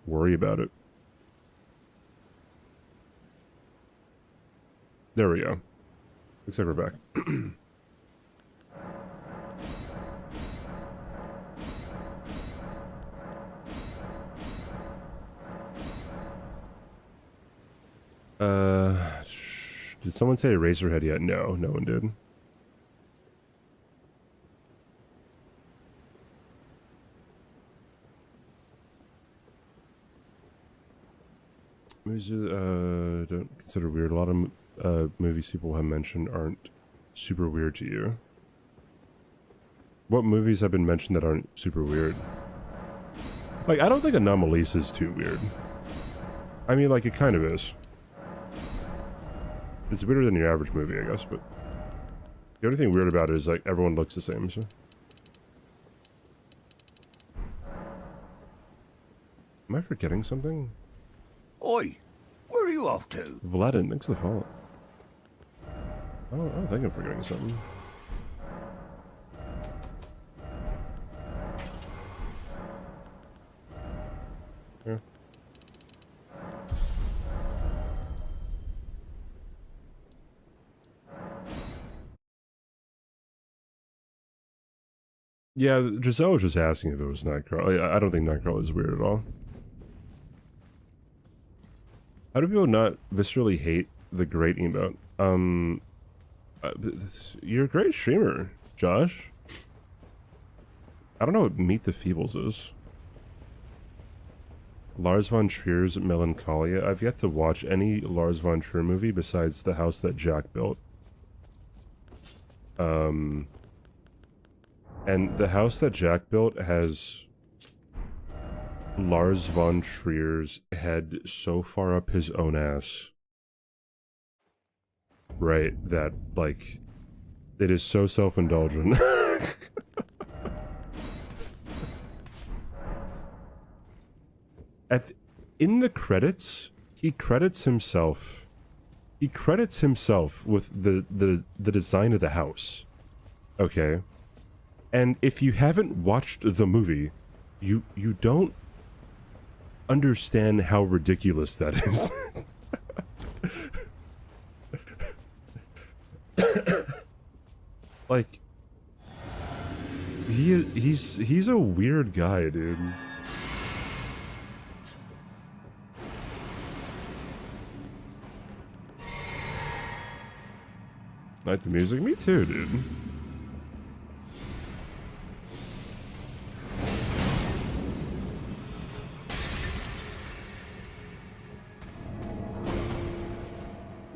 worry about it. There we go. Looks like we're back. Did someone say Eraserhead yet? No, no one did. Movies don't consider weird. A lot of movies people have mentioned aren't super weird to you. What movies have been mentioned that aren't super weird? Like, I don't think Anomalisa is too weird. I mean, like, it kind of is. It's weirder than your average movie, I guess, but... The only thing weird about it is, like, everyone looks the same, so... Am I forgetting something? Oi! Where are you off to? Vladin, thanks for the follow. I don't think I'm forgetting something. Yeah. Yeah, Giselle was just asking if it was Nightcrawler. I don't think Nightcrawler is weird at all. How do people not viscerally hate the great emote? You're a great streamer, Josh. I don't know what Meet the Feebles is. Lars von Trier's Melancholia. I've yet to watch any Lars von Trier movie besides The House That Jack Built. And The House That Jack Built has Lars von Trier's head so far up his own ass. Right, that, like, it is so self-indulgent. In the credits, he credits himself. He credits himself with the design of the house. Okay. And if you haven't watched the movie, you don't understand how ridiculous that is. Like, he's a weird guy, dude. Like the music? Me too, dude.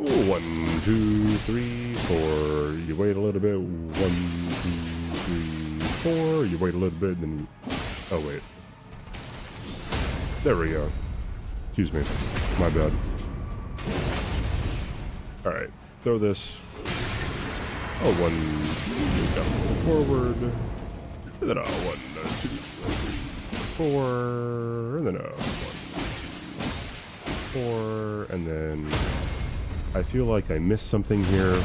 Ooh, 1, 2, 3, 4. You wait a little bit. 1, 2, 3, 4. You wait a little bit, then you... Oh, wait. There we go. Excuse me. My bad. Alright. Throw this. Oh, 1, forward. And then 1, 2, 3, 4. And then 1, 2, 4. And then I feel like I missed something here.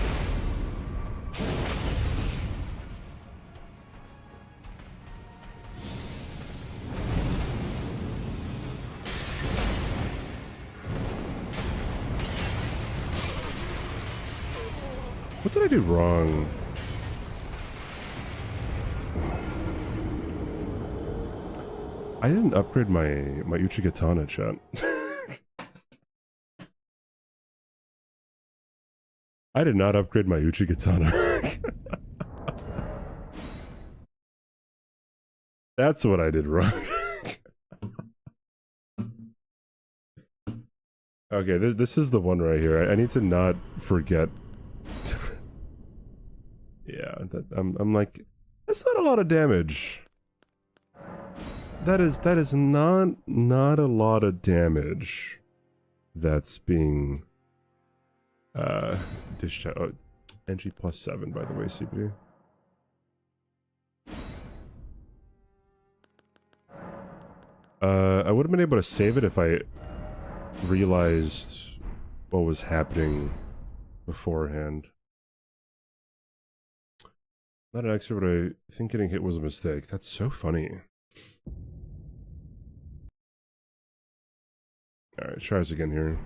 What did I do wrong? I didn't upgrade my itzCBD, chat. I did not upgrade my itzCBD. That's what I did wrong. Okay, this is the one right here. I need to not forget. Yeah, I'm like, that's not a lot of damage. That is not a lot of damage that's being dished out. NG+7, by the way, CBD. I would have been able to save it if I realized what was happening beforehand. Not an expert, but I think getting hit was a mistake. That's so funny. Alright, try this again here.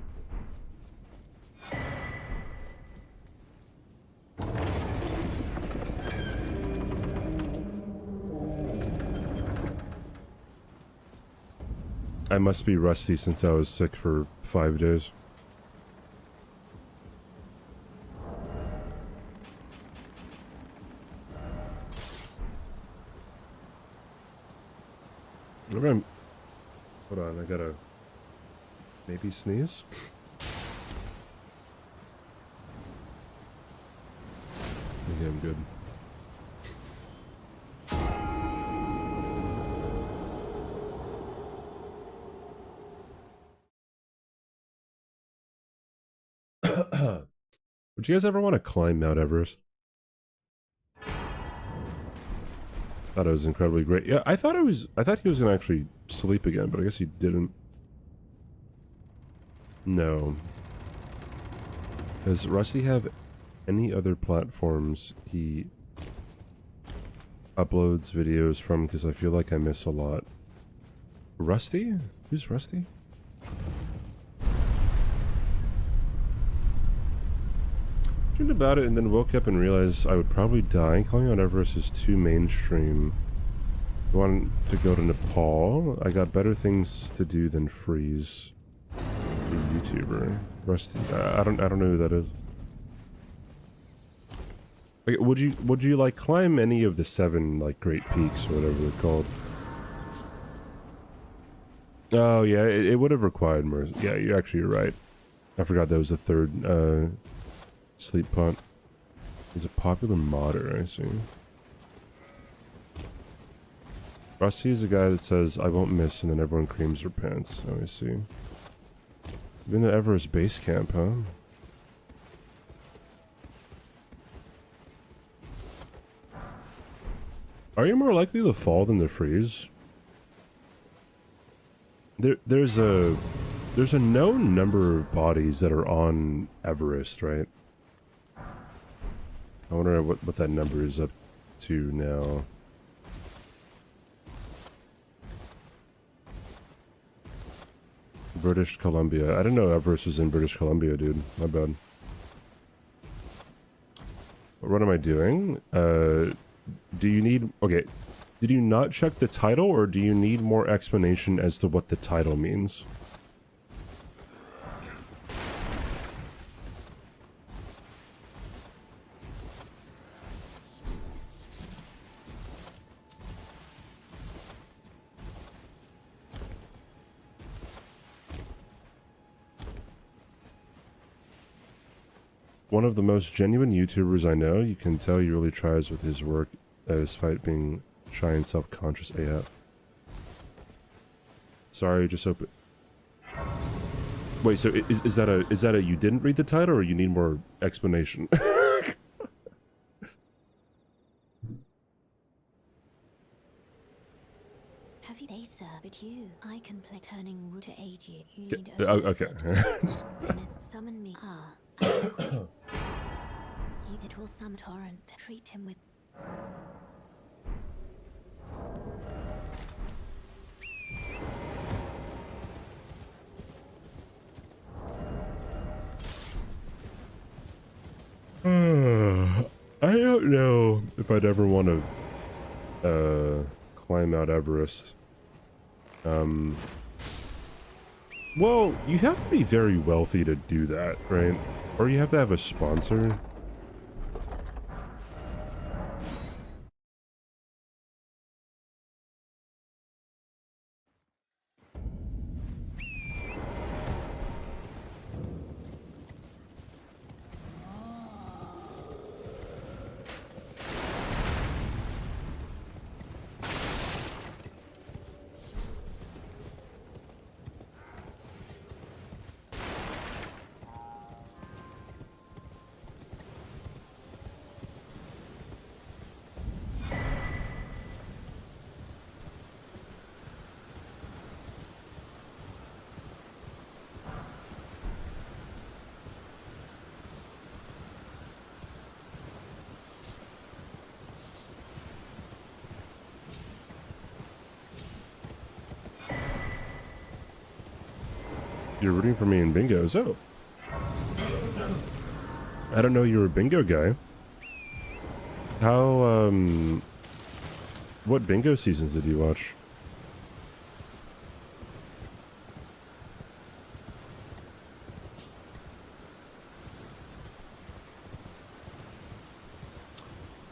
I must be rusty since I was sick for 5 days. Hold on, I gotta maybe sneeze. Okay, I'm good. Would you guys ever want to climb Mount Everest? Thought it was incredibly great. Yeah, I thought he was gonna actually sleep again, but I guess he didn't. No. Does Rusty have any other platforms he uploads videos from? Because I feel like I miss a lot. Rusty? Who's Rusty? Dreamed about it and then woke up and realized I would probably die. Climbing Mount Everest is too mainstream. I wanted to go to Nepal. I got better things to do than freeze. The YouTuber. Rusty. I don't know who that is. Like, would you like climb any of the 7 like Great Peaks or whatever they're called? Oh yeah, it would have required more. Yeah, you're right. I forgot that was the 3rd sleep punt. He's a popular modder, I see. Rusty is a guy that says I won't miss and then everyone creams their pants. Oh, I see. Been to Everest base camp, huh? Are you more likely to fall than to freeze? There's a known number of bodies that are on Everest, right? I wonder what that number is up to now. British Columbia. I didn't know Everest was in British Columbia, dude. My bad. What am I doing? Do you need... Okay. Did you not check the title, or do you need more explanation as to what the title means? One of the most genuine YouTubers I know. You can tell he really tries with his work, despite being shy and self-conscious AF. Sorry, just open. Wait, so is that a you didn't read the title, or you need more explanation? Have you they sir, but you I can play turning root to aid you. You Yeah, need okay. then it's summon me. You, it will summon torrent. Treat him with I don't know if I'd ever want to climb Mount Everest. Well, you have to be very wealthy to do that, right? Or you have to have a sponsor. You're rooting for me in bingos. Oh. I don't know you were a bingo guy. How, what bingo seasons did you watch?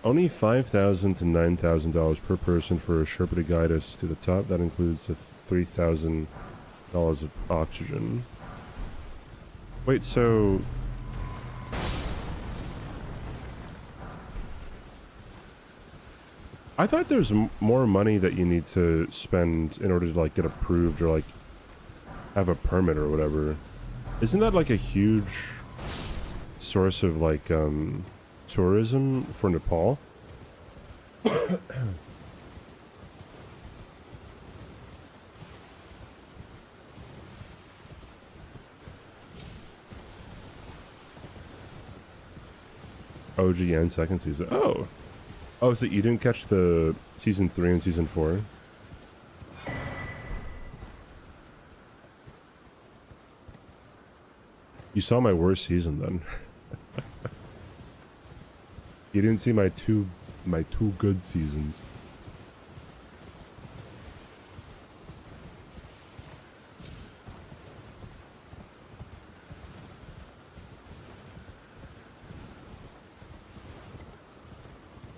Only $5,000 to $9,000 per person for a Sherpa to guide us to the top. That includes the $3,000 of oxygen. Wait, so... I thought there's more money that you need to spend in order to, like, get approved or, like, have a permit or whatever. Isn't that, like, a huge source of, like, tourism for Nepal? OG and second season. Oh! Oh, so you didn't catch the season 3 and season 4? You saw my worst season then. You didn't see my two good seasons.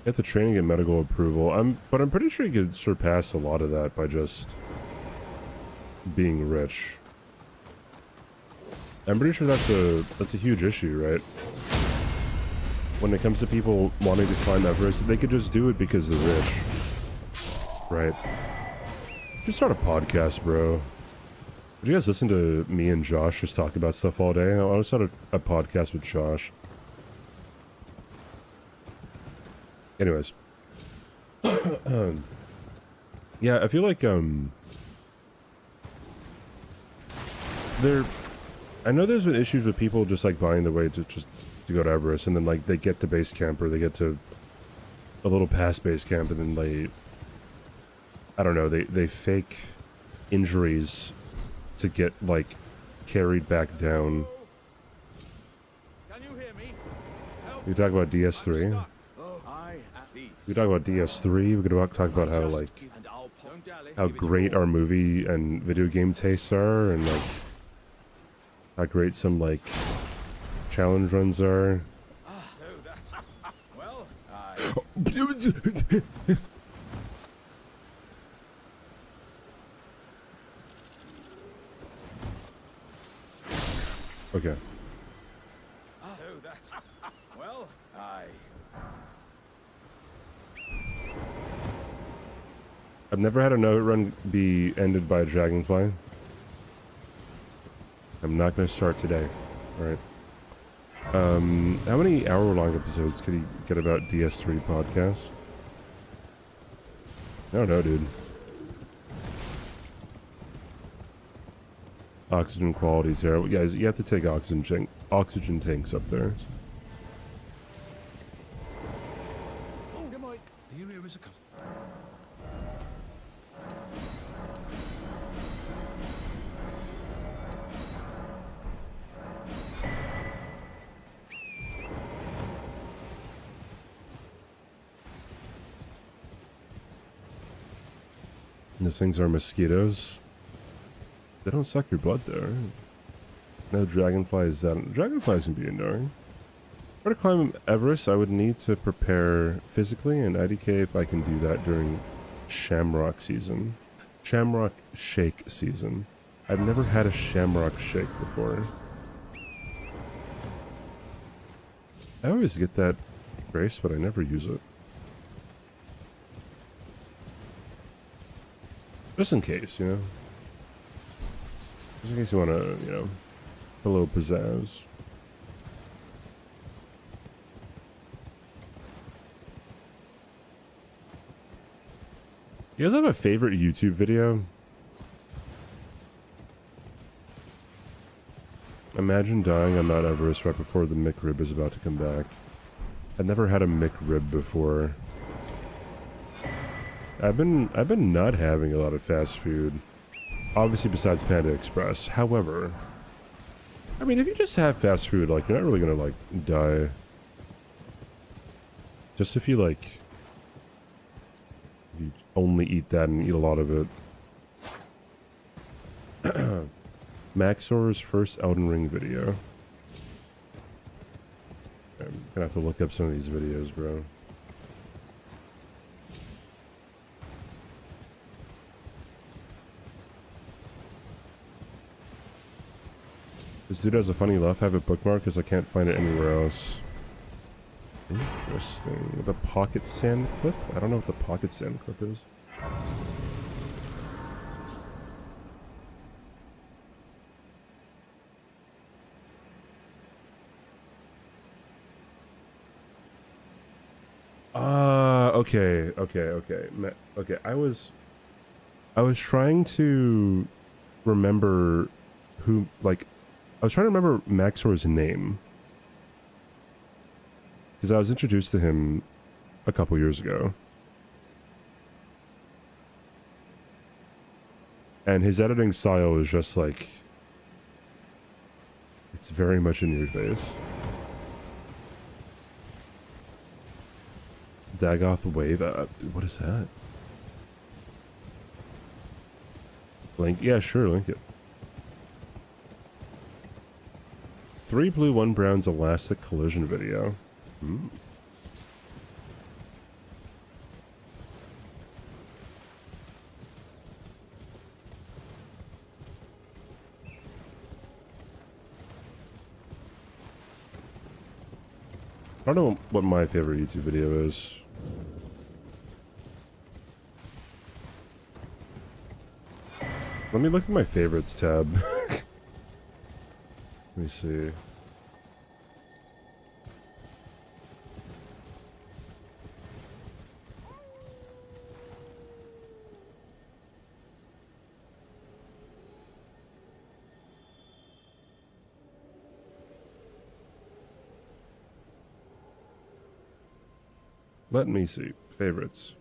You have to train and get medical approval. But I'm pretty sure you could surpass a lot of that by just being rich. I'm pretty sure that's a huge issue, right? When it comes to people wanting to climb Everest, they could just do it because they're rich. Right. Just start a podcast, bro. Would you guys listen to me and Josh just talk about stuff all day? I want to start a podcast with Josh. Anyways. Yeah, I feel like, I know there's been issues with people just, like, buying the way to go to Everest, and then, like, they get to base camp, or they get to a little past base camp, and then I don't know, they fake injuries to get, like, carried back down. Can you hear me? We talk about DS3. We talk about DS3. We could talk about how, like, how great our movie and video game tastes are, and, like, how great some, like, challenge runs are. Well, Okay. well, I've never had a note run be ended by a dragonfly. I'm not going to start today. Alright. How many hour-long episodes could he get about DS3 podcasts? I don't know, dude. Oxygen quality is terrible. Guys, you have to take oxygen tanks up there. oh, good morning. Do you hear us a cut? These things are mosquitoes. They don't suck your blood though. No dragonflies. Dragonflies can be annoying. If I were to climb Everest, I would need to prepare physically and IDK if I can do that during Shamrock season. Shamrock Shake season. I've never had a Shamrock Shake before. I always get that grace, but I never use it. Just in case, you know? Just in case you want to, you know, a little pizzazz. You guys have a favorite YouTube video? Imagine dying on Mount Everest right before the McRib is about to come back. I've never had a McRib before. I've been not having a lot of fast food. Obviously besides Panda Express. However, I mean, if you just have fast food, like, you're not really gonna, like, die. Just if you, like, you only eat that and eat a lot of it. Maxor's first Elden Ring video. I'm gonna have to look up some of these videos, bro. This dude has a funny laugh. I have a bookmark because I can't find it anywhere else. Interesting. The pocket sand clip? I don't know what the pocket sand clip is. Okay. Okay, I was trying to remember who, like, I was trying to remember Maxor's name. Because I was introduced to him a couple years ago. And his editing style is just like... It's very much in your face. Dagoth Wave? What is that? Link? Yeah, sure, link it. 3 blue, 1 brown's elastic collision video. Hmm. I don't know what my favorite YouTube video is. Let me look at my favorites tab. Let me see. Let me see. Favorites.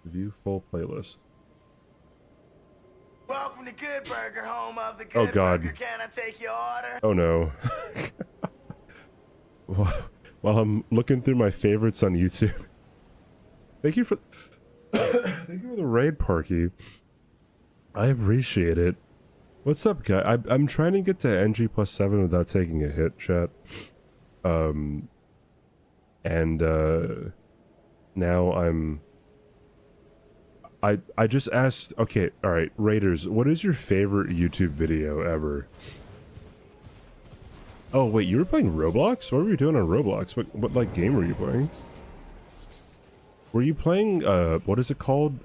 View full playlist. Welcome to Good Burger, home of the Oh, Good God. Burger. Can I take your order? Oh no. While I'm looking through my favorites on YouTube. Thank you for thank you for the raid, Parky. I appreciate it. What's up, guy? I'm trying to get to NG+7 without taking a hit, chat. Now I just asked, okay, alright, Raiders, what is your favorite YouTube video ever? Oh, wait, you were playing Roblox? What were you doing on Roblox? What like, game were you playing? Were you playing, what is it called?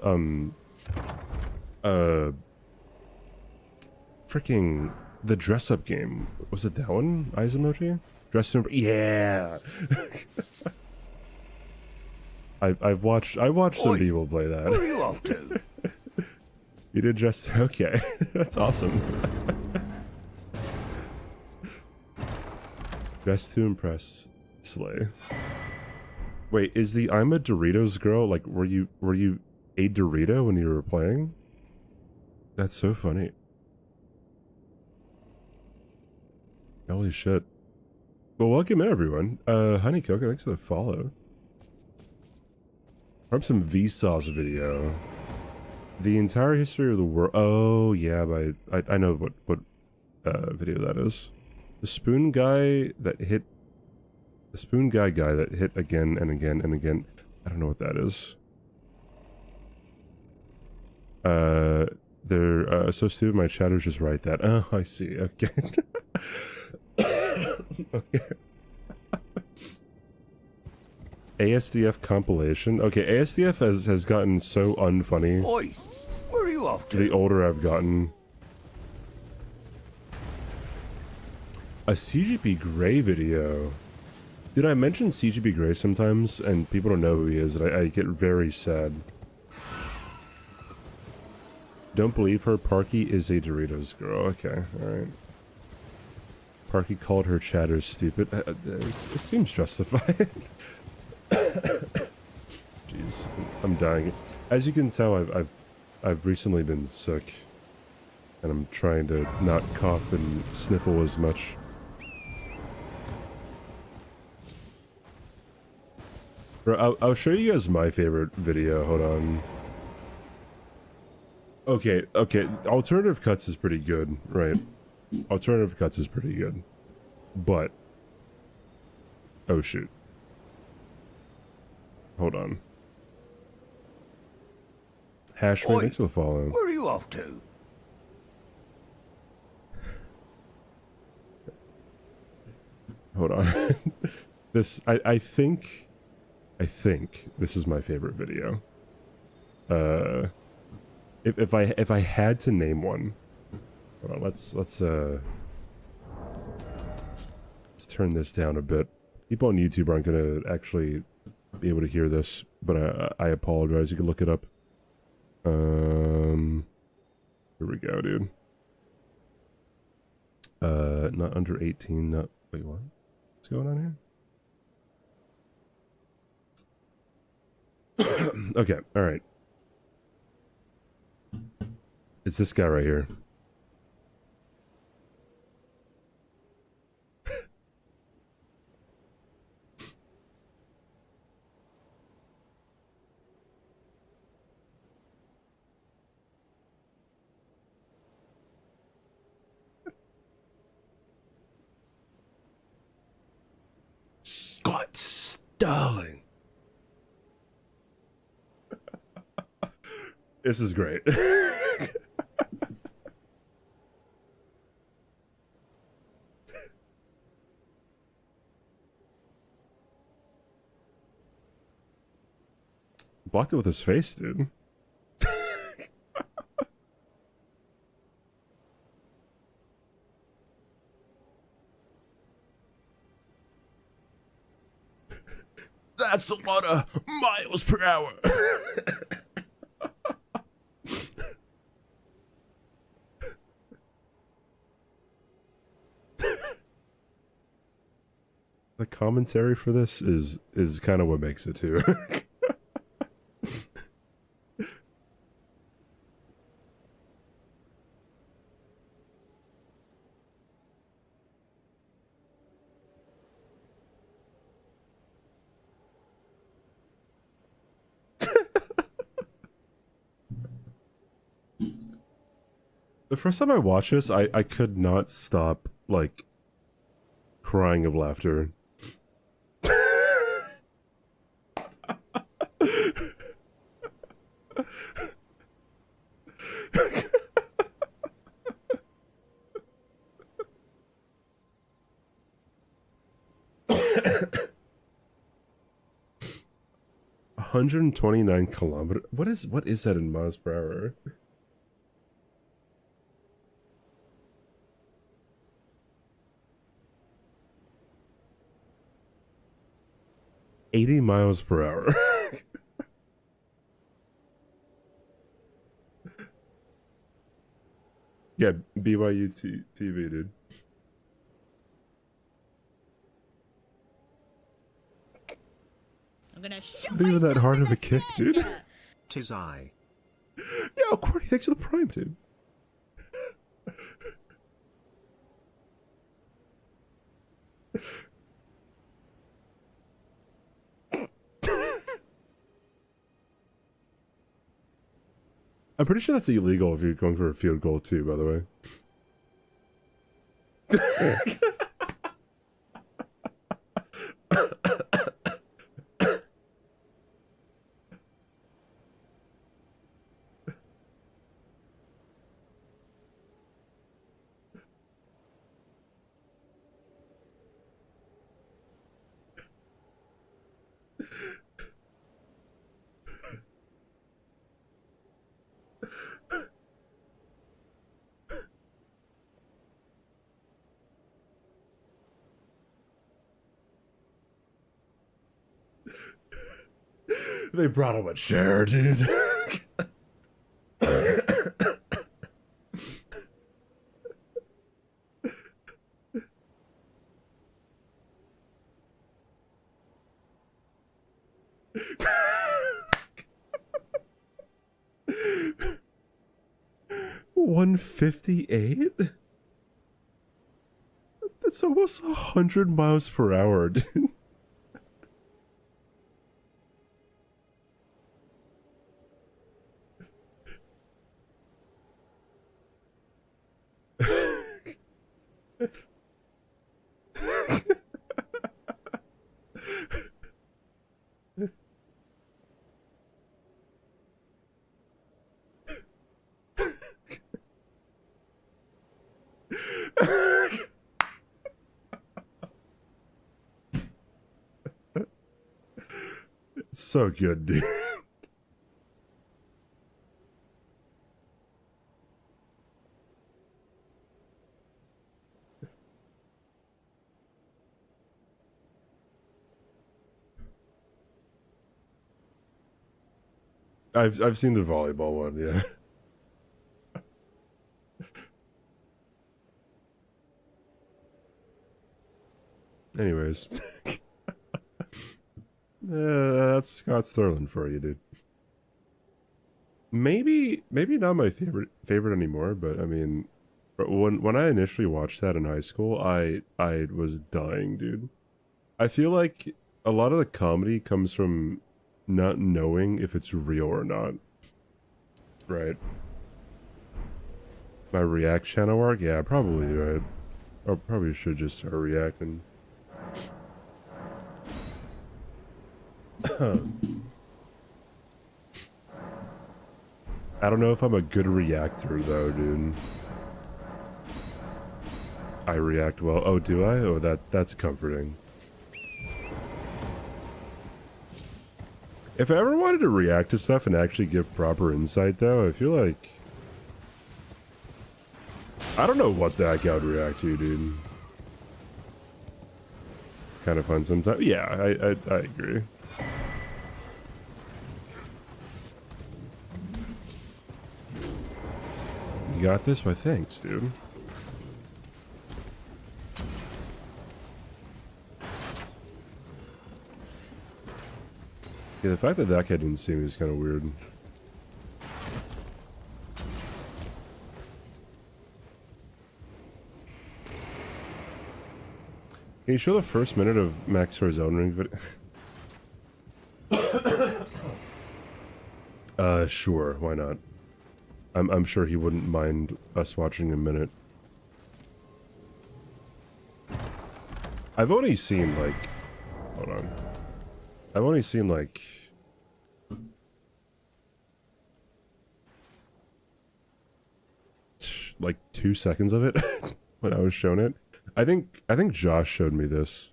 Freaking, the dress-up game. Was it that one, Izemoji? Dress-up, yeah! I watched some people play that. Where are you off to? You did just okay. That's awesome. Dress to impress, slay. Wait, is the I'm a Doritos girl, like, were you a Dorito when you were playing? That's so funny. Holy shit. Well, welcome in, everyone. Honey Coco, thanks for the follow. From some Vsauce video. The entire history of the world. Oh, yeah, I know what video that is. The spoon guy that hit... The spoon guy that hit again and again and again. I don't know what that is. They're so stupid my chatters just write that. Oh, I see. Okay. Okay. ASDF compilation. Okay, ASDF has gotten so unfunny. Oi, where are you off to? The older I've gotten. A CGP Grey video. Did I mention CGP Grey sometimes and people don't know who he is, and I get very sad. Don't believe her, Parky is a Doritos girl. Okay, alright. Parky called her chatters stupid. It seems justified. Jeez, I'm dying. As you can tell, I've recently been sick, and I'm trying to not cough and sniffle as much. Bro, I'll show you guys my favorite video. Hold on. Okay, okay. Alternative Cuts is pretty good, right? Alternative Cuts is pretty good. But... oh, shoot. Hold on. Hashman, Oi, thanks for the follow. Where are you off to? Hold on. This, I think this is my favorite video. If I had to name one, hold on, let's turn this down a bit. People on YouTube aren't gonna actually be able to hear this, but I apologize. You can look it up. Here we go, dude. Not under 18. Not wait, what? What's going on here? Okay, all right. It's this guy right here. Scott Starling. This is great. Blocked it with his face, dude. That's a lot of miles per hour. The commentary for this is kind of what makes it too. The first time I watched this, I could not stop, like, crying of laughter. 129 kilometers. What is that in miles per hour? $80 miles per hour. Yeah, BYU TV, dude. I'm gonna Not even that hard of a kick, dude. Tis I. Yo, Courtney, thanks for the prime, dude. I'm pretty sure that's illegal if you're going for a field goal too, by the way. They brought him a chair, dude. 158? That's almost 100 miles per hour, dude. It's so good, dude. I've seen the volleyball one, yeah. Anyways. That's Scott Sterling for you, dude. Maybe not my favorite anymore, but I mean, when I initially watched that in high school, I was dying, dude. I feel like a lot of the comedy comes from not knowing if it's real or not. Right. My React channel work? Yeah, probably right. I probably should just start reacting. I don't know if I'm a good reactor though, dude. I react well. Oh, do I? Oh, that's comforting. If I ever wanted to react to stuff and actually give proper insight though, I feel like I don't know what the heck I would react to, dude. It's kind of fun sometimes. Yeah, I agree. You got this? Why, thanks, dude. Yeah, the fact that that guy didn't see me is kind of weird. Can you show the first minute of Max Store's Elden Ring video? Sure, why not? I'm sure he wouldn't mind us watching a minute. I've only seen like, hold on. I've only seen like like 2 seconds of it when I was shown it. I think Josh showed me this.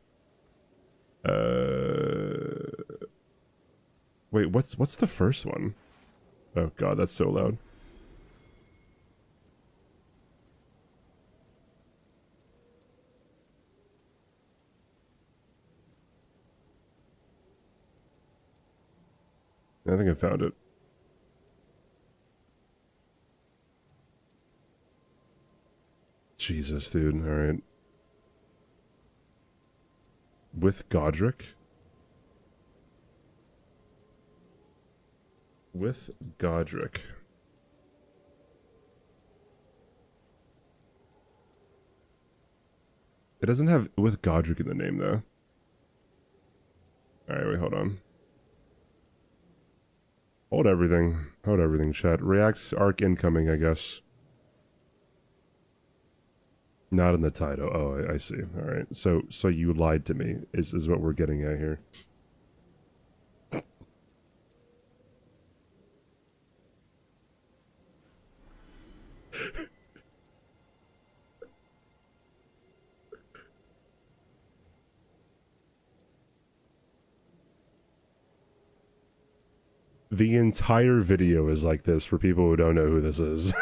Wait, what's the first one? Oh god, that's so loud. I think I found it. Jesus, dude. Alright. With Godric? With Godric. It doesn't have with Godric in the name, though. Alright, wait, hold on. Hold everything, chat. React arc incoming, I guess. Not in the title. Oh, I see. Alright. So you lied to me, is what we're getting at here. The entire video is like this for people who don't know who this is.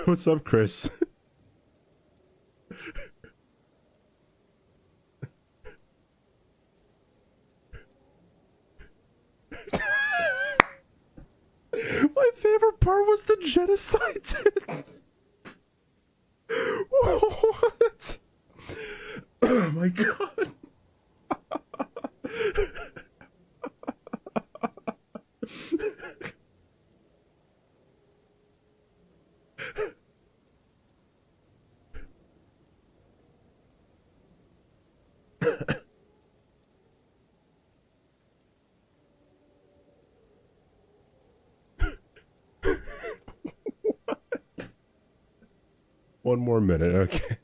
What's up, Chris? My favorite part was the genocide. What? Oh my god. One more minute, okay.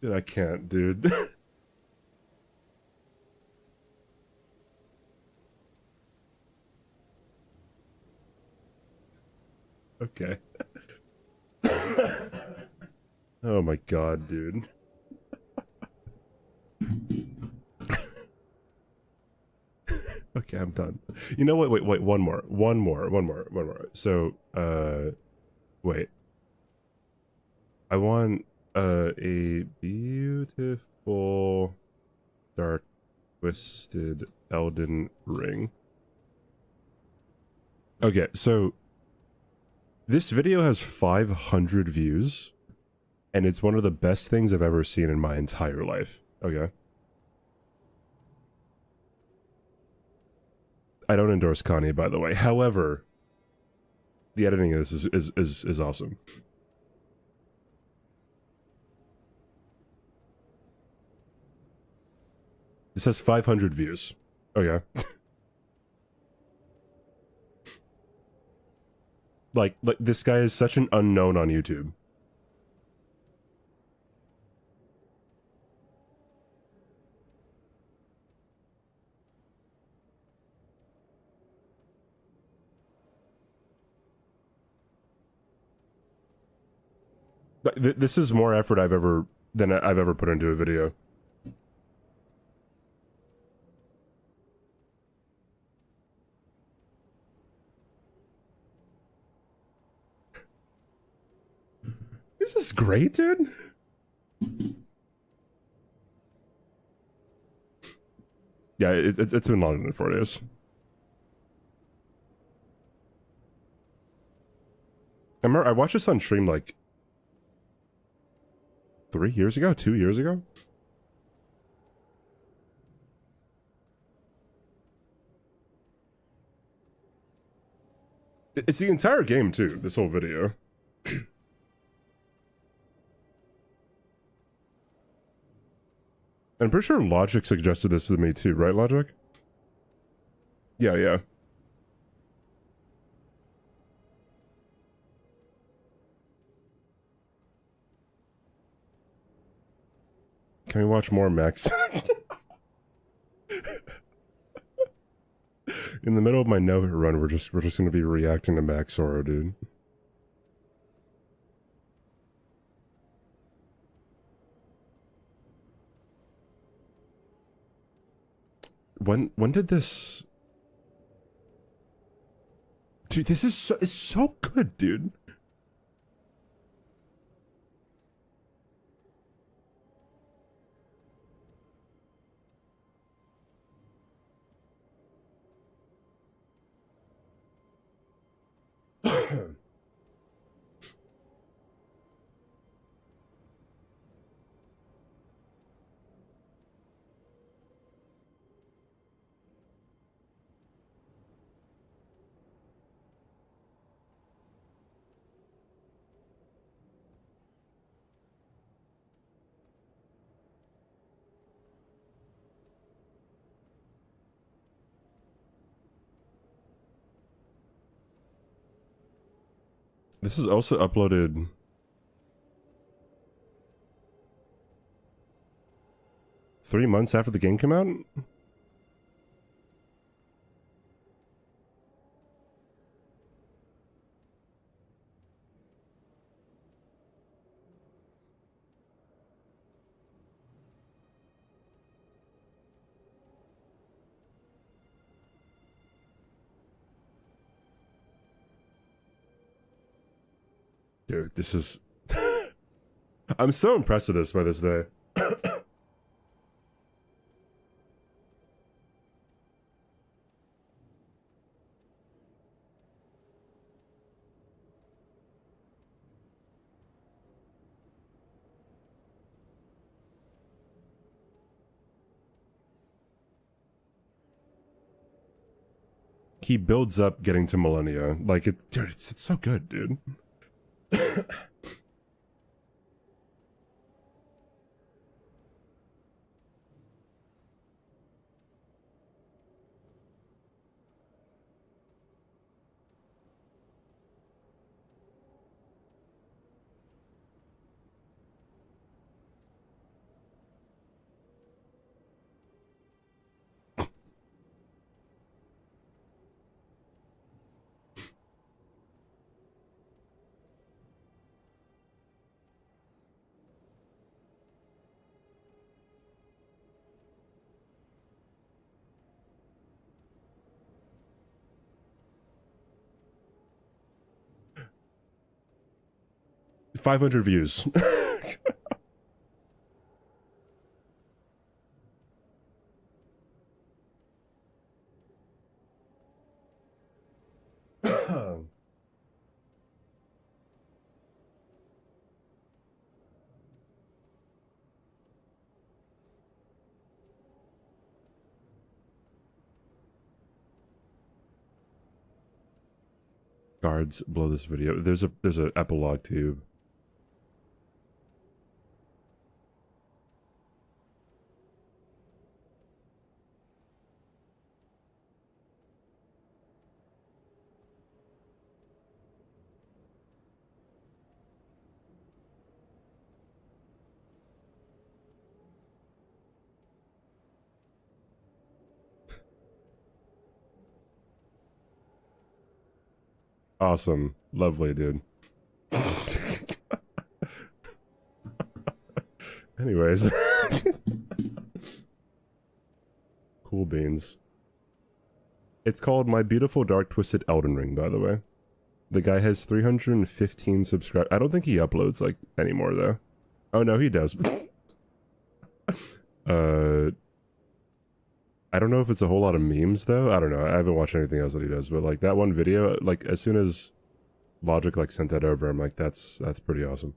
Dude, I can't, dude. Okay. Oh my god, dude. Okay, I'm done. You know what? Wait, one more. So, wait. I want, a beautiful, dark, twisted Elden ring. Okay, so this video has 500 views, and it's one of the best things I've ever seen in my entire life. Okay. I don't endorse Kanye, by the way. However, the editing of this is awesome. This has 500 views. Oh yeah. like this guy is such an unknown on YouTube. This is more effort I've ever put into a video. This is great, dude. Yeah, it's been longer than 4 days. I remember I watched this on stream like 3 years ago, 2 years ago. It's the entire game too, this whole video. I'm pretty sure Logic suggested this to me too, right, Logic? Yeah. Can we watch more Max? In the middle of my no run, we're just gonna be reacting to Max Sorrow, dude. When did this? Dude, this is so good, dude. This is also uploaded 3 months after the game came out? Dude, this is... I'm so impressed with this by this day. 'He builds up getting to millennia. Like, dude, it's so good, dude. 500 views. Guards below this video. There's a epilogue tube. Awesome. Lovely, dude. Anyways. Cool beans. It's called My Beautiful Dark Twisted Elden Ring, by the way. The guy has 315 subscribers. I don't think he uploads, like, anymore, though. Oh, no, he does. I don't know if it's a whole lot of memes, though. I don't know. I haven't watched anything else that he does, but, like, that one video, like, as soon as Logic, like, sent that over, I'm like, that's pretty awesome.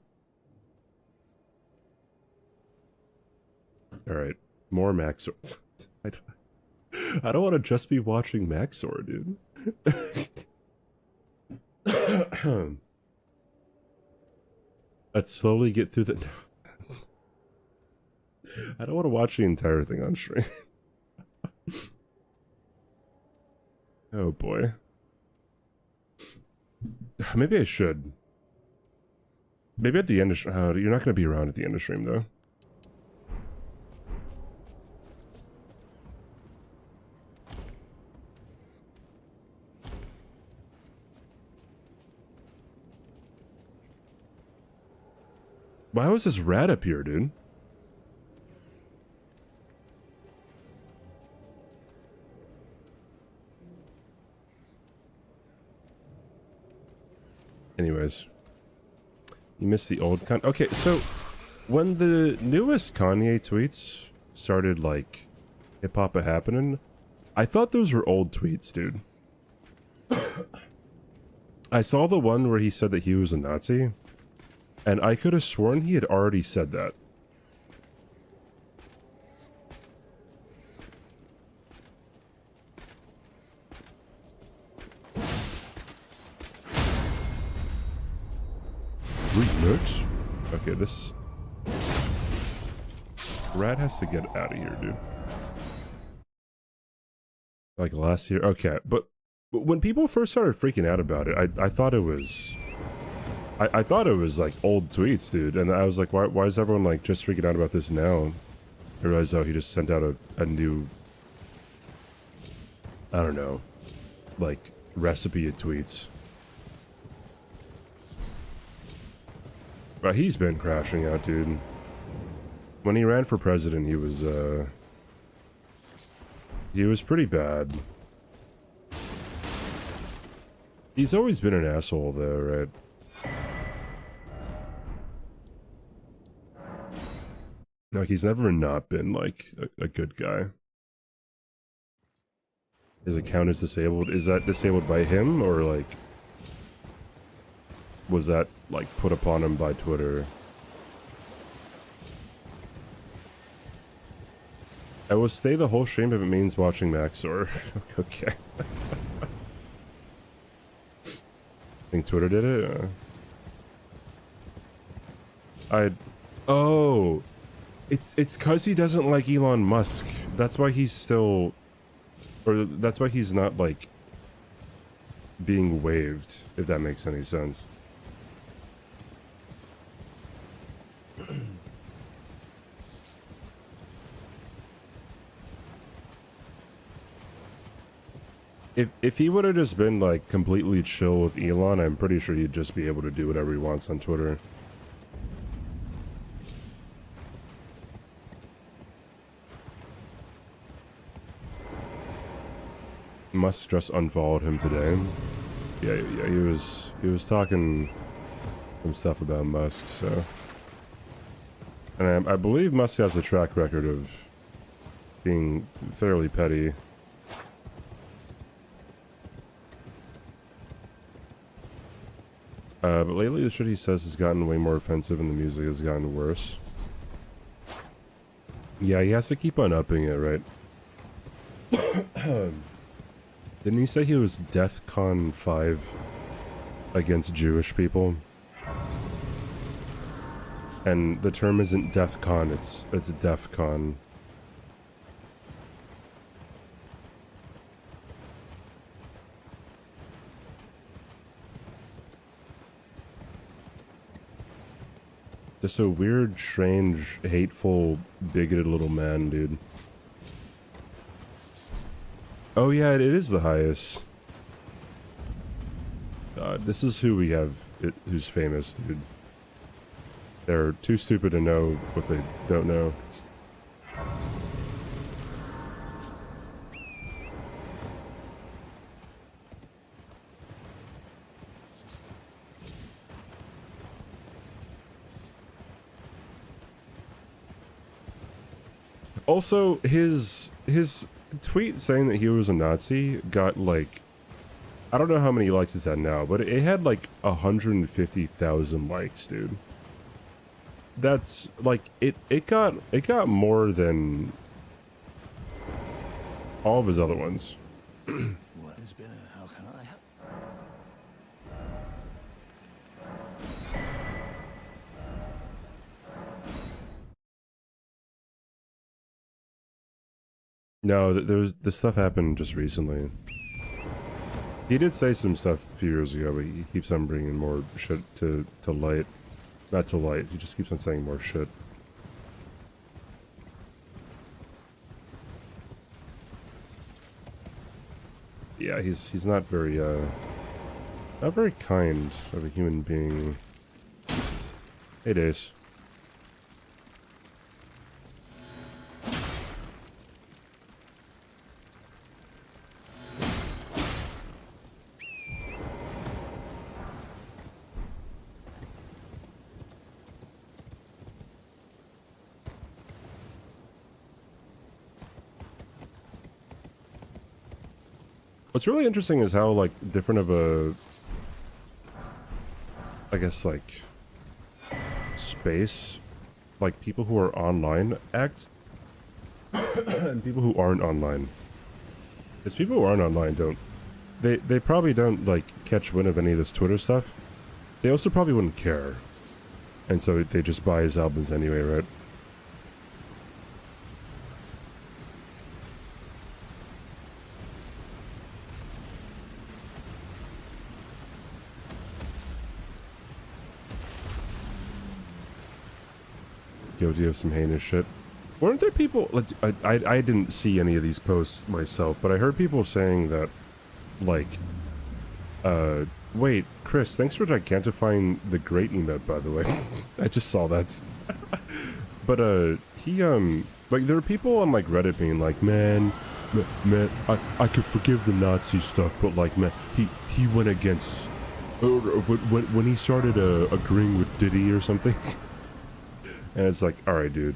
Alright. More Maxor. I don't want to just be watching Maxor, dude. Let's slowly get through the... I don't want to watch the entire thing on stream. Oh boy. Maybe I should. Maybe at the end of you're not going to be around at the end of stream though. Why was this rat up here, dude? Anyways, you missed the old okay, so when the newest Kanye tweets started, like, hip-hop happening, I thought those were old tweets, dude. I saw the one where he said that he was a Nazi, and I could have sworn he had already said that. Remix? Okay, this rat has to get out of here, dude. Like last year? Okay, but when people first started freaking out about it, I thought it was... I thought it was like old tweets, dude, and I was like, why is everyone like just freaking out about this now? I realized, oh, he just sent out a new... I don't know, like, recipe of tweets. But he's been crashing out, dude. When he ran for president, he was pretty bad. He's always been an asshole, though, right? Like, he's never not been, like, a good guy. His account is disabled. Is that disabled by him, or, like... Was that, like, put upon him by Twitter? I will stay the whole stream if it means watching Maxor. Okay. I think Twitter did it? Oh! It's cause he doesn't like Elon Musk. That's why he's still... Or that's why he's not, like... being waived, if that makes any sense. If he would have just been, like, completely chill with Elon, I'm pretty sure he'd just be able to do whatever he wants on Twitter. Musk just unfollowed him today. Yeah, he was talking some stuff about Musk, so... And I believe Musk has a track record of being fairly petty. But lately the shit he says has gotten way more offensive and the music has gotten worse. Yeah, he has to keep on upping it, right? Didn't he say he was DEFCON 5 against Jewish people? And the term isn't DEFCON, it's DEFCON. Just a weird, strange, hateful, bigoted little man, dude. Oh yeah, it is the highest. This is who we have, who's famous, dude. They're too stupid to know what they don't know. Also, his tweet saying that he was a Nazi got, like, I don't know how many likes it's at now, but it had like 150,000 likes, dude. That's like it got more than all of his other ones. What has been and how can I help? No, this stuff happened just recently. He did say some stuff a few years ago, but he keeps on bringing more shit to light. Not to light, he just keeps on saying more shit. Yeah, he's not very kind of a human being. Hey, Dace. What's really interesting is how, like, different of a, I guess, like, space, like, people who are online act, and people who aren't online. Because people who aren't online don't, they probably don't, like, catch wind of any of this Twitter stuff. They also probably wouldn't care. And so they just buy his albums anyway, right? Guilty of some heinous shit. Weren't there people, like, I didn't see any of these posts myself, but I heard people saying that, like, wait, Chris, thanks for gigantifying the great emote, by the way. I just saw that. But, like, there are people on, like, Reddit being like, man, I could forgive the Nazi stuff, but, like, man, he went against, when he started, agreeing with Diddy or something. And it's like, alright, dude,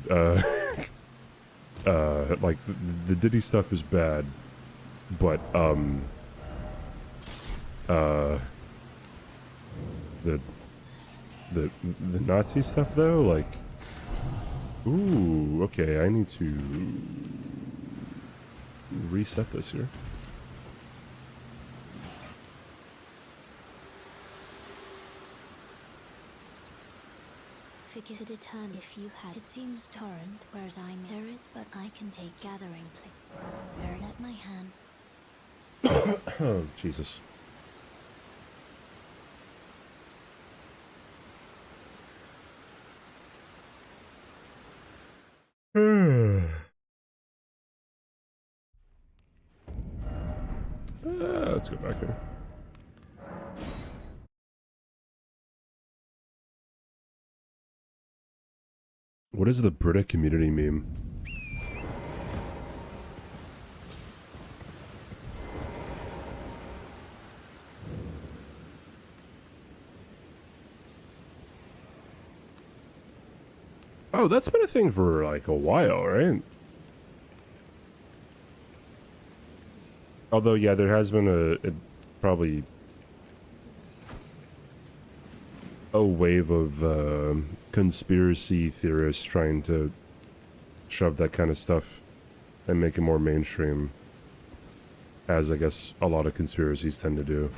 like, the Diddy stuff is bad, but, the Nazi stuff, though, like, ooh, okay, I need to reset this here. Figure to determine if you had. It seems torrent, whereas there is, but I can take gathering. Very let my hand. Oh, Jesus. Let's go back here. What is the Brita community meme? Oh, that's been a thing for like a while, right? Although, yeah, there has been probably a wave of conspiracy theorists trying to shove that kind of stuff and make it more mainstream, as I guess a lot of conspiracies tend to do.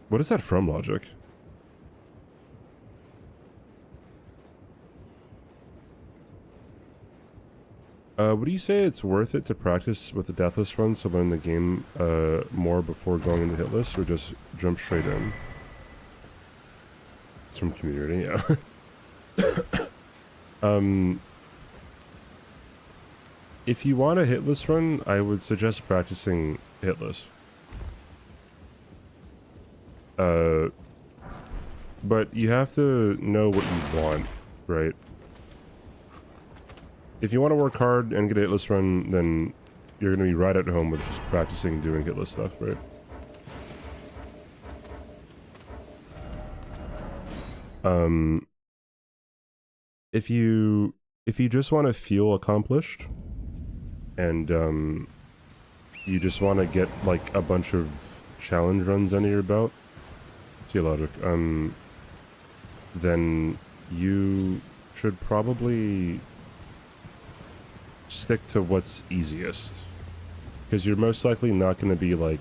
What is that from, Logic? Would you say it's worth it to practice with the deathless runs to learn the game more before going into hitless, or just jump straight in? It's from community, yeah. If you want a hitless run, I would suggest practicing hitless. But you have to know what you want, right? If you want to work hard and get a hitless run, then you're going to be right at home with just practicing doing hitless stuff, right? If you just want to feel accomplished, and you just want to get like a bunch of challenge runs under your belt, Logic, then you should probably stick to what's easiest, because you're most likely not going to be like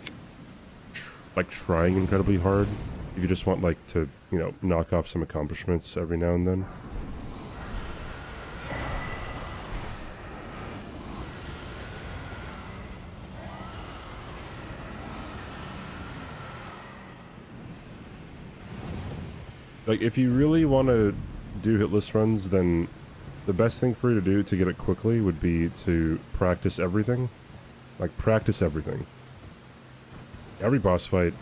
trying incredibly hard if you just want like to, you know, knock off some accomplishments every now and then. Like, if you really want to do hitless runs, then the best thing for you to do to get it quickly would be to practice everything. Like, practice everything. Every boss fight,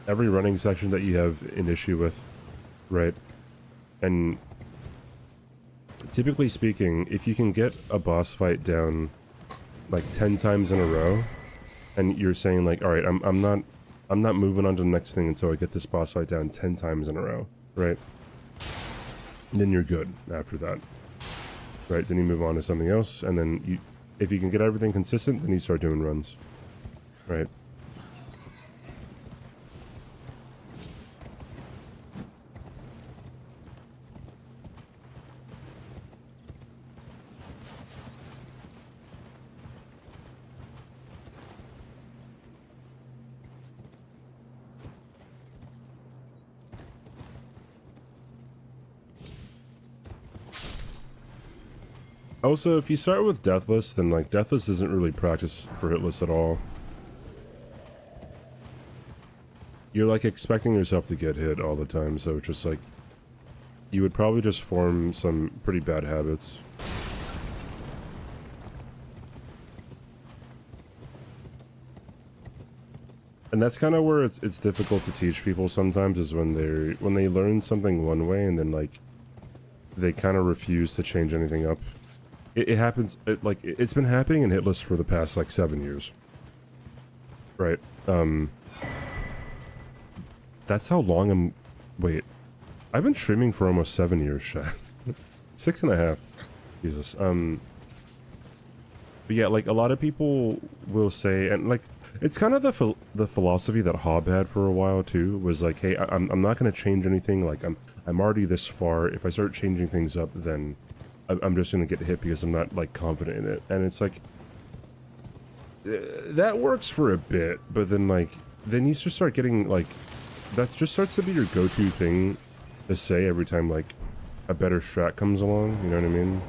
every running section that you have an issue with, right? And typically speaking, if you can get a boss fight down like 10 times in a row, and you're saying like, all right, I'm not moving on to the next thing until I get this boss fight down 10 times in a row, right? And then you're good after that. Right, then you move on to something else, and then if you can get everything consistent, then you start doing runs. Right? Also, if you start with Deathless, then like Deathless isn't really practice for hitless at all. You're like expecting yourself to get hit all the time, so it's just like you would probably just form some pretty bad habits. And that's kind of where it's difficult to teach people sometimes, is when they learn something one way and then like they kind of refuse to change anything up. It happens, it's been happening in hitless for the past like 7 years. Right. That's how long I'm... Wait. I've been streaming for almost 7 years, chat. 6.5. Jesus. But yeah, like, a lot of people will say, and like, it's kind of the philosophy that Hobb had for a while too, was like, hey, I'm not going to change anything, like, I'm already this far, if I start changing things up, then I'm just going to get hit because I'm not, like, confident in it. And it's like, that works for a bit, but then, like, then you just start getting, like, that just starts to be your go-to thing to say every time, like, a better strat comes along, you know what I mean?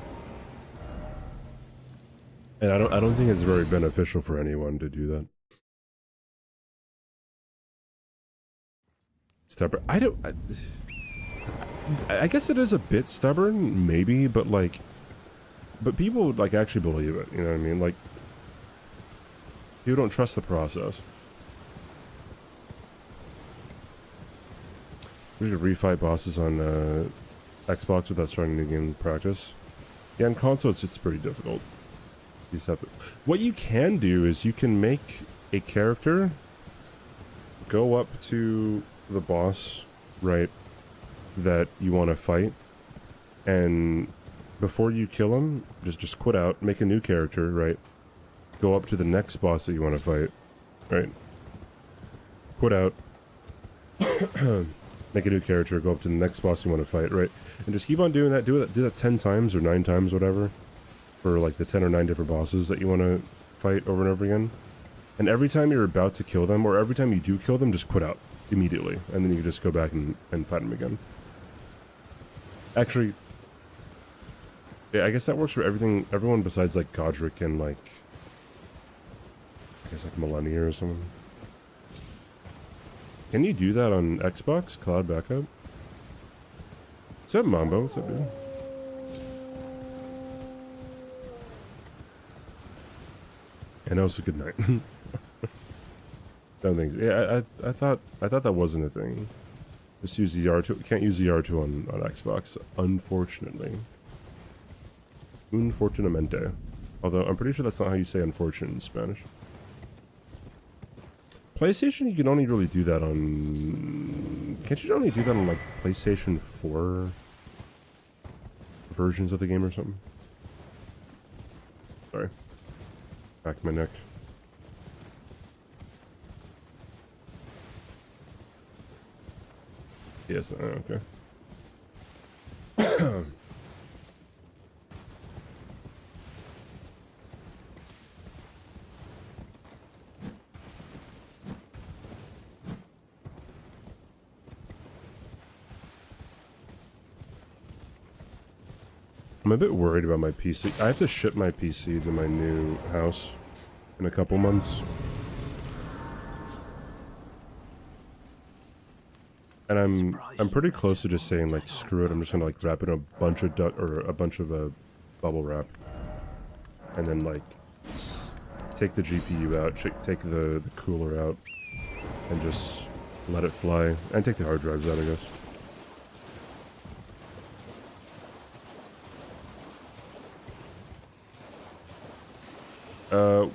And I don't think it's very beneficial for anyone to do that. Stubborn. I guess it is a bit stubborn, maybe, but like, but people like actually believe it, you know what I mean? Like, people don't trust the process. We should refight bosses on Xbox without starting new game practice. Yeah, on console it's pretty difficult. You just have to. What you can do is you can make a character go up to the boss, right, that you want to fight, and before you kill him, just quit out, make a new character, right, go up to the next boss that you want to fight, right, quit out, make a new character, go up to the next boss you want to fight, right, and just keep on doing that. Do that 10 times or 9 times, whatever, for like the 10 or 9 different bosses that you want to fight over and over again. And every time you're about to kill them, or every time you do kill them, just quit out immediately, and then you can just go back and fight them again. Actually, yeah, I guess that works for everyone besides like Godric and like, I guess like Millennia or something. Can you do that on Xbox Cloud Backup? What's up, Mambo? What's up, dude? And also good night. Don't think so. Yeah, I thought that wasn't a thing. Just use the R2. Can't use the R2 on Xbox, unfortunately. Unfortunamente. Although I'm pretty sure that's not how you say unfortunate in Spanish. PlayStation, you can only really do that on... Can't you only do that on like PlayStation 4 versions of the game or something? Sorry. Back my neck. Yes, okay. I'm a bit worried about my PC. I have to ship my PC to my new house in a couple months. And I'm pretty close to just saying like screw it. I'm just gonna like wrap it in a bunch of bubble wrap, and then like take the GPU out, take the cooler out, and just let it fly, and take the hard drives out, I guess.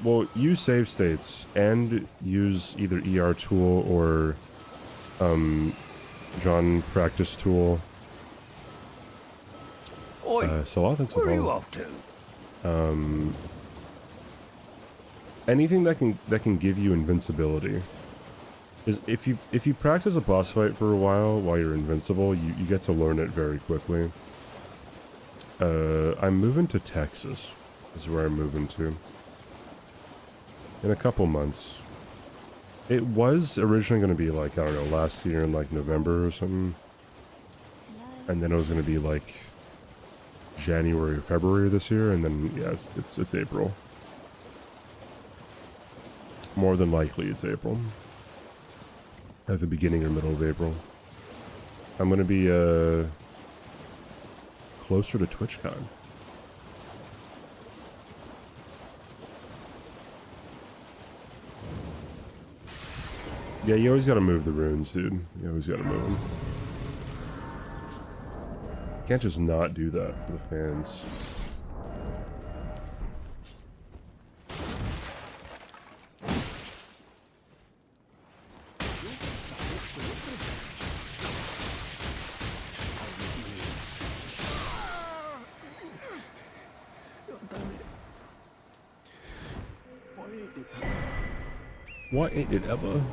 Well, use save states and use either ER tool or John practice tool. Oi, So I think so. where are you off to? Anything that can give you invincibility. Is if you practice a boss fight for a while you're invincible, you get to learn it very quickly. I'm moving to Texas. Is where I'm moving to. In a couple months. It was originally going to be like, I don't know, last year in like November or something. And then it was going to be like January or February this year, and then yeah, it's April. More than likely it's April. At the beginning or middle of April. I'm going to be closer to TwitchCon. Yeah, you always gotta move the runes, dude. You always gotta move them. Can't just not do that for the fans. Why ain't it ever?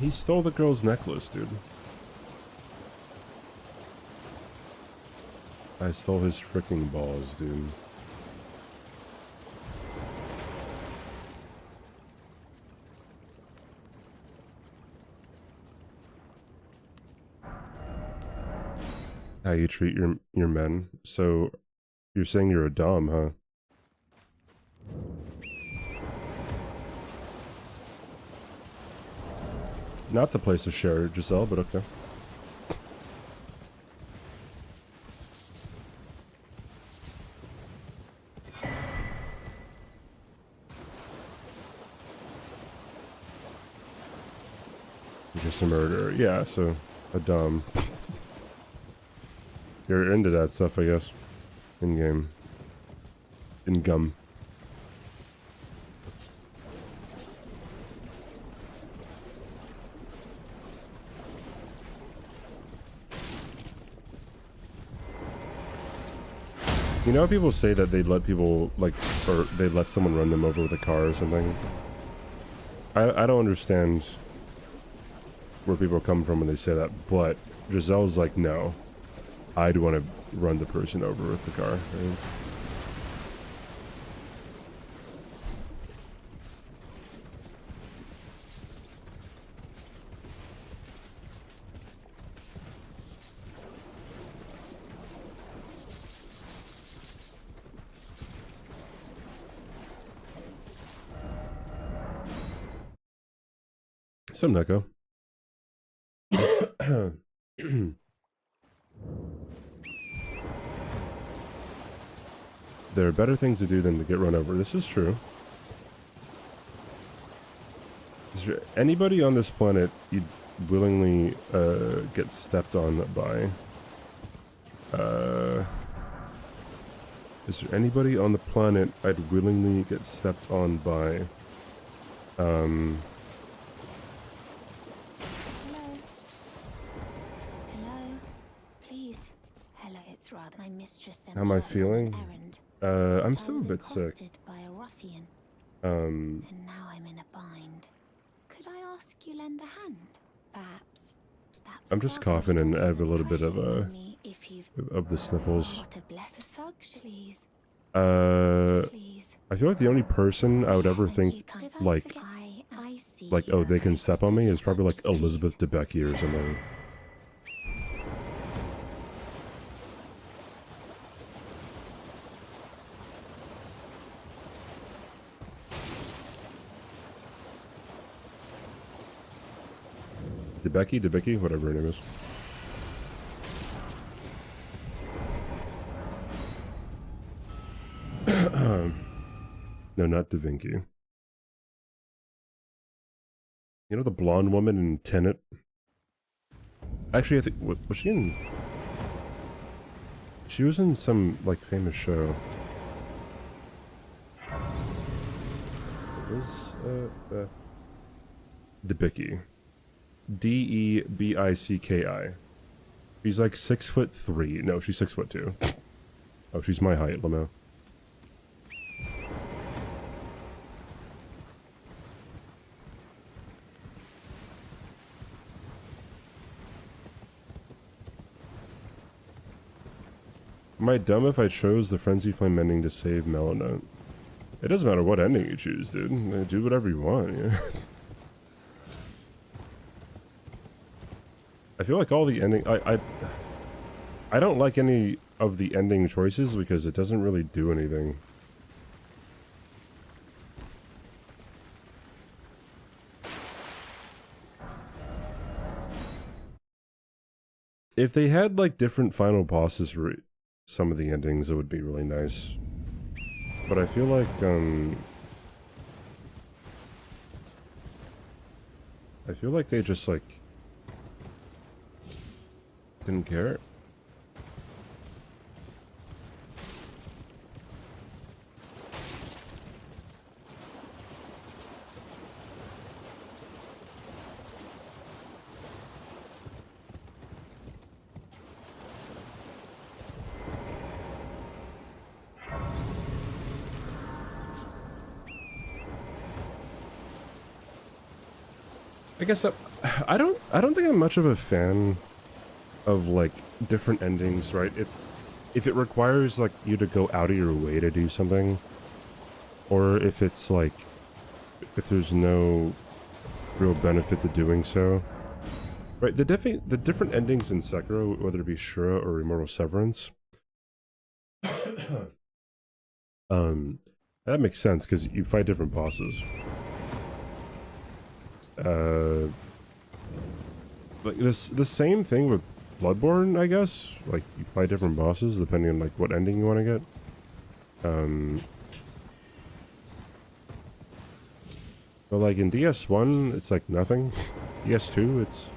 He stole the girl's necklace, dude. I stole his freaking balls, dude. How you treat your men. So you're saying you're a dom, huh? Not the place to share, Giselle, but okay. You're just a murderer. Yeah, so a dom. You're into that stuff, I guess. In game. In gum. You know how people say that they'd let people, like, or they'd let someone run them over with a car or something? I don't understand where people come from when they say that, but Giselle's like, no. I'd want to run the person over with the car. Right? Some Neko. There are better things to do than to get run over. This is true. Is there anybody on this planet you'd willingly get stepped on by? Is there anybody on the planet I'd willingly get stepped on by? Hello. Hello. Please. Hello, it's rather my mistress sent How am I her on an feeling? errand. I'm But I still a was bit sick. accosted by a ruffian, Um, and now I'm in a bind. Could I ask you lend a hand? Perhaps. That I'm just thug coughing and would I have a little bit precious of on me if you've the sniffles. what a blessed thug, please. Please. I feel like the only person I would ever Thank you, think, kind- Did I like, forget- I see like, oh, you they can have step on me is studied probably like substance. Elizabeth Debicki or something. Debicki, whatever her name is. No, not Da Vinci. You know the blonde woman in Tenet? Actually, I think, was she in? She was in some, like, famous show. It was, Debicki. Debicki. She's like 6'3". No, she's 6'2". Oh, she's my height, Lamo. Am I dumb if I chose the Frenzy Flame ending to save Mellow Note? It doesn't matter what ending you choose, dude. Do whatever you want, yeah. I feel like all the ending... I don't like any of the ending choices because it doesn't really do anything. If they had, like, different final bosses for some of the endings, it would be really nice. But I feel like, I feel like they just, like, didn't care. I guess I don't think I'm much of a fan of like different endings, right? If it requires like you to go out of your way to do something, or if it's like if there's no real benefit to doing so. Right, the different endings in Sekiro, whether it be Shura or Immortal Severance, that makes sense because you fight different bosses. Like the same thing with Bloodborne, I guess. Like you fight different bosses depending on like what ending you want to get. But like in DS1, it's like nothing. DS2, it's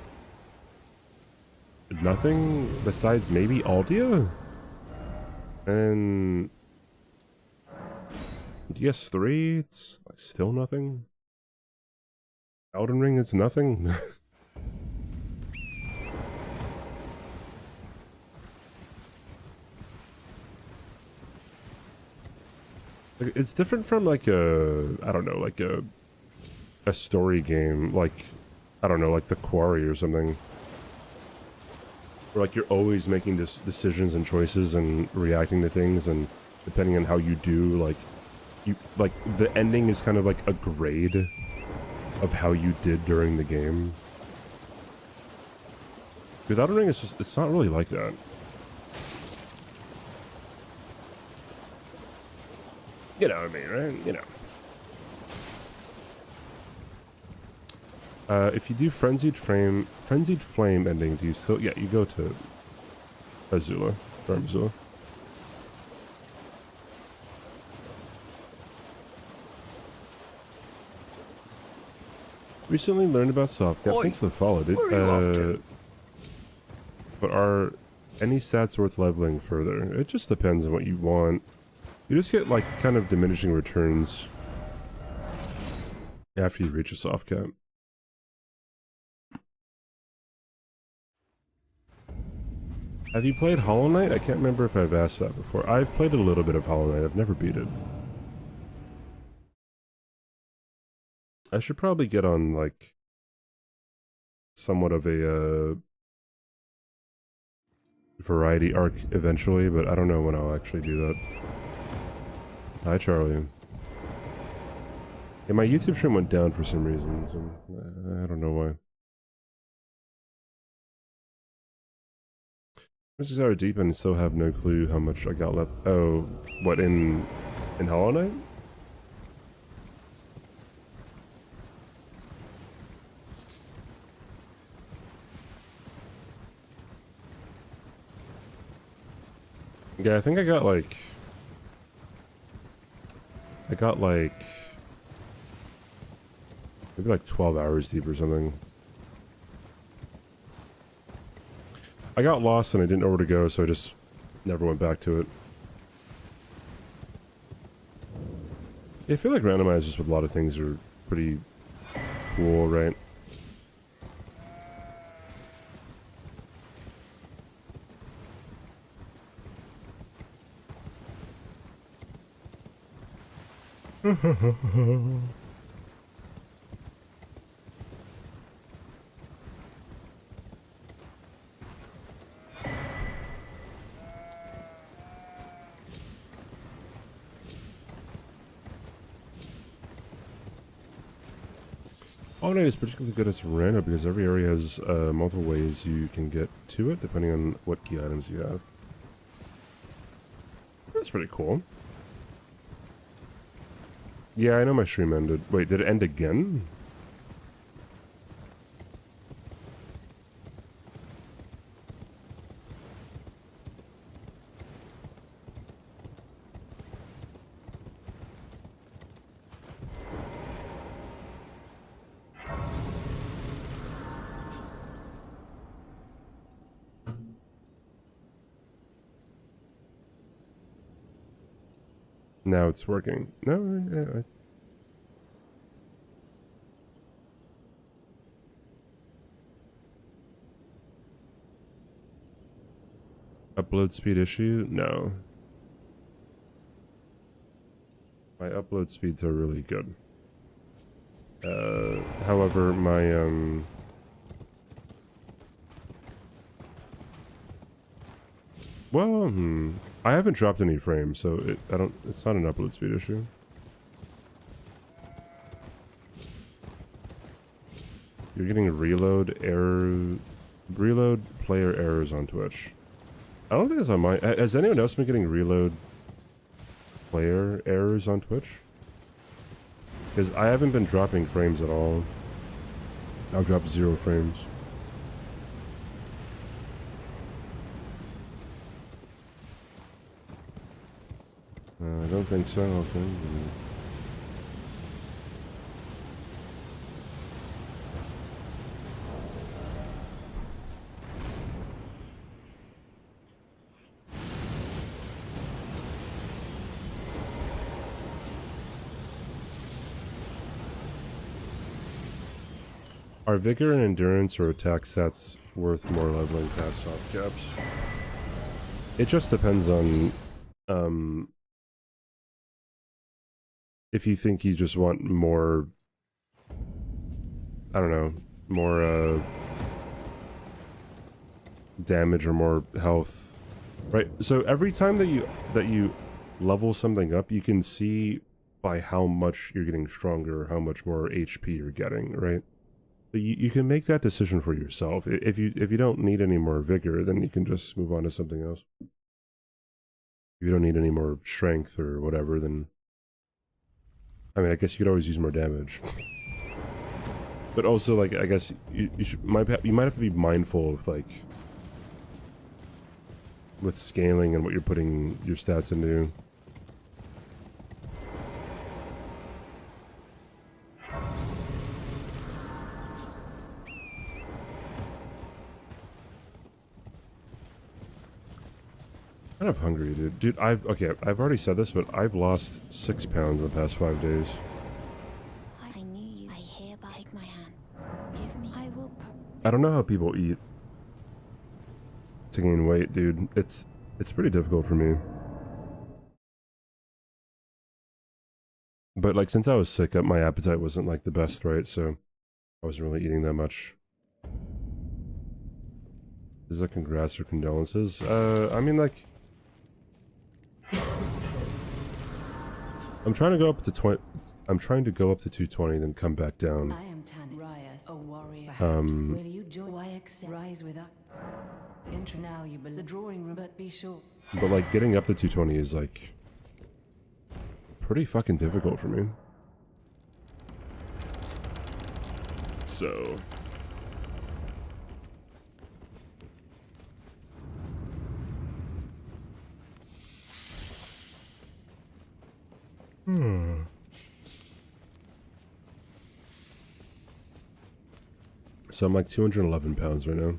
nothing besides maybe Aldia. And DS3, it's like still nothing. Elden Ring is nothing. It's different from like a, I don't know, like a story game, like, I don't know, like The Quarry or something. Where like you're always making decisions and choices and reacting to things, and depending on how you do, like, like the ending is kind of like a grade of how you did during the game. With Elden Ring, it's not really like that. You know what I mean, right? You know. If you do Frenzied Flame ending, do you still... Yeah, you go to Azula, from Azula. Recently learned about softcap. Thanks for the follow, dude. But are any stats worth leveling further? It just depends on what you want. You just get, like, kind of diminishing returns after you reach a soft cap. Have you played Hollow Knight? I can't remember if I've asked that before. I've played a little bit of Hollow Knight. I've never beat it. I should probably get on, like, somewhat of a, variety arc eventually, but I don't know when I'll actually do that. Hi, Charlie. Yeah, my YouTube stream went down for some reason, so I don't know why. This is our deep and still have no clue how much I got left. Oh, what, in Hollow Knight? Yeah, I think I got like maybe like 12 hours deep or something. I got lost and I didn't know where to go, so I just never went back to it. Yeah, I feel like randomizers with a lot of things are pretty cool, right? Hollow Knight is particularly good as random because every area has multiple ways you can get to it depending on what key items you have. That's pretty cool. Yeah, I know my stream ended. Wait, did it end again? Now it's working. No, upload speed issue? No. My upload speeds are really good. However, my well, I haven't dropped any frames, so it's not an upload speed issue. You're getting reload player errors on Twitch. I don't think it's on my. Has anyone else been getting reload player errors on Twitch? Because I haven't been dropping frames at all. I've dropped 0 frames. I don't think so. Okay. Are vigor and endurance or attack stats worth more leveling past soft caps? It just depends on if you think you just want more, I don't know, more damage or more health, right? So every time that you level something up, you can see by how much you're getting stronger, how much more HP you're getting, right? So you can make that decision for yourself. If you don't need any more vigor, then you can just move on to something else. If you don't need any more strength or whatever, then I mean, I guess you could always use more damage. But also, like, I guess you might have to be mindful of, like, with scaling and what you're putting your stats into. Kind of hungry, dude. Dude, I've already said this, but I've lost 6 pounds in the past 5 days. I knew you. I hereby take my hand. Give me. I will. I don't know how people eat to gain weight, dude. It's pretty difficult for me. But like, since I was sick, my appetite wasn't like the best, right? So I wasn't really eating that much. Is that congrats or condolences? I mean, like, I'm trying to go up to 20. I'm trying to go up to 220, then come back down. I am Tan Rias, a warrior. Will you join YX Rise with us? Enter now, you the drawing room, but be sure. But like, getting up to 220 is like pretty fucking difficult for me. So so I'm like 211 pounds right now.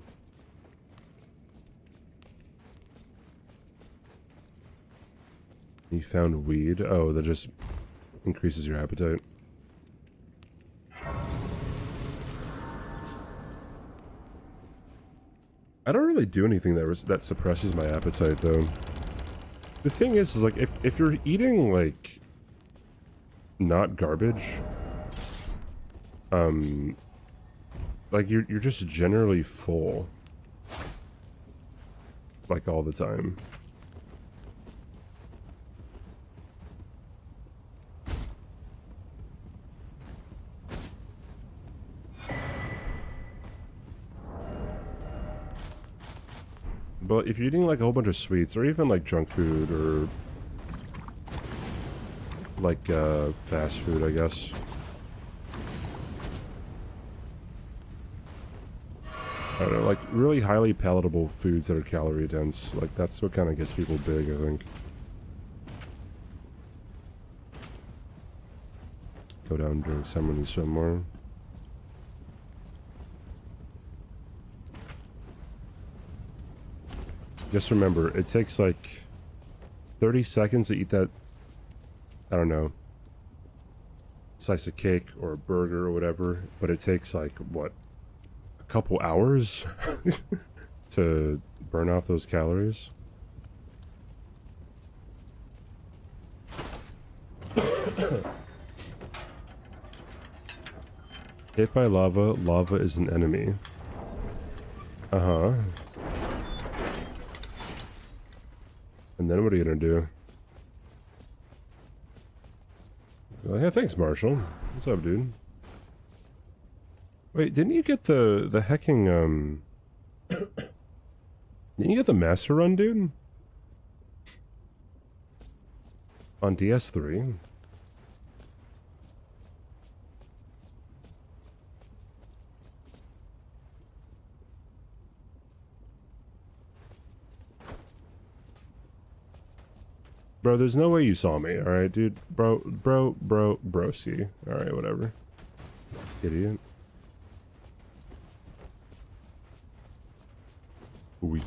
You found weed? Oh, that just increases your appetite. I don't really do anything that suppresses my appetite, though. The thing is like, if you're eating, like, not garbage, like, you're just generally full, like, all the time. But if you're eating like a whole bunch of sweets, or even like junk food, or like fast food, I guess. I don't know, like really highly palatable foods that are calorie dense, like that's what kind of gets people big, I think. Go down and drink some more. Just remember, it takes like 30 seconds to eat that, I don't know, slice of cake or a burger or whatever, but it takes like, what, a couple hours to burn off those calories? Hit by lava, lava is an enemy. Uh-huh. And then what are you gonna do? Yeah, thanks, Marshall. What's up, dude? Wait, didn't you get the hecking, didn't you get the Master Run, dude? On DS3? Bro, there's no way you saw me, alright, dude? See. Alright, whatever. Idiot. Oui.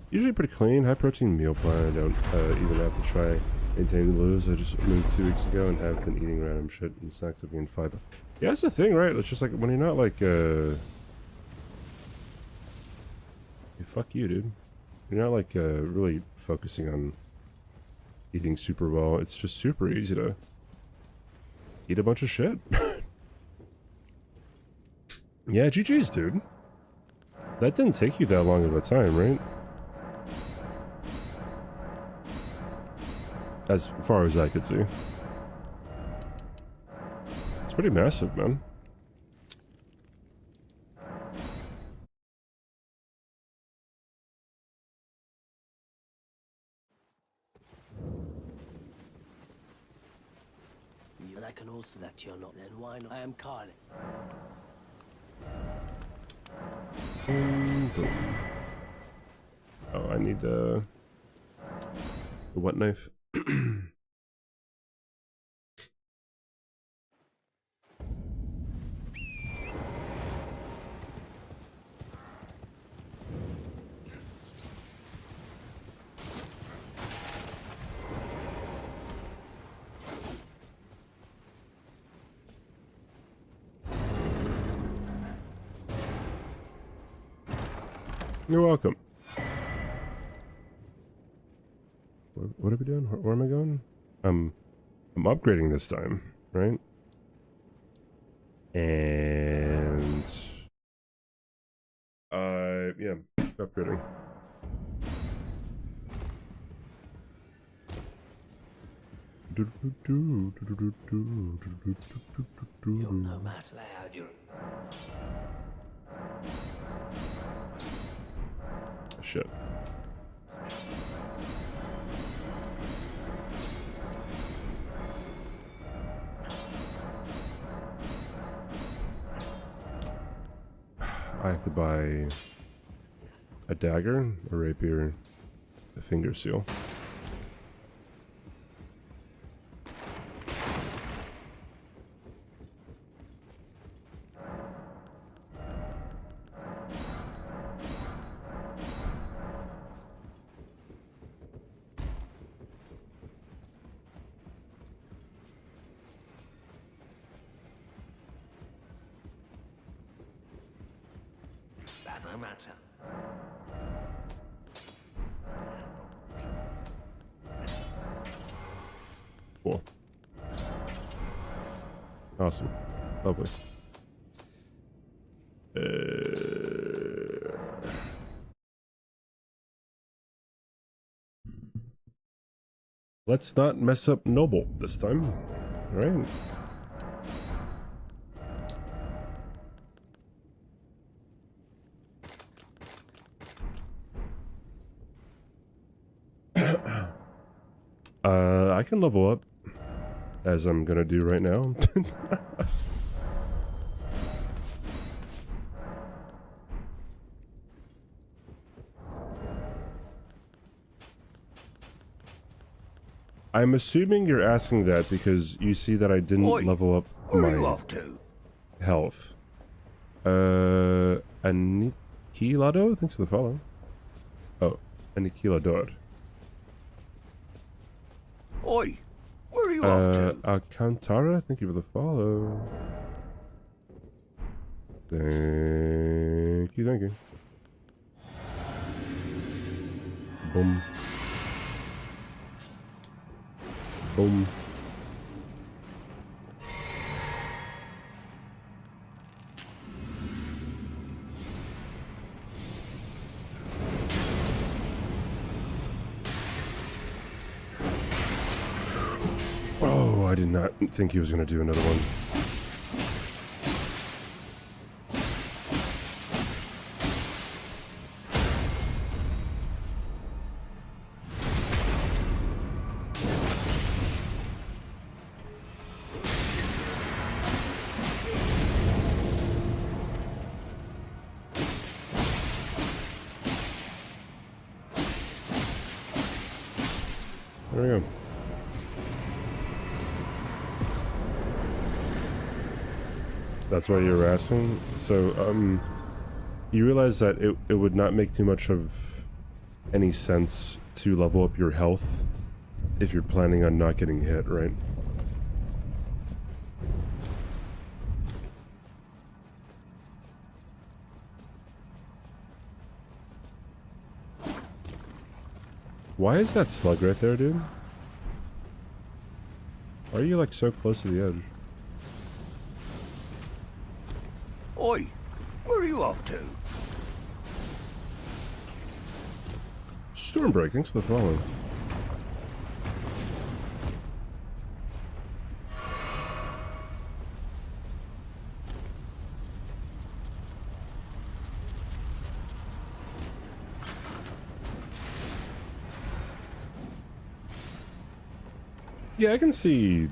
Usually pretty clean, high protein meal plan. I don't even have to try maintaining the lose. I just moved 2 weeks ago and have been eating random shit and snacks of gained 5. Yeah, that's the thing, right? It's just like when you're not like hey, fuck you, dude. You're not like really focusing on eating super well. It's just super easy to eat a bunch of shit. Yeah, GG's, dude. That didn't take you that long of a time, right? As far as I could see. It's pretty massive, man. And I can also that you're not, then why not? I am Carly. Boom. Oh, I need the wet knife. You're welcome. What are we doing? Where am I going? I'm upgrading this time, right? And yeah, upgrading. You're no matter loud, you're... Shit. I have to buy a dagger, a rapier, a finger seal. That no matter. Cool. Awesome. Lovely. Let's not mess up Noble this time. All right. I can level up, as I'm gonna do right now. I'm assuming you're asking that because you see that I didn't level up Where are you my off to? health. Aniquilado? Thanks for the follow. Oh, Aniquilador. Oi, where are you off to? Alcantara, thank you for the follow. Thank you, thank you. Boom. Boom. I did not think he was going to do another one. There we go. That's why you're asking? So, you realize that it would not make too much of any sense to level up your health if you're planning on not getting hit, right? Why is that slug right there, dude? Why are you like so close to the edge? Oi, where are you off to? Stormbreak, thanks for the follow. Yeah, I can see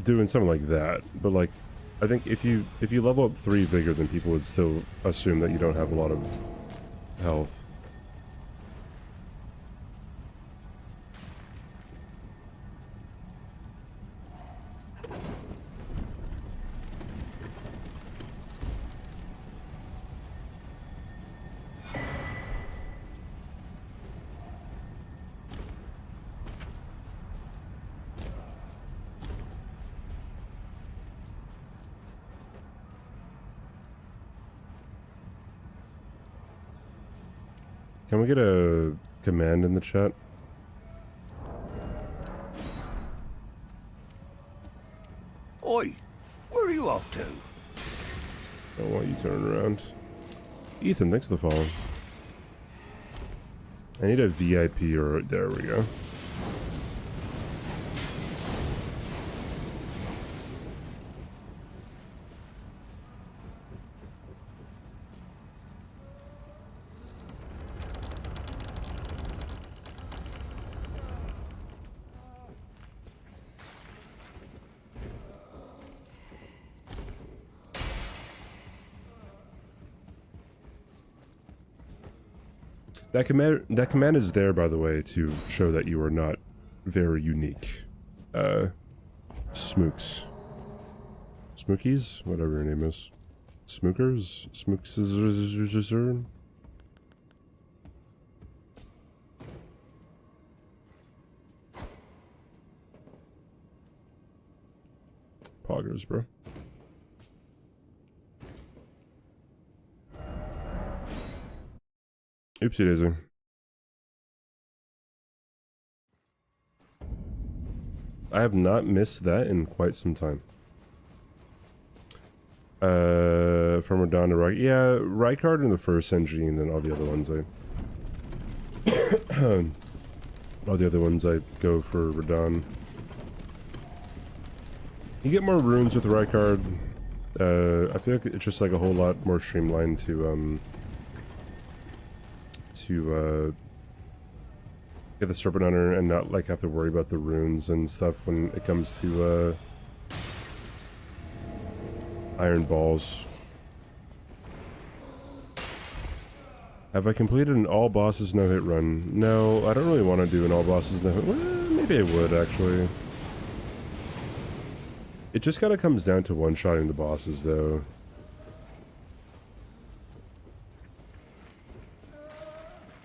doing something like that, but like, I think if you level up 3 vigor, then people would still assume that you don't have a lot of health. Can we get a command in the chat? Oi, where are you off to? I don't want you turning around. Ethan, thanks for the follow. I need a VIP or there we go. That command is there, by the way, to show that you are not very unique. Smooks. Smookies? Whatever your name is. Smookers? Smooks? Poggers, bro. Oopsie daisy. I have not missed that in quite some time. From Radon to Rykard. Yeah, Rykard in the first NG, and then all the other ones I go for Radon. You get more runes with Rykard. I feel like it's just like a whole lot more streamlined to get the Serpent Hunter and not like have to worry about the runes and stuff when it comes to Iron Balls. Have I completed an all bosses no hit run? No, I don't really want to do an all bosses no hit. Well, maybe I would actually. It just kind of comes down to one-shotting the bosses though.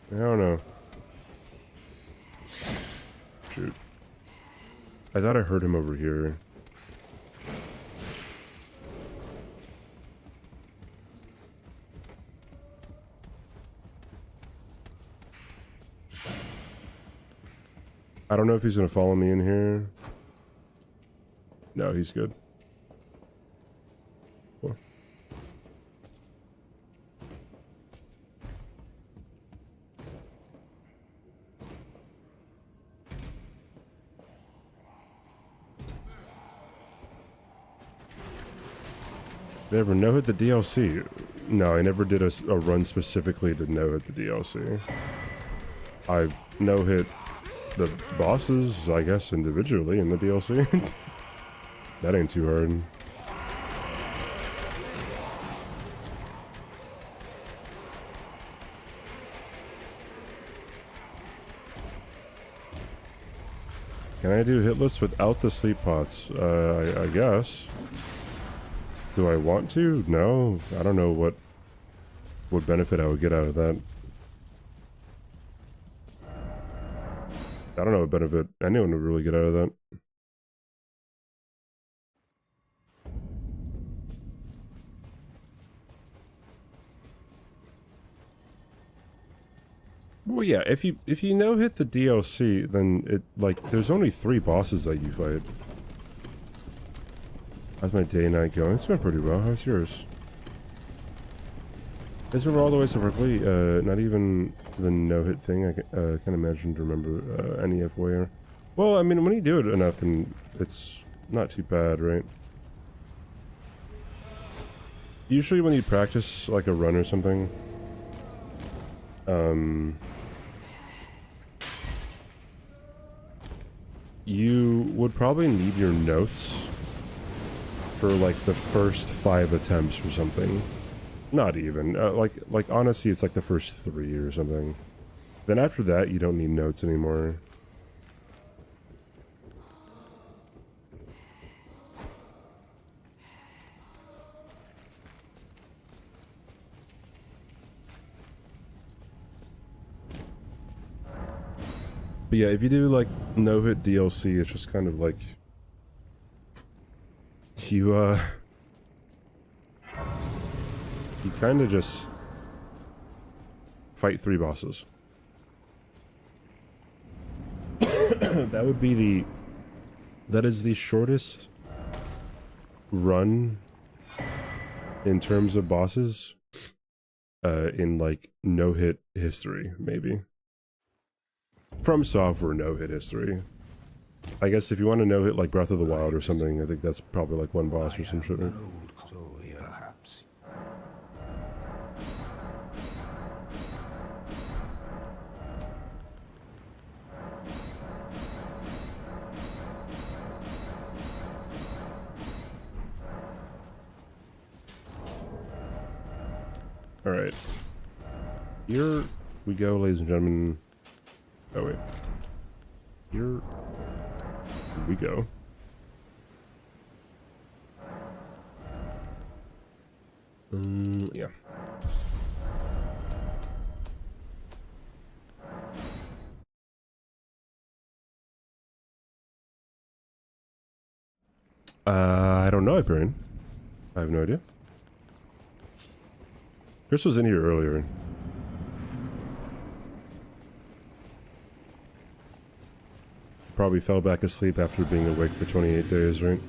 I don't know. Shoot. I thought I heard him over here. I don't know if he's gonna follow me in here. No, he's good. Cool. Did I ever no-hit the DLC? No, I never did a run specifically to no-hit the DLC. I've no-hit the bosses, I guess, individually in the DLC. That ain't too hard. Can I do hitless without the sleep pots? I guess. Do I want to? No. I don't know what benefit I would get out of that. I don't know what benefit anyone would really get out of that. Well, yeah, if you no hit the DLC, then it, like, there's only 3 bosses that you fight. How's my day and night going? It's going pretty well. How's yours? Is it all the way so quickly? Not even the no-hit thing. I can't imagine to remember any of where. Well, I mean, when you do it enough, then it's not too bad, right? Usually when you practice, like, a run or something, you would probably need your notes for, like, the first 5 attempts or something. Not even. Like honestly, it's like the first 3 or something. Then after that, you don't need notes anymore. But yeah, if you do, like, no-hit DLC, it's just kind of like... You kind of just fight 3 bosses. That is the shortest run in terms of bosses in, like, no-hit history, maybe. From software no-hit history. I guess if you want to no-hit, like, Breath of the Wild or something, I think that's probably like 1 boss or some shit. Right? Perhaps. Alright. Here we go, ladies and gentlemen. Oh, wait. Here we go. Yeah. I don't know, Hyperion. I have no idea. Chris was in here earlier. Probably fell back asleep after being awake for 28 days, right?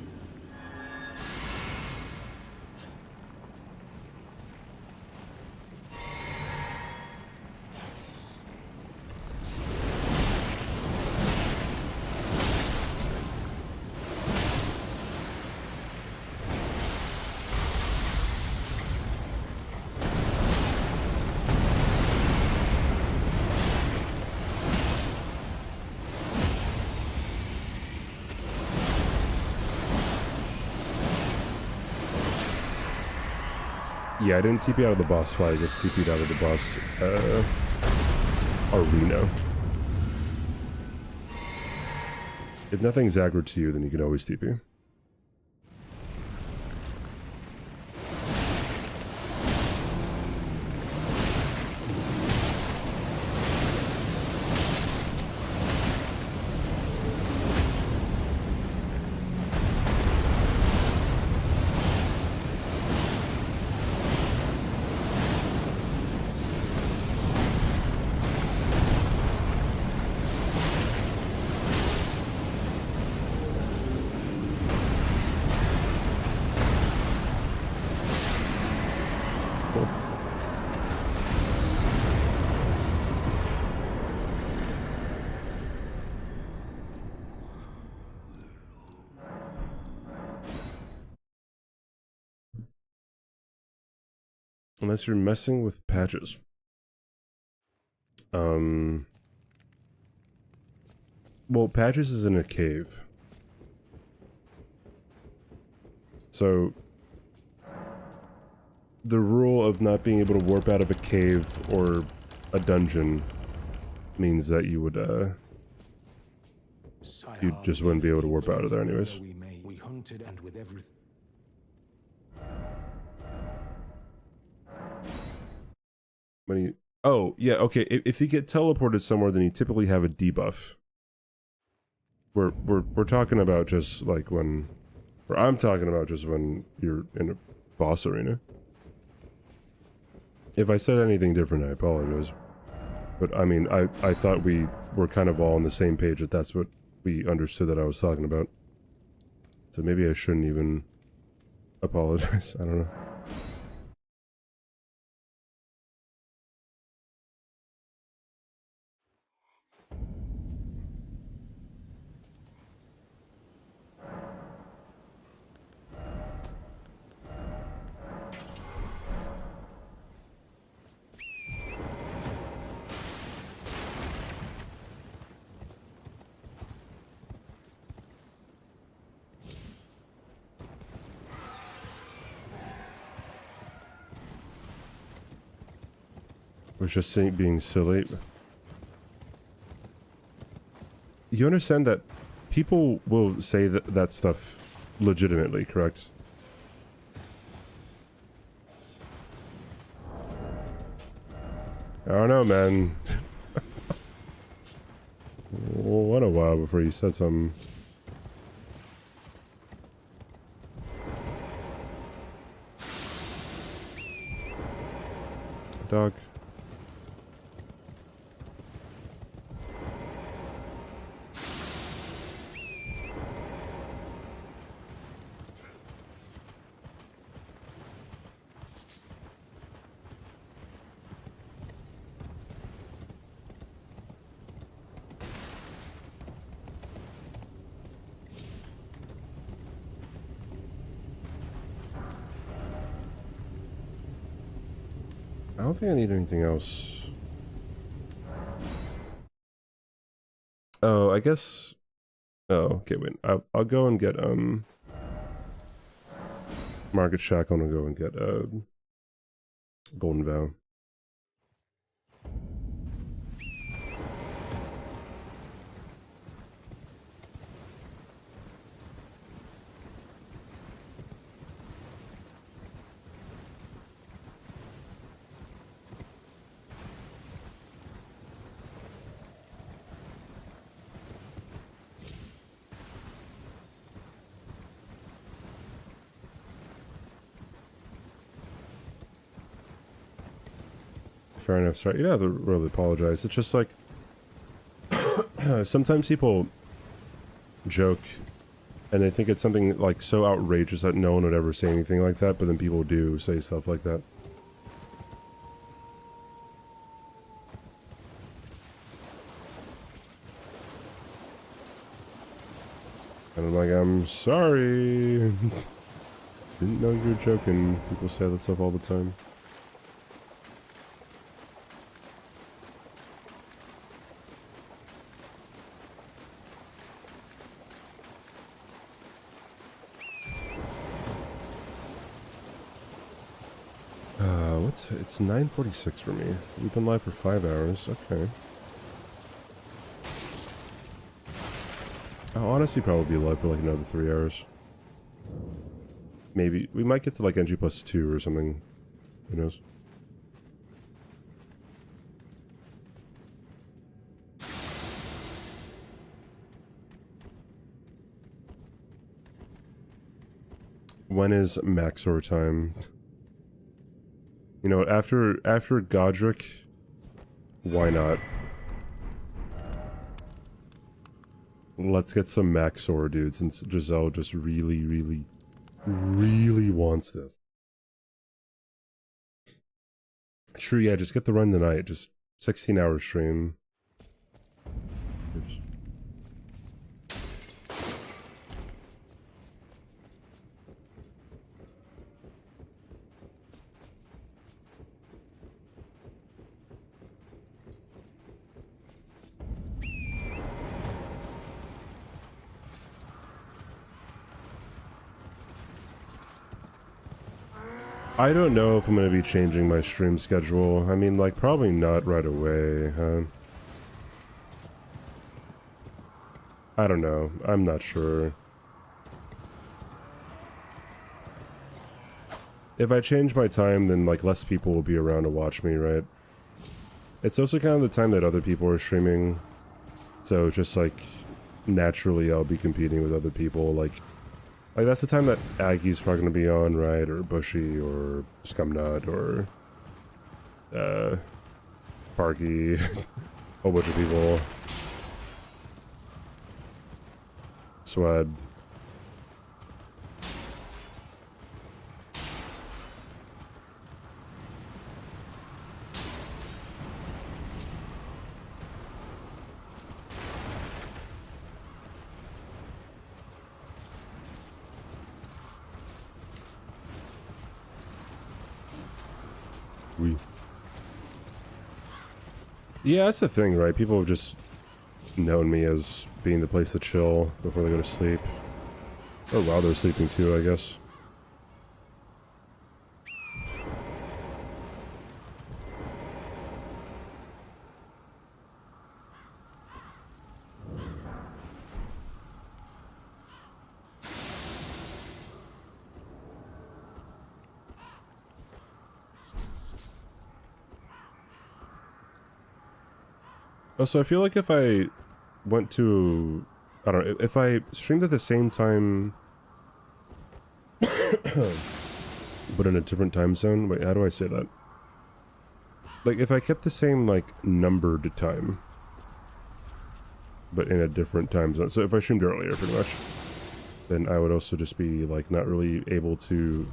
Yeah, I didn't TP out of the boss fight, I just TP'd out of the boss, arena. If nothing's aggro to you, then you can always TP. Unless you're messing with patches. Well, patches is in a cave. So the rule of not being able to warp out of a cave or a dungeon means that you would you just wouldn't be able to warp out of there anyways. We hunted and with everything. When you, oh yeah, okay. If you get teleported somewhere, then you typically have a debuff. We're talking about just like when, or I'm talking about just when you're in a boss arena. If I said anything different, I apologize. But I mean, I thought we were kind of all on the same page that that's what we understood that I was talking about. So maybe I shouldn't even apologize. I don't know. Was just being silly. You understand that people will say that stuff legitimately, correct? I don't know, man. What a while before you said something. Dog. I don't think I need anything else. Oh, I guess. Oh, okay. Wait. I'll go and get Market Shackle and go and get Golden Vow. Fair enough. Sorry. You don't have to really apologize. It's just like sometimes people joke and they think it's something like so outrageous that no one would ever say anything like that, but then people do say stuff like that. And I'm like, I'm sorry. Didn't know you were joking. People say that stuff all the time. It's 9:46 for me. We've been live for 5 hours. Okay. I'll honestly probably be live for like another 3 hours. Maybe. We might get to like NG+2 or something. Who knows? When is Maxor time? You know, after Godric, why not? Let's get some Maxor, dude, since Giselle just really wants this. True, yeah, just get the run tonight. Just 16-hour stream. Oops. I don't know if I'm going to be changing my stream schedule. I mean, like, probably not right away, huh? I don't know. I'm not sure. If I change my time, then, like, less people will be around to watch me, right? It's also kind of the time that other people are streaming. So, just, like, naturally I'll be competing with other people, like that's the time that Aggie's probably gonna be on, right? Or Bushy, or Scumnut, or Parky, a whole bunch of people. Swad. Yeah, that's the thing, right? People have just known me as being the place to chill before they go to sleep. Or while they're sleeping too, I guess. Also, I feel like if I went to, I don't know, if I streamed at the same time, but in a different time zone, wait, how do I say that? Like, if I kept the same, like, numbered time, but in a different time zone, so if I streamed earlier, pretty much, then I would also just be, like, not really able to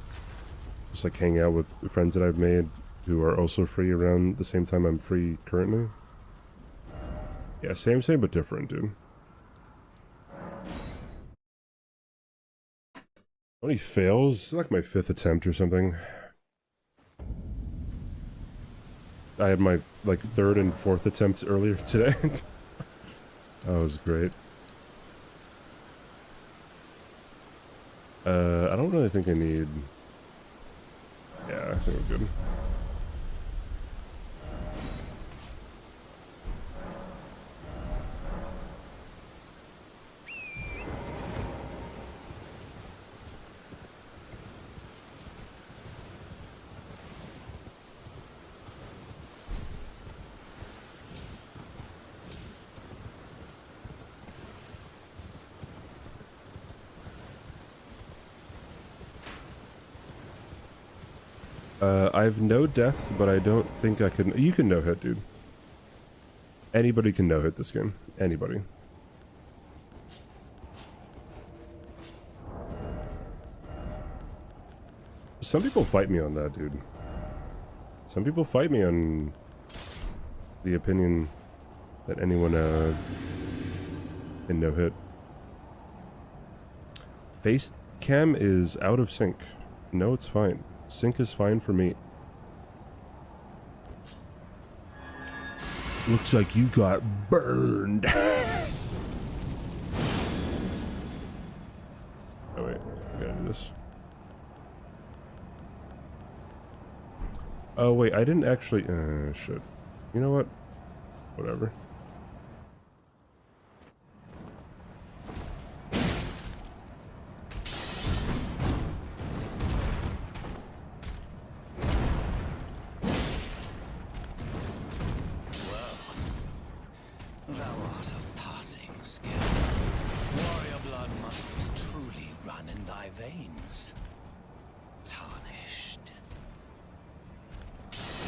just, like, hang out with friends that I've made who are also free around the same time I'm free currently. Yeah, same, but different, dude. How many fails? It's like my 5th attempt or something. I had my, like, 3rd and 4th attempts earlier today. That was great. I don't really think I need... Yeah, I think we're good. I've no death, but I don't think I can... You can no-hit, dude. Anybody can no-hit this game. Anybody. Some people fight me on that, dude. Some people fight me on the opinion that anyone can no-hit. Face cam is out of sync. No, it's fine. Sync is fine for me. Looks like you got burned. Oh wait, I gotta do this. Oh wait, I didn't actually, shit. You know what? Whatever.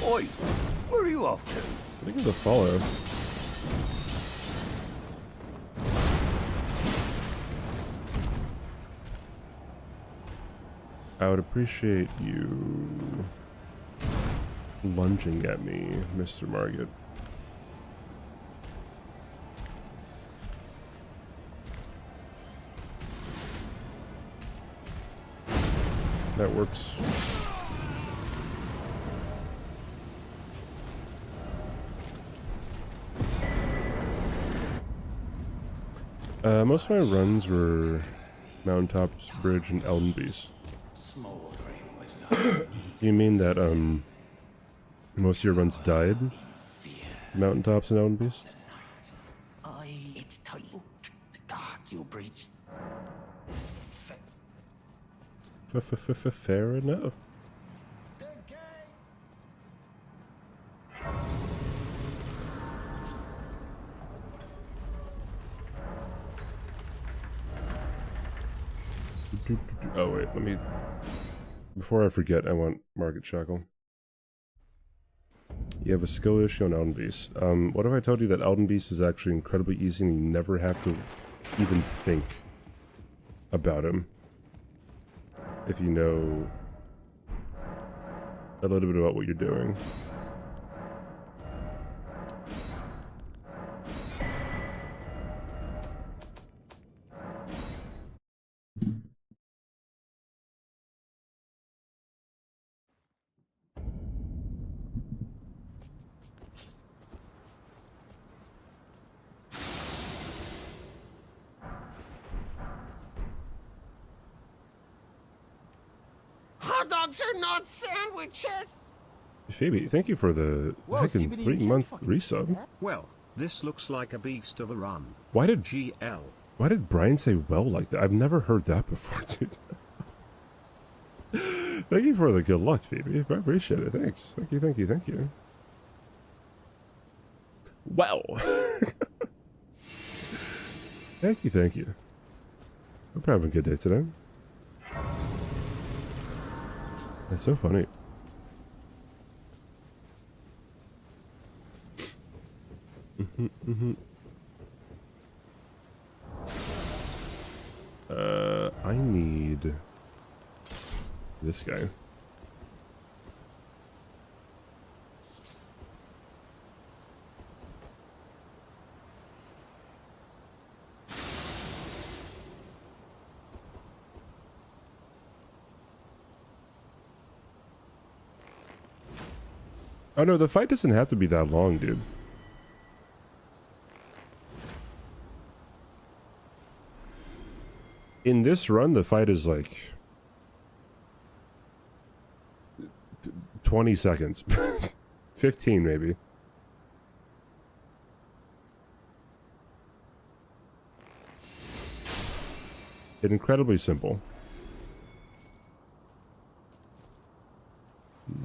Oi, where are you off to? I think it's a follow. I would appreciate you lunging at me, Mr. Margit. That works. Most of my runs were Mountaintops Bridge and Elden Beast. Smoldering with You mean that, most of your runs died? Mountaintops and Elden Beast? It's tight. The guards you breached. Fair enough. Oh wait, let me... Before I forget, I want Market Shackle. You have a skill issue on Elden Beast. What if I told you that Elden Beast is actually incredibly easy and you never have to even think about him? If you know a little bit about what you're doing. Hot dogs are not sandwiches! Phoebe, thank you for the heckin' 3-month resub. Well, this looks like a beast of a run. Why did GL. Why did Brian say well like that? I've never heard that before, dude. Thank you for the good luck, Phoebe. I appreciate it. Thanks. Thank you, thank you, thank you. Well. Thank you, thank you. Hope you're having a good day today. That's so funny. I need this guy. Oh no, the fight doesn't have to be that long, dude. In this run, the fight is like 20 seconds. 15 maybe. It's incredibly simple.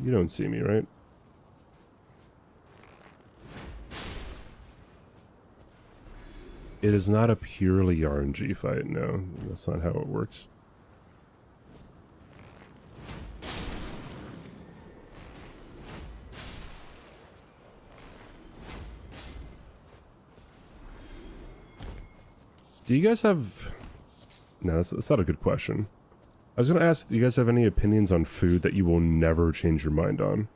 You don't see me, right? It is not a purely RNG fight, no. That's not how it works. Do you guys have... No, that's not a good question. I was gonna ask, do you guys have any opinions on food that you will never change your mind on?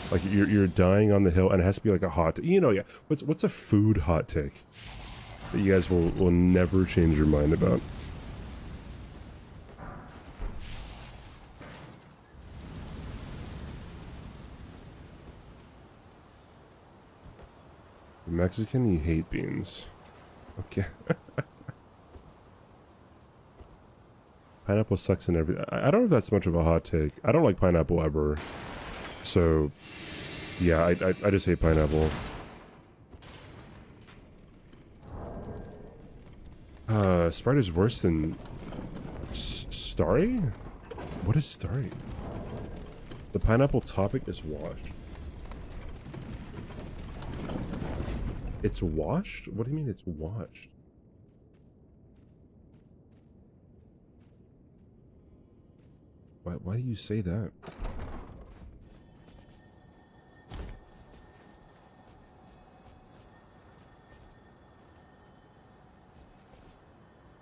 Like, you're dying on the hill, and it has to be like a hot... You know, yeah. What's a food hot take that you guys will never change your mind about? You're Mexican, you hate beans. Okay. Pineapple sucks in everything. I don't know if that's much of a hot take. I don't like pineapple ever. So, yeah, I just hate pineapple. Sprite is worse than Starry? What is Starry? The pineapple topic is washed. It's washed? What do you mean it's washed? Why do you say that?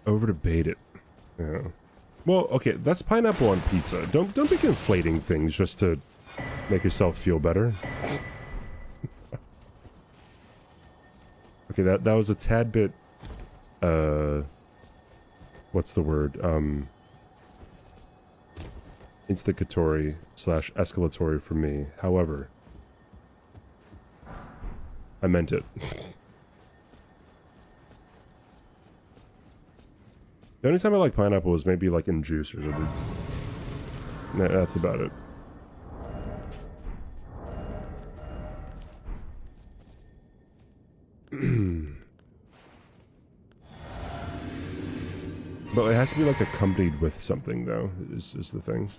Over to bait it. Yeah. Well, okay, that's pineapple on pizza. Don't be conflating things just to make yourself feel better. Okay, that was a tad bit what's the word? Instigatory / escalatory for me. However, I meant it. The only time I like pineapple is maybe like in juice or something. That's about it. But it has to be like accompanied with something though, is the thing.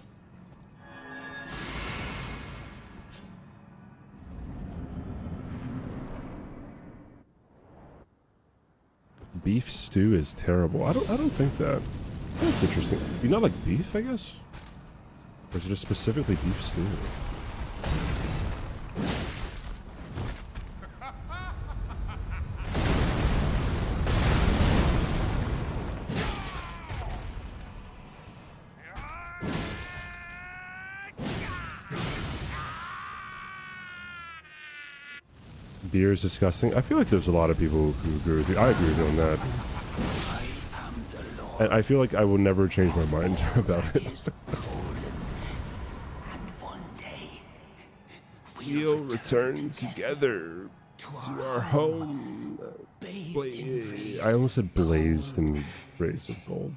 Beef stew is terrible. I don't think that. That's interesting. Do you not like beef, I guess? Or is it just specifically beef stew? Beer is disgusting. I feel like there's a lot of people who agree with you. I agree with you on that. And I feel like I will never change my mind about it. We'll return together to our home. I almost said blazed in rays of gold.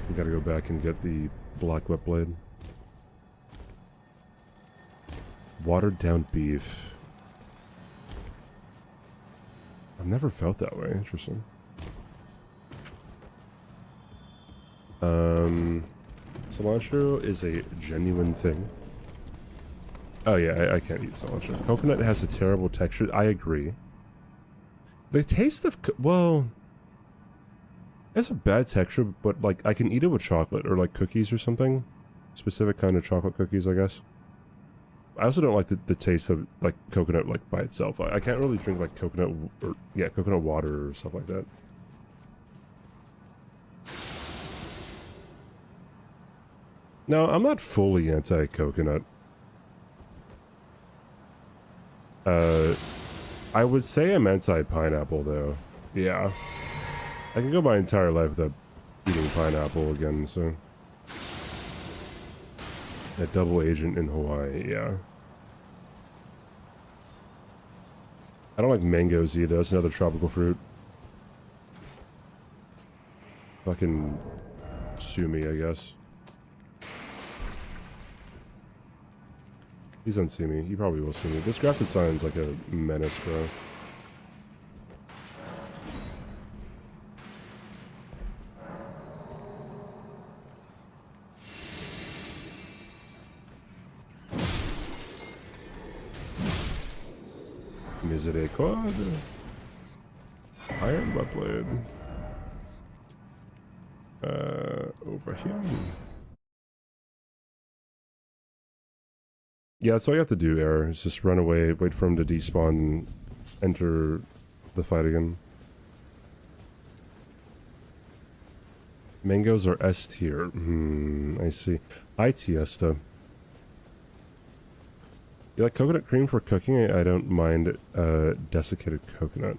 We gotta go back and get the black wet blade. Watered down beef. I've never felt that way. Interesting. Cilantro is a genuine thing. Oh yeah, I can't eat cilantro. Coconut has a terrible texture. I agree. The taste of well, it's a bad texture, but like I can eat it with chocolate or like cookies or something. Specific kind of chocolate cookies, I guess. I also don't like the taste of like coconut like by itself. I can't really drink like coconut or yeah, coconut water or stuff like that. No, I'm not fully anti-coconut. I would say I'm anti-pineapple though. Yeah. I can go my entire life without eating pineapple again, so. A double agent in Hawaii, yeah. I don't like mangoes either, that's another tropical fruit. Fucking sue me, I guess. Please don't sue me, you probably will sue me. This graphic design's like a menace, bro. Misericord. Iron butt blade. Over here. Yeah, that's all you have to do, Air. Is just run away, wait for him to despawn, and enter the fight again. Mangoes are S tier. I see. I Tiesta. You like coconut cream for cooking? I don't mind desiccated coconut.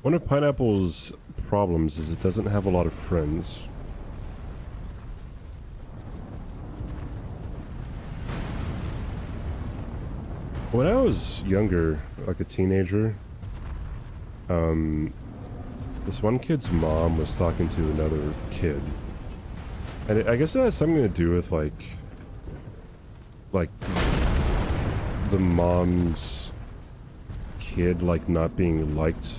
One of pineapple's problems is it doesn't have a lot of friends. When I was younger, like a teenager, this one kid's mom was talking to another kid. And I guess it has something to do with, like, the mom's kid, like, not being liked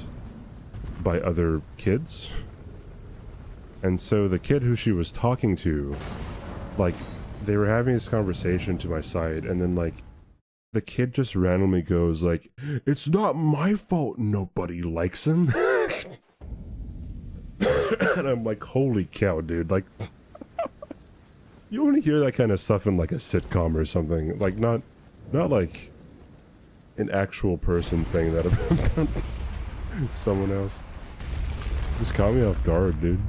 by other kids. And so the kid who she was talking to, like, they were having this conversation to my side, and then, like, the kid just randomly goes, like, it's not my fault nobody likes him. And I'm like, holy cow, dude, like... You want to hear that kind of stuff in like a sitcom or something, like not like an actual person saying that about someone else. Just caught me off guard, dude.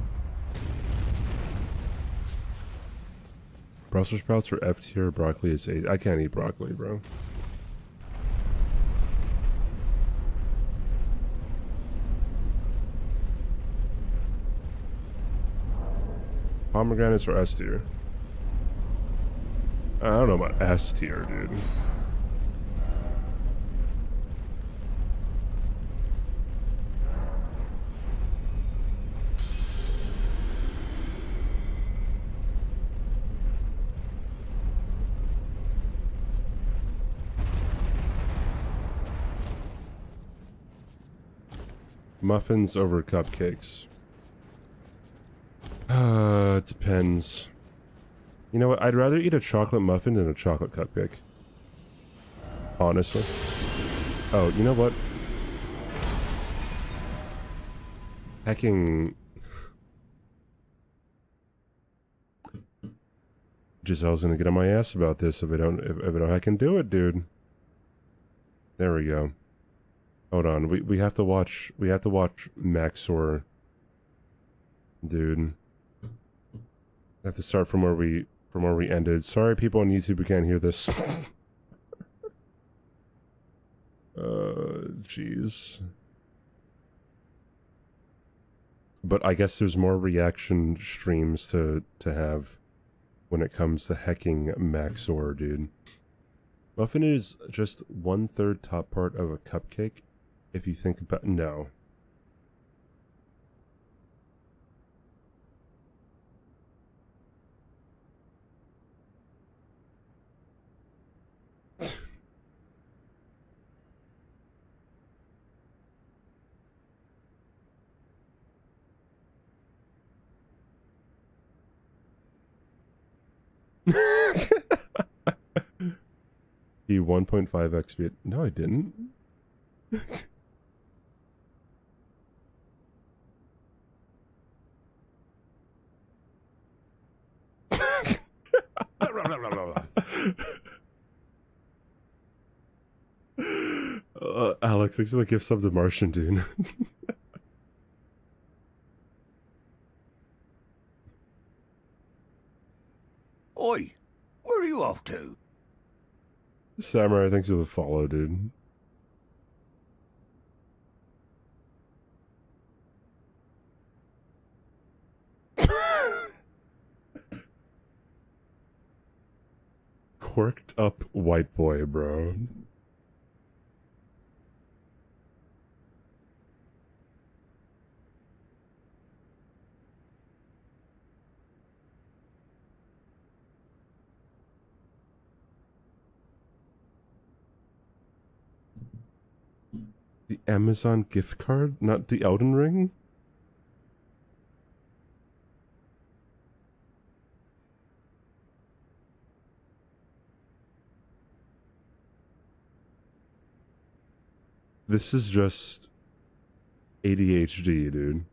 Brussels sprouts are F tier, broccoli is A. I can't eat broccoli, bro. Pomegranates are S tier. I don't know about S tier, dude. Muffins over cupcakes. It depends. You know what? I'd rather eat a chocolate muffin than a chocolate cupcake. Honestly. Oh, you know what? Hacking... Giselle's gonna get on my ass about this if I don't I can do it, dude. There we go. Hold on, we have to watch Maxor. Dude. I have to start from where we ended. Sorry people on YouTube who can't hear this. Jeez. But I guess there's more reaction streams to have when it comes to hecking Maxor, dude. Muffin is just 1/3 top part of a cupcake, if you think about— no. The 1.5x speed. No, I didn't. Alex, thanks for the gift sub to Martian, dude. Oi, where are you off to? Samurai, thanks for the follow, dude. Quirked up white boy, bro. The Amazon gift card? Not the Elden Ring? This is just ADHD, dude.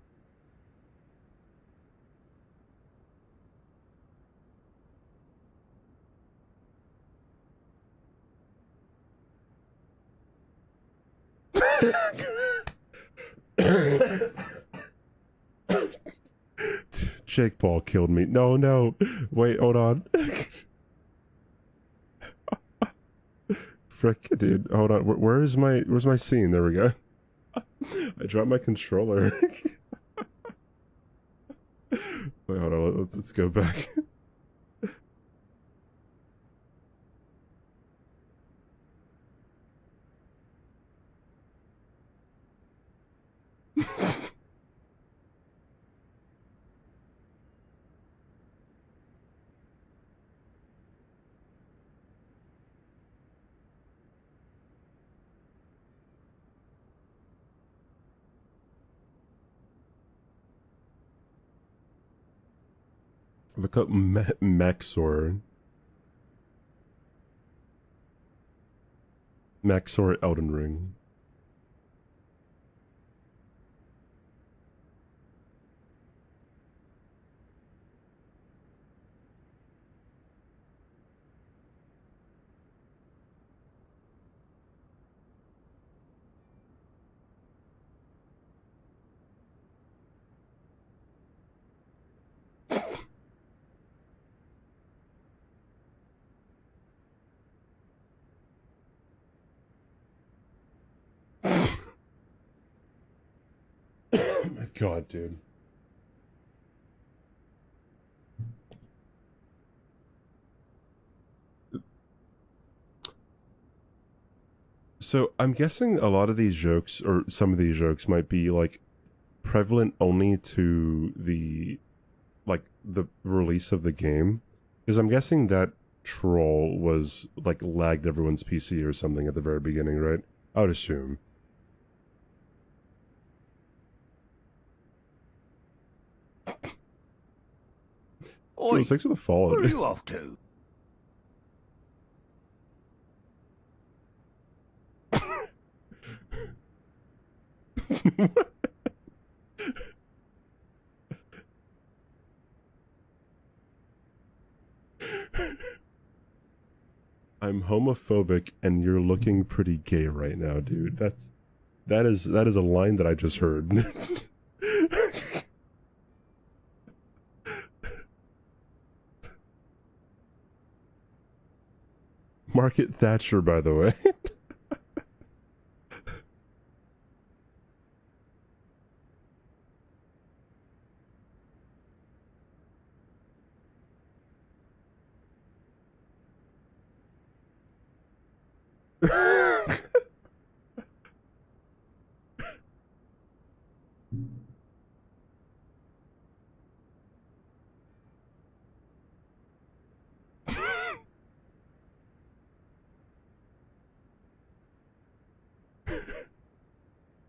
Jake Paul killed me. No, no. Wait, hold on. Frick, dude. Hold on. Where's my scene? There we go. I dropped my controller. Wait, hold on. Let's go back. Look up Maxor. Maxor Elden Ring. Oh my god, dude. So I'm guessing a lot of these jokes, or some of these jokes, might be like prevalent only to the release of the game, because I'm guessing that troll was like lagged everyone's PC or something at the very beginning, right? I would assume. Oi, thanks for the follow. where are dude. you off to? I'm homophobic and you're looking pretty gay right now, dude. That is a line that I just heard. Margaret Thatcher, by the way.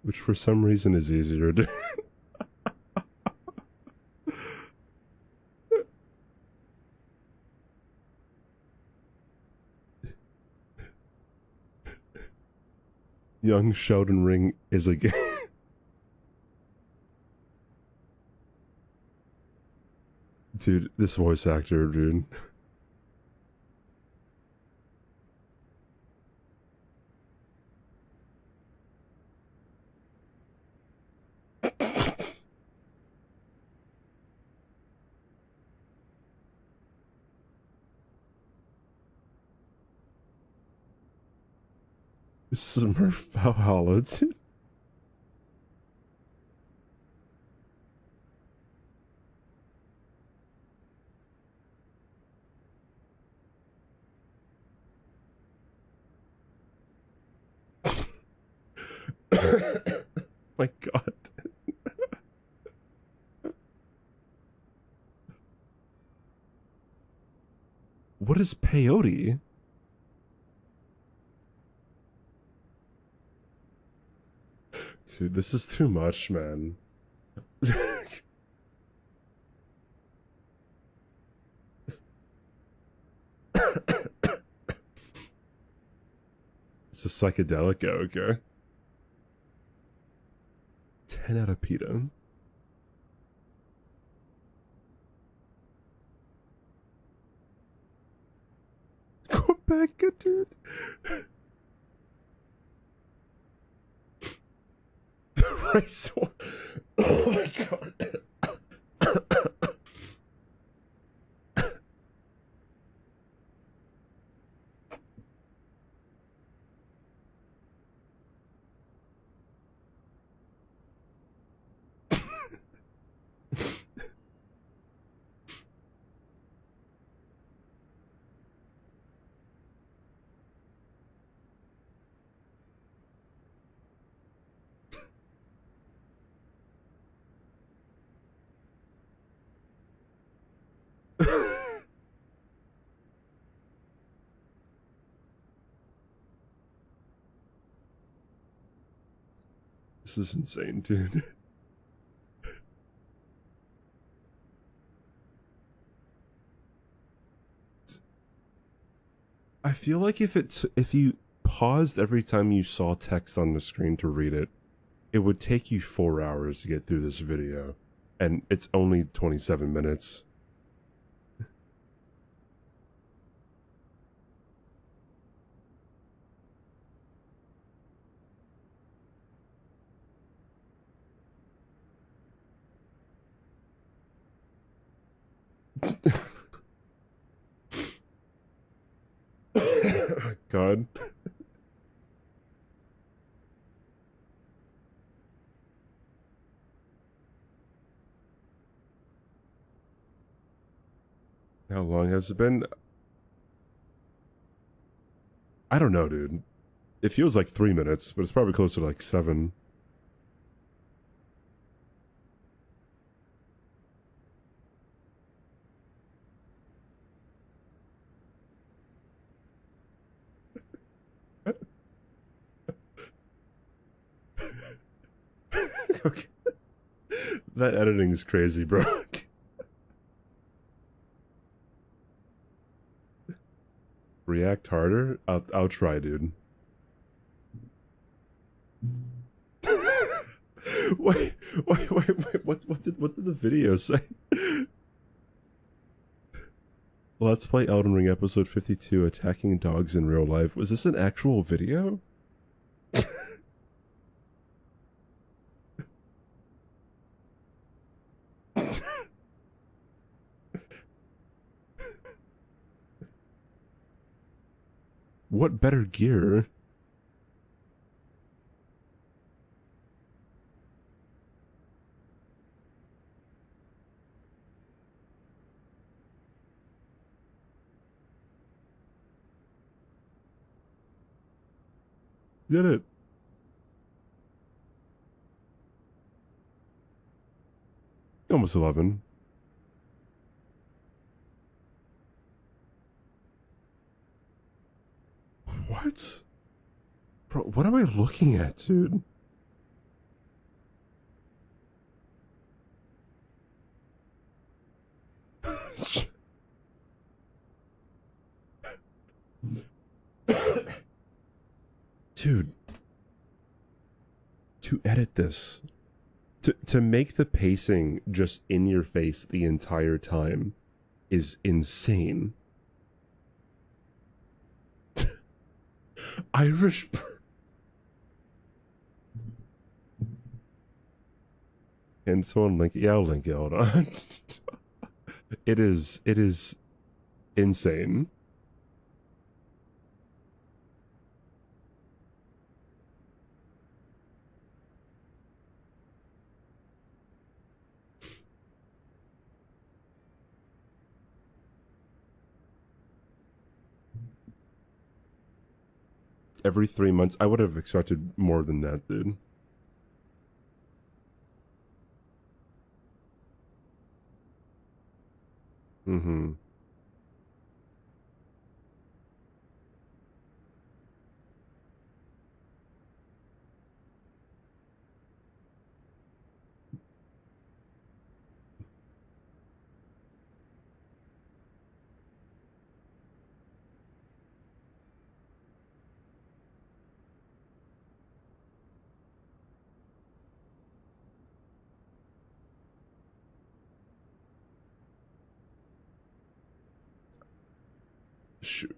Which for some reason is easier to... Young Sheldon Ring is a gay... Dude, this voice actor, dude. Smurf Valhalla, dude. My god. What is peyote? Dude, this is too much, man. It's a psychedelic, okay. 10 out of PETA. Quebec, dude. The rice one. Oh my god. This is insane, dude. I feel like if you paused every time you saw text on the screen to read it, it would take you 4 hours to get through this video, and it's only 27 minutes. God. How long has it been? I don't know, dude. It feels like 3 minutes, but it's probably closer to like 7. Okay. That editing is crazy, bro. React harder? I'll try, dude. wait, what did the video say? Let's play Elden Ring episode 52, attacking dogs in real life. Was this an actual video? What better gear? Did it? Almost 11. What? Bro, what am I looking at, dude? Dude. To edit this. To make the pacing just in your face the entire time is insane. Irish. And someone link. Yeah, I'll link it. Hold on. It is insane. Every 3 months, I would have expected more than that, dude. Mm-hmm. Shoot.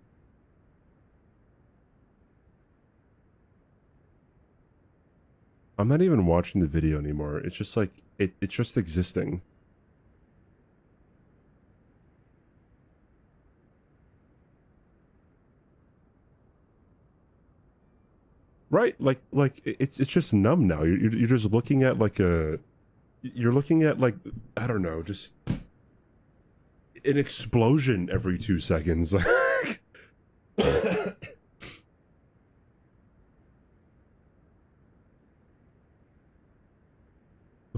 I'm not even watching the video anymore. It's just like it's just existing. Right? Like it's just numb now. You're just looking at like you're looking at like, I don't know, just an explosion every 2 seconds. The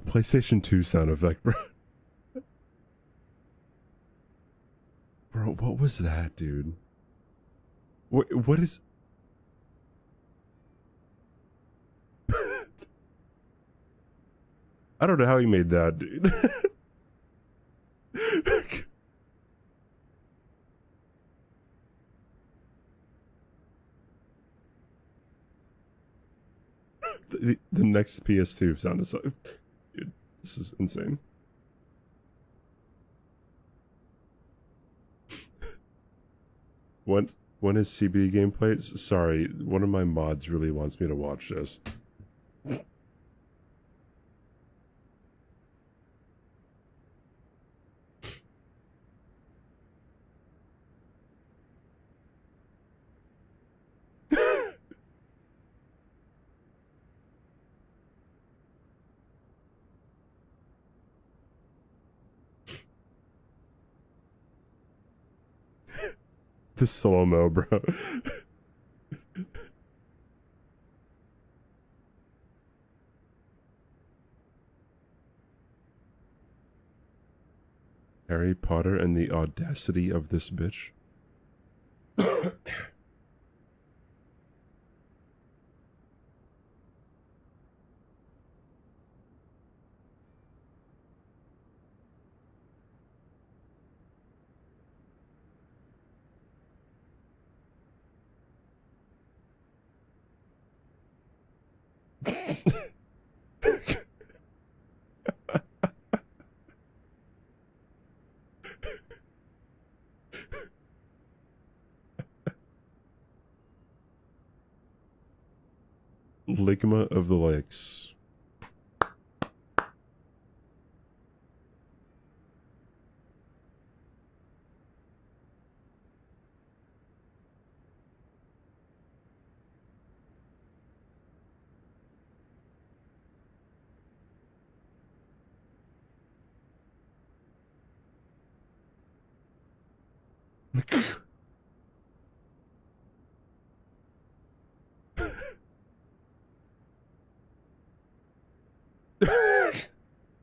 PlayStation 2 sound effect, bro. Bro, what was that, dude? What is... I don't know how he made that, dude. the next PS2 sound is... Dude, this is insane. When is CBD gameplay? Sorry, one of my mods really wants me to watch this. The slow-mo, bro. Harry Potter and the audacity of this bitch. Ligma of the lakes.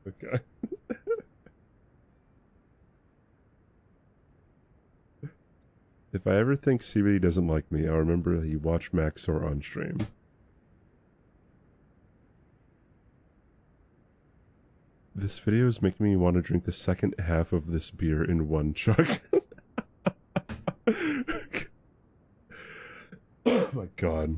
Okay. If I ever think CBD doesn't like me, I'll remember he watched Maxor on stream. This video is making me want to drink the second half of this beer in one chug. Oh my god.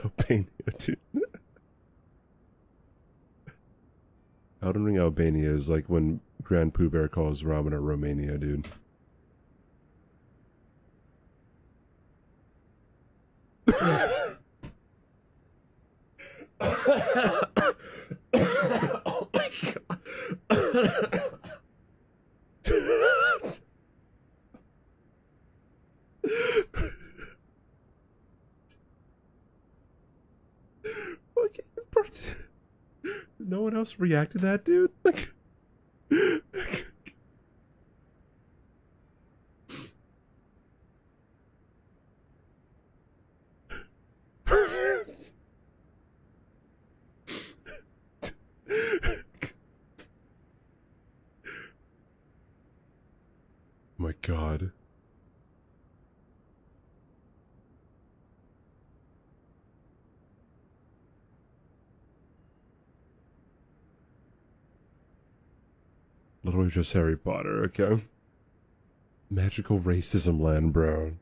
Albania, dude. Elden Ring Albania is like when Grand Pooh Bear calls ramen a Romania, dude. Oh my god. No one else reacted to that, dude? My god. Literally just Harry Potter, okay? Magical racism land, bro.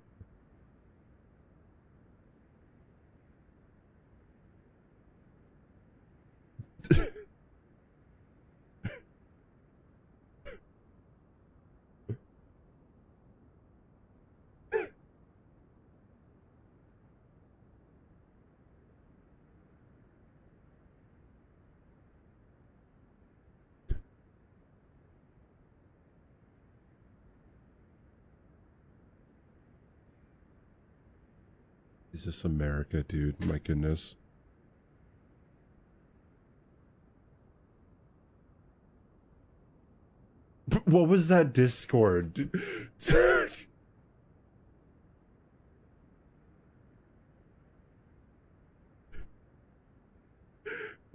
Is this America, dude? My goodness. What was that Discord?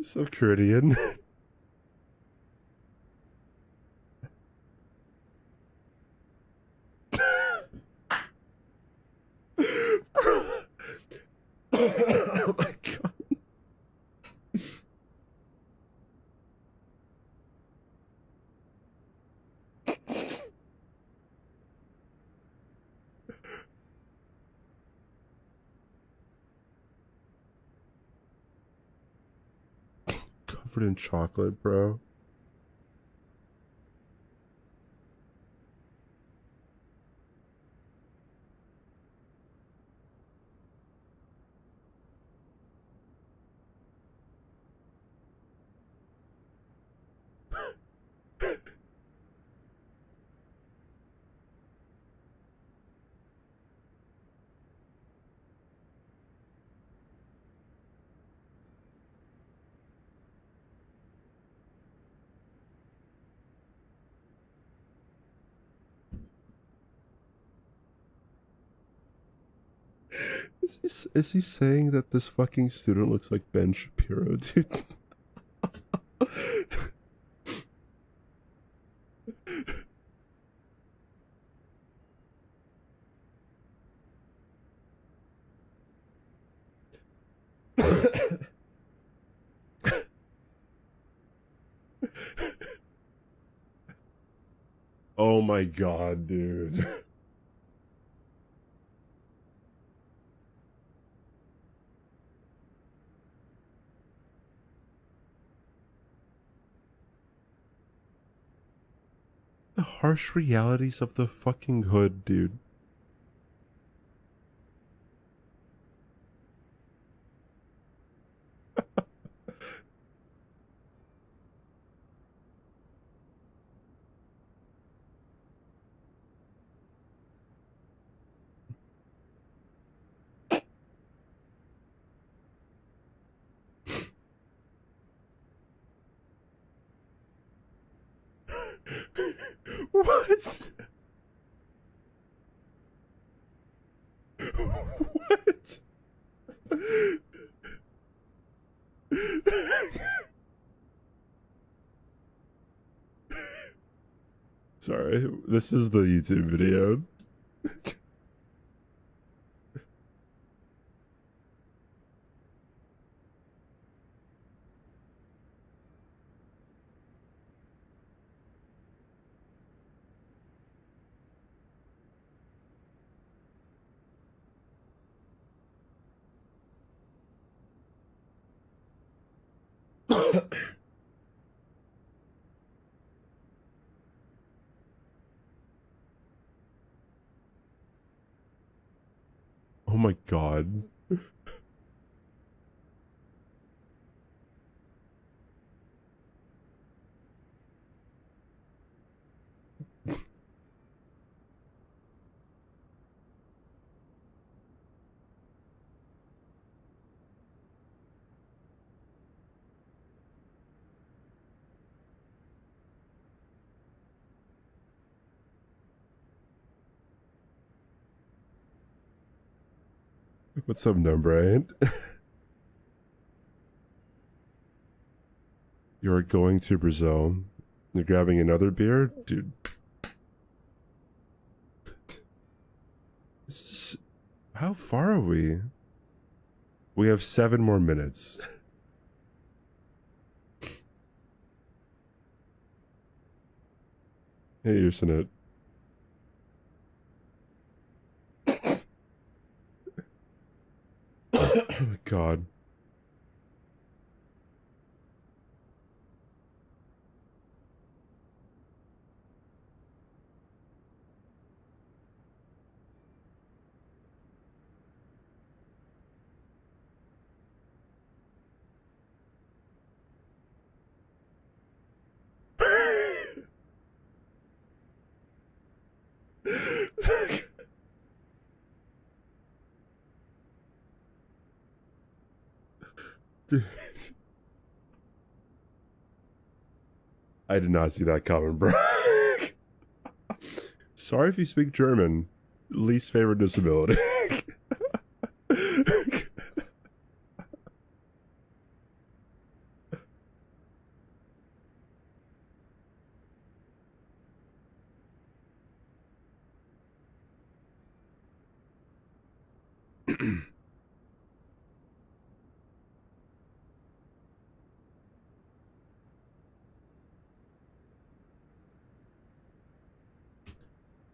So Korean. Oh my god. Covered in chocolate, bro. Is he saying that this fucking student looks like Ben Shapiro, dude? Oh my god, dude. The harsh realities of the fucking hood, dude. What? What? Sorry, this is the YouTube video. Oh my god. What's up, no Brian? You're going to Brazil. You're grabbing another beer? Dude. How far are we? We have 7 more minutes. Hey, Usenet. Oh my god. Dude. I did not see that coming, bro. Sorry if you speak German. Least favorite disability.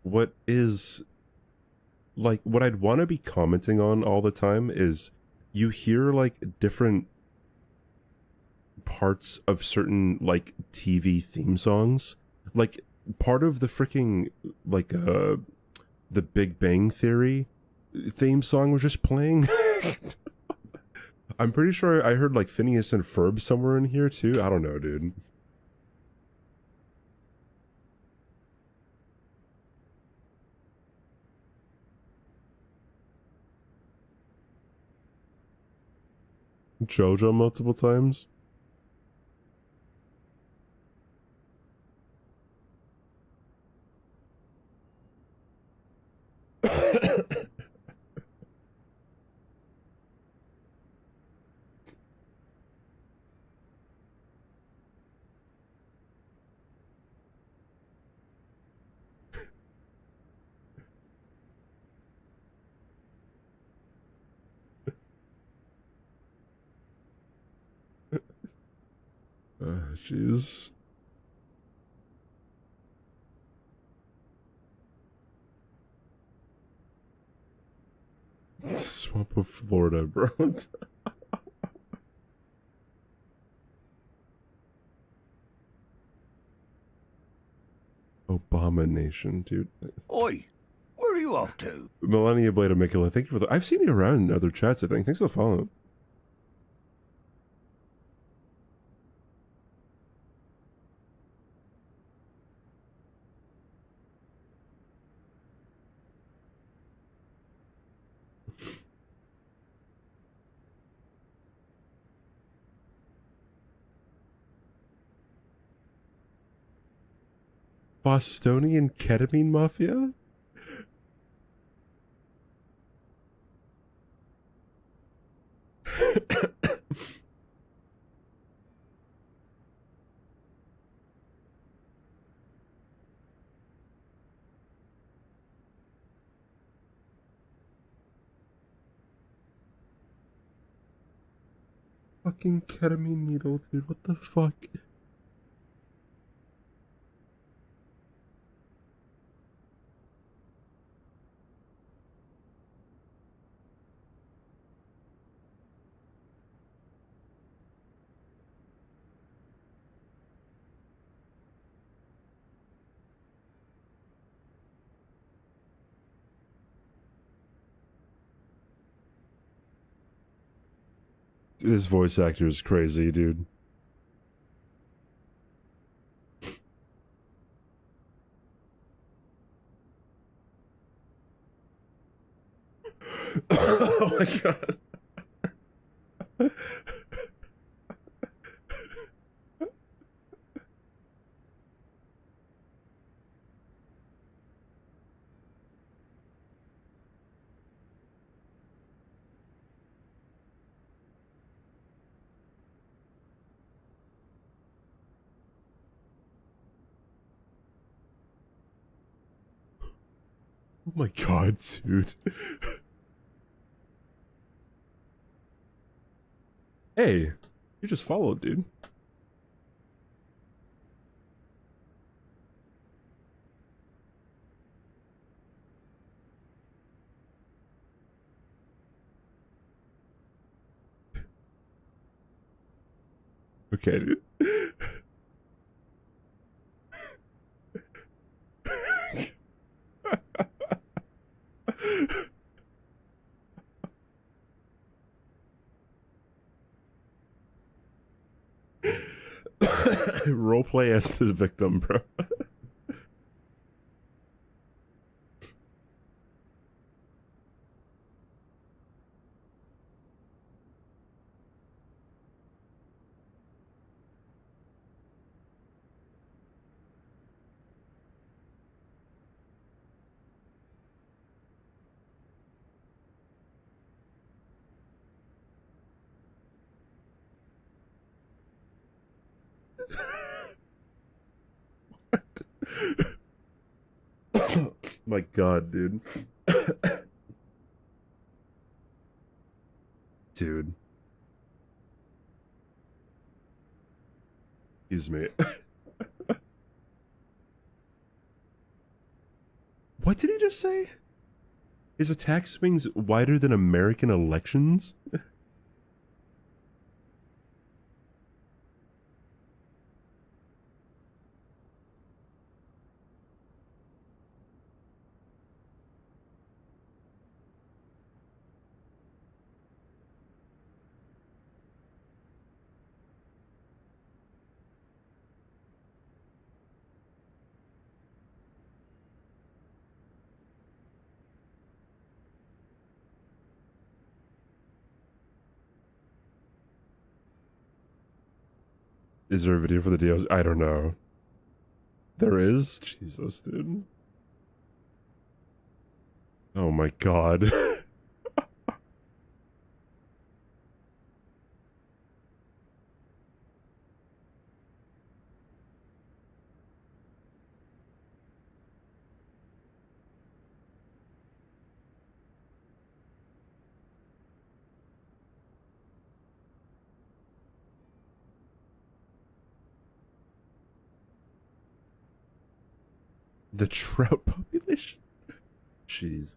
What is, like, what I'd want to be commenting on all the time is you hear like different parts of certain like TV theme songs. Like part of the freaking like the Big Bang Theory theme song was just playing. I'm pretty sure I heard like Phineas and Ferb somewhere in here too. I don't know, dude. JoJo multiple times. Jeez. Swamp of Florida, bro. Abomination, dude. Oi, where are you off to? Millennia Blade of Mikula, thank you for the. I've seen you around in other chats, I think. Thanks for the follow. Bostonian ketamine mafia? Fucking ketamine needle, dude. What the fuck? This voice actor is crazy, dude. Oh my god. Oh my god, dude. Hey, you just followed, dude. Okay, dude. Roleplay as the victim, bro. My god, dude. Dude. Excuse me. What did he just say? His attack swings wider than American elections? Is there a video for the DLC? I don't know. There is? Jesus, dude. Oh my god. The trout population? Jeez.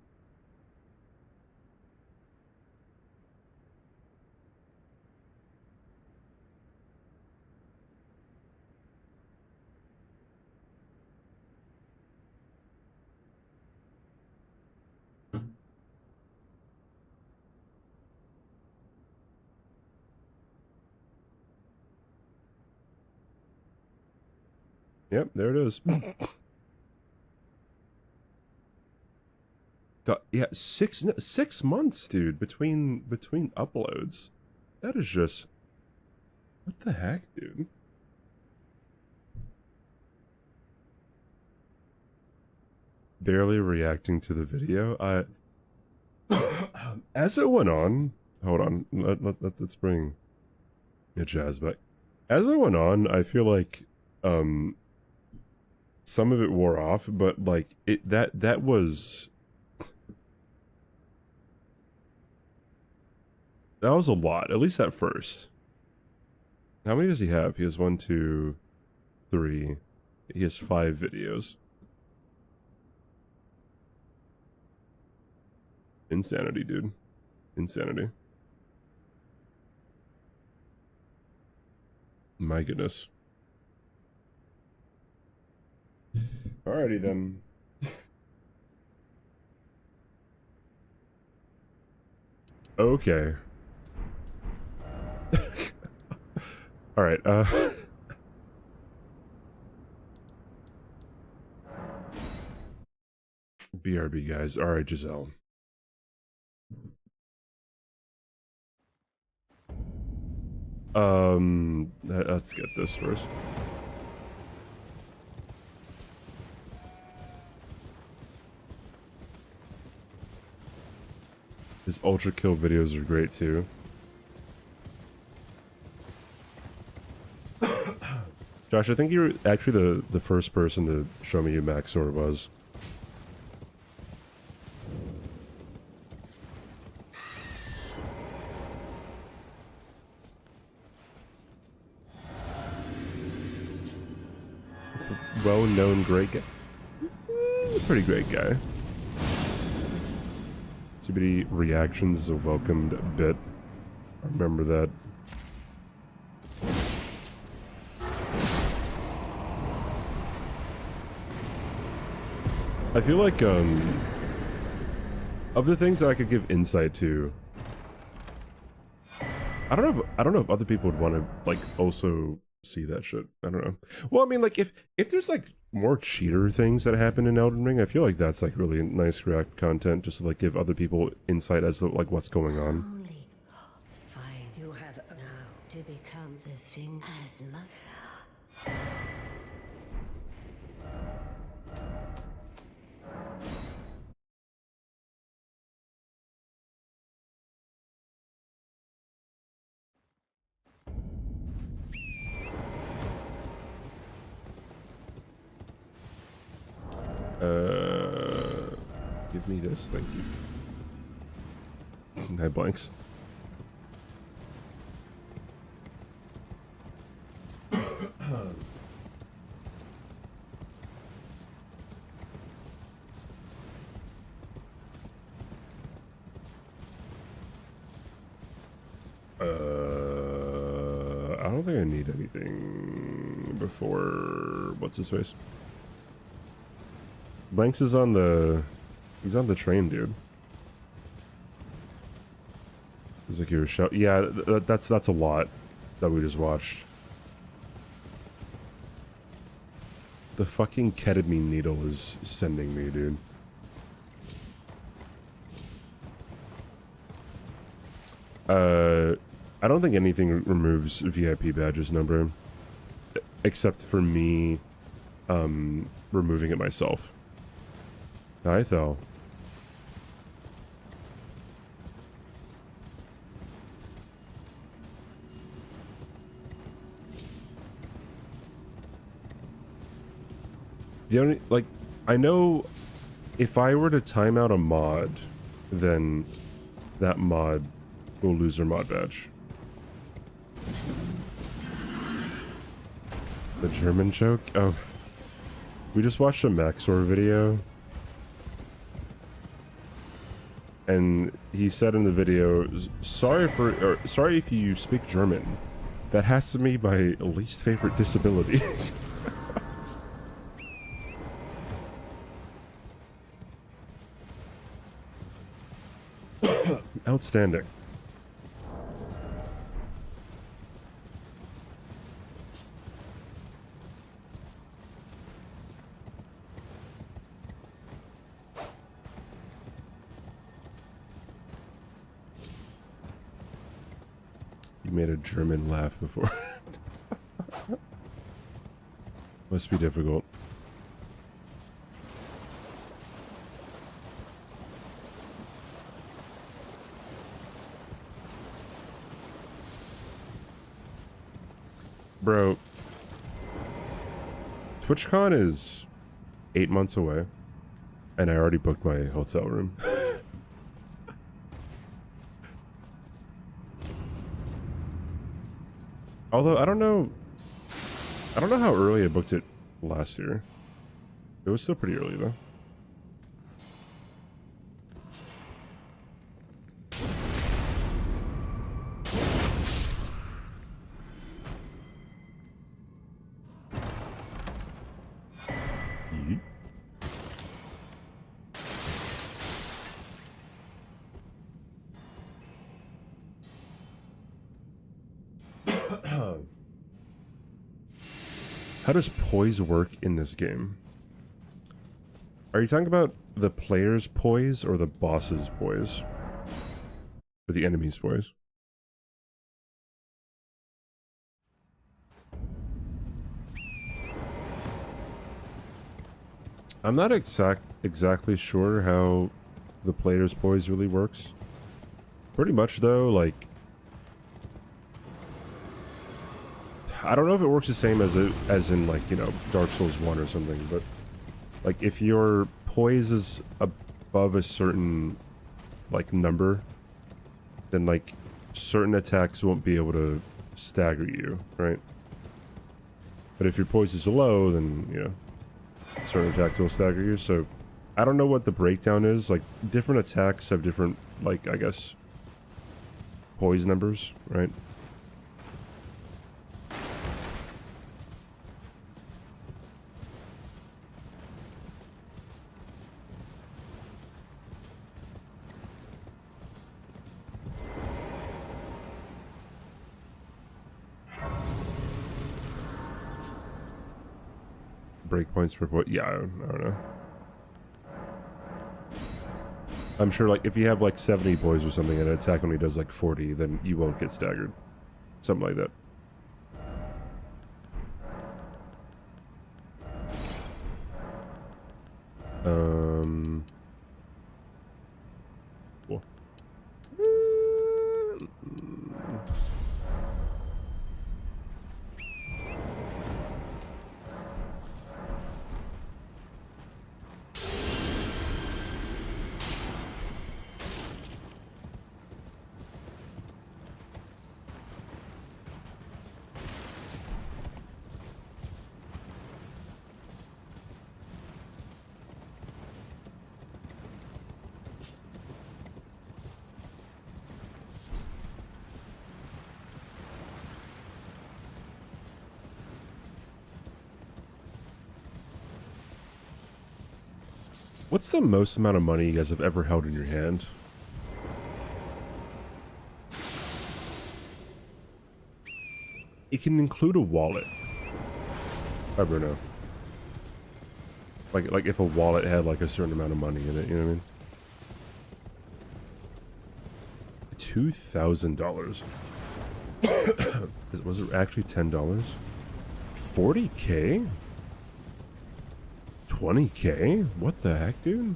Yep, there it is. God, yeah, 6 months, dude, between uploads. That is just, what the heck, dude? Barely reacting to the video. As it went on, hold on, let's bring Jazz back. As it went on, I feel like some of it wore off, but like that was a lot, at least at first. How many does he have? He has 1, 2, 3. He has 5 videos. Insanity, dude. Insanity. My goodness. Alrighty then. Okay. Alright, BRB guys. Alright, Giselle. Let's get this first. His ultra kill videos are great too. Josh, I think you're actually the first person to show me who Max Sword was. Well-known great guy. Pretty great guy. itzCBD reactions is a welcomed bit. I remember that. I feel like of the things that I could give insight to, I don't know if other people would want to like also see that shit. I don't know. Well, I mean, like if there's like more cheater things that happen in Elden Ring, I feel like that's like really nice react content, just to like give other people insight as to like what's going on. Only fine. You have now to become the thing as much. Give me this, thank you. Hi, blanks. I don't think I need anything before what's his face. Blanks is on the train, dude. He's like, you're shout. Yeah, that's a lot that we just watched. The fucking ketamine needle is sending me, dude. I don't think anything removes VIP badges number, except for me, removing it myself. Hi, Thel. The only, like, I know if I were to time out a mod, then that mod will lose their mod badge. The German joke? Oh. We just watched a Maxor video. And he said in the video, sorry if you speak German. That has to be my least favorite disability. Outstanding. You made a German laugh before. Must be difficult. Bro, TwitchCon is 8 months away, and I already booked my hotel room. Although I don't know how early I booked it last year. It was still pretty early though. Yeet. How does poise work in this game? Are you talking about the player's poise or the boss's poise? Or the enemy's poise? I'm not exactly sure how the player's poise really works. Pretty much though, like, I don't know if it works the same as in like, you know, Dark Souls 1 or something, but like if your poise is above a certain like number, then like certain attacks won't be able to stagger you, right? But if your poise is low, then, you know, certain attacks will stagger you. So I don't know what the breakdown is. Like different attacks have different, like, I guess, poise numbers, right? Breakpoints for what? Yeah, I don't know. I'm sure, like, if you have like 70 poise or something and an attack only does like 40, then you won't get staggered. Something like that. Cool. What's the most amount of money you guys have ever held in your hand? It can include a wallet. Hi, Bruno. Like if a wallet had like a certain amount of money in it, you know what I mean? $2,000. Was it actually $10? 40K? 20K? What the heck, dude?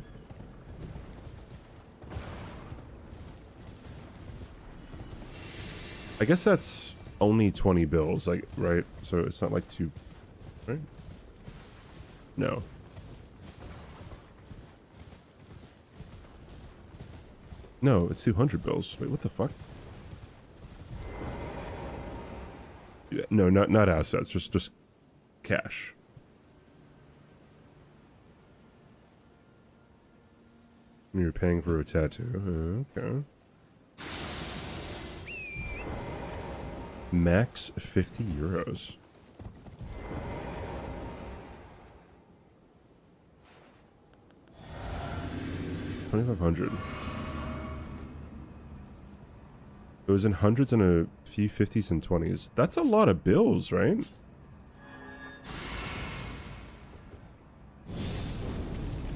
I guess that's only 20 bills, like, right? So it's not like two, right? No. No, it's 200 bills. Wait, what the fuck? Yeah, no, not assets, just cash. You're paying for a tattoo. Okay. Max 50 euros. $2,500. It was in hundreds and a few 50s and 20s. That's a lot of bills, right?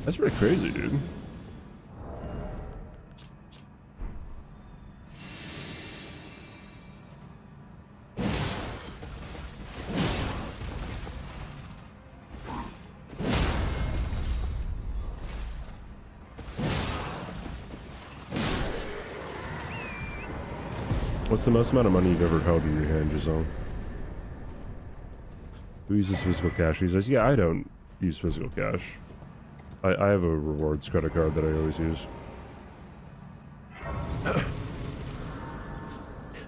That's pretty crazy, dude. What's the most amount of money you've ever held in your hand, Giselle? Who uses physical cash these days? Yeah, I don't use physical cash. I have a rewards credit card that I always use.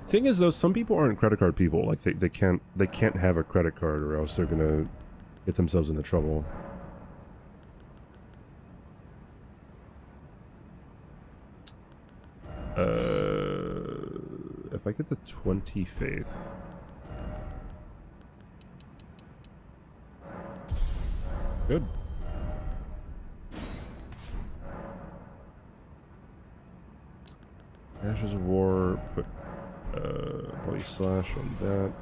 Thing is, though, some people aren't credit card people. Like they can't have a credit card, or else they're gonna get themselves into trouble. If I get the 20 faith. Good. Ashes of War, put body slash on that.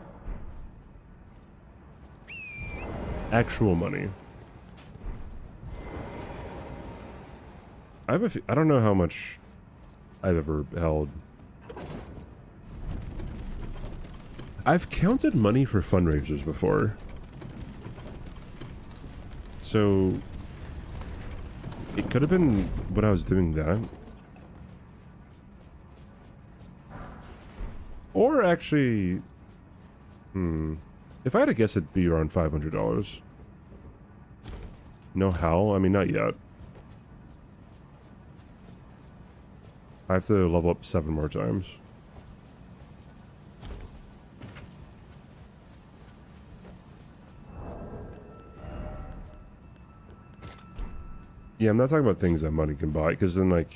Actual money. I don't know how much I've ever held. I've counted money for fundraisers before. So it could have been when I was doing that. Or actually, if I had to guess, it'd be around $500. No how? I mean, not yet. I have to level up 7 more times. Yeah, I'm not talking about things that money can buy, because then, like,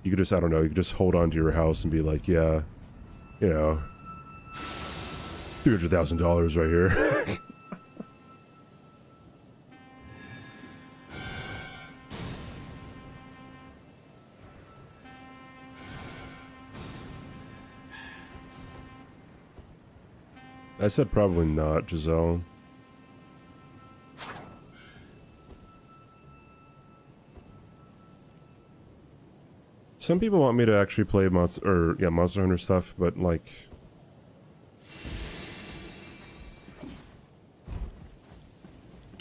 you could just, I don't know, you could just hold on to your house and be like, yeah, you know, $300,000 right here. I said probably not, Giselle. Some people want me to actually play Monster Hunter stuff, but like,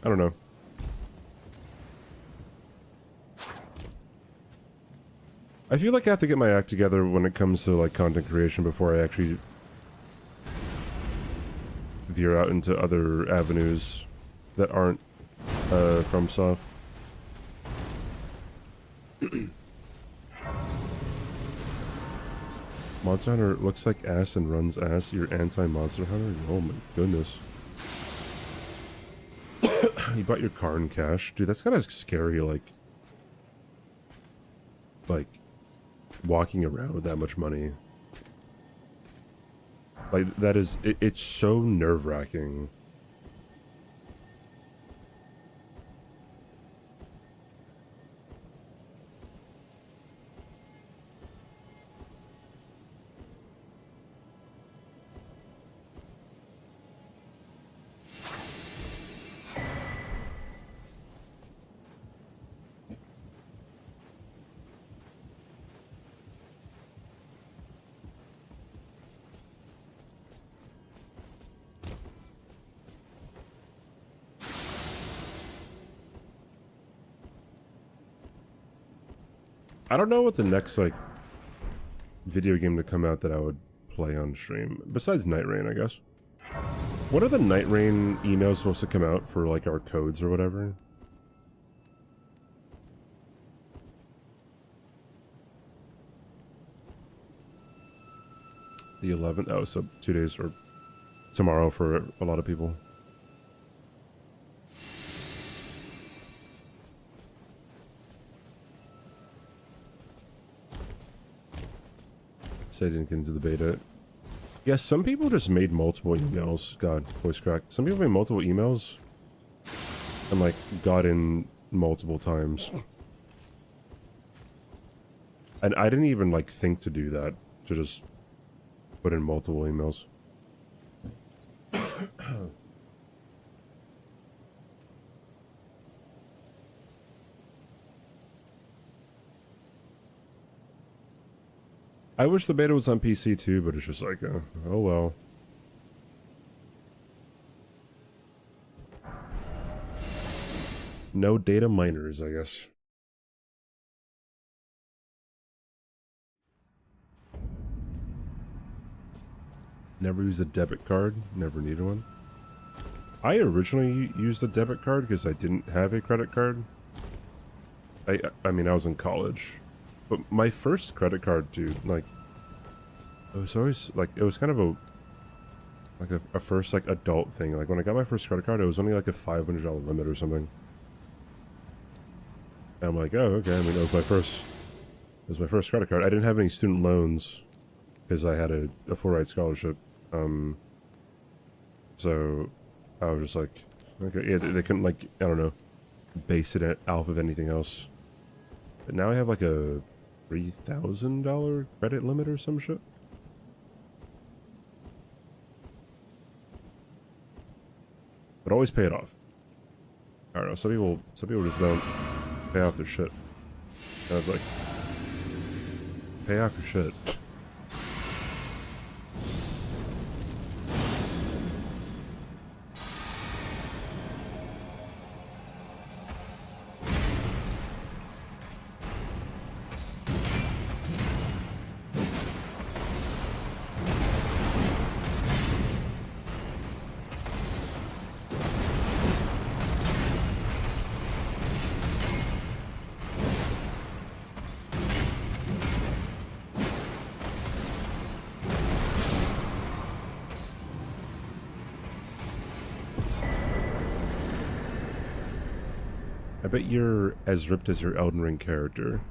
I don't know. I feel like I have to get my act together when it comes to like content creation before I actually veer out into other avenues that aren't FromSoft. Monster Hunter looks like ass and runs ass. You're anti-Monster Hunter? Oh my goodness. You bought your car in cash? Dude, that's kind of scary, like walking around with that much money. Like, that is, it's so nerve-wracking. I don't know what the next, like, video game to come out that I would play on stream. Besides Night Rain, I guess. When are the Night Rain emails supposed to come out for, like, our codes or whatever? The 11th? Oh, so 2 days or tomorrow for a lot of people. Say I didn't get into the beta. Yeah, some people just made multiple emails. God, voice crack. Some people made multiple emails and like got in multiple times. And I didn't even like think to do that, to just put in multiple emails. I wish the beta was on PC too, but it's just like, oh well. No data miners, I guess. Never used a debit card, never needed one. I originally used a debit card because I didn't have a credit card. I mean, I was in college. But my first credit card, dude, like, it was always, like, it was kind of a first, like, adult thing. Like, when I got my first credit card, it was only, like, a $500 limit or something. And I'm like, oh, okay, I mean, it was my first credit card. I didn't have any student loans, because I had a full-ride scholarship. So, I was just like, okay, yeah, they couldn't, like, I don't know, base it off of anything else. But now I have, like, a $3,000 credit limit or some shit. But always pay it off. I don't know, some people just don't pay off their shit. And I was like, pay off your shit. I bet you're as ripped as your Elden Ring character.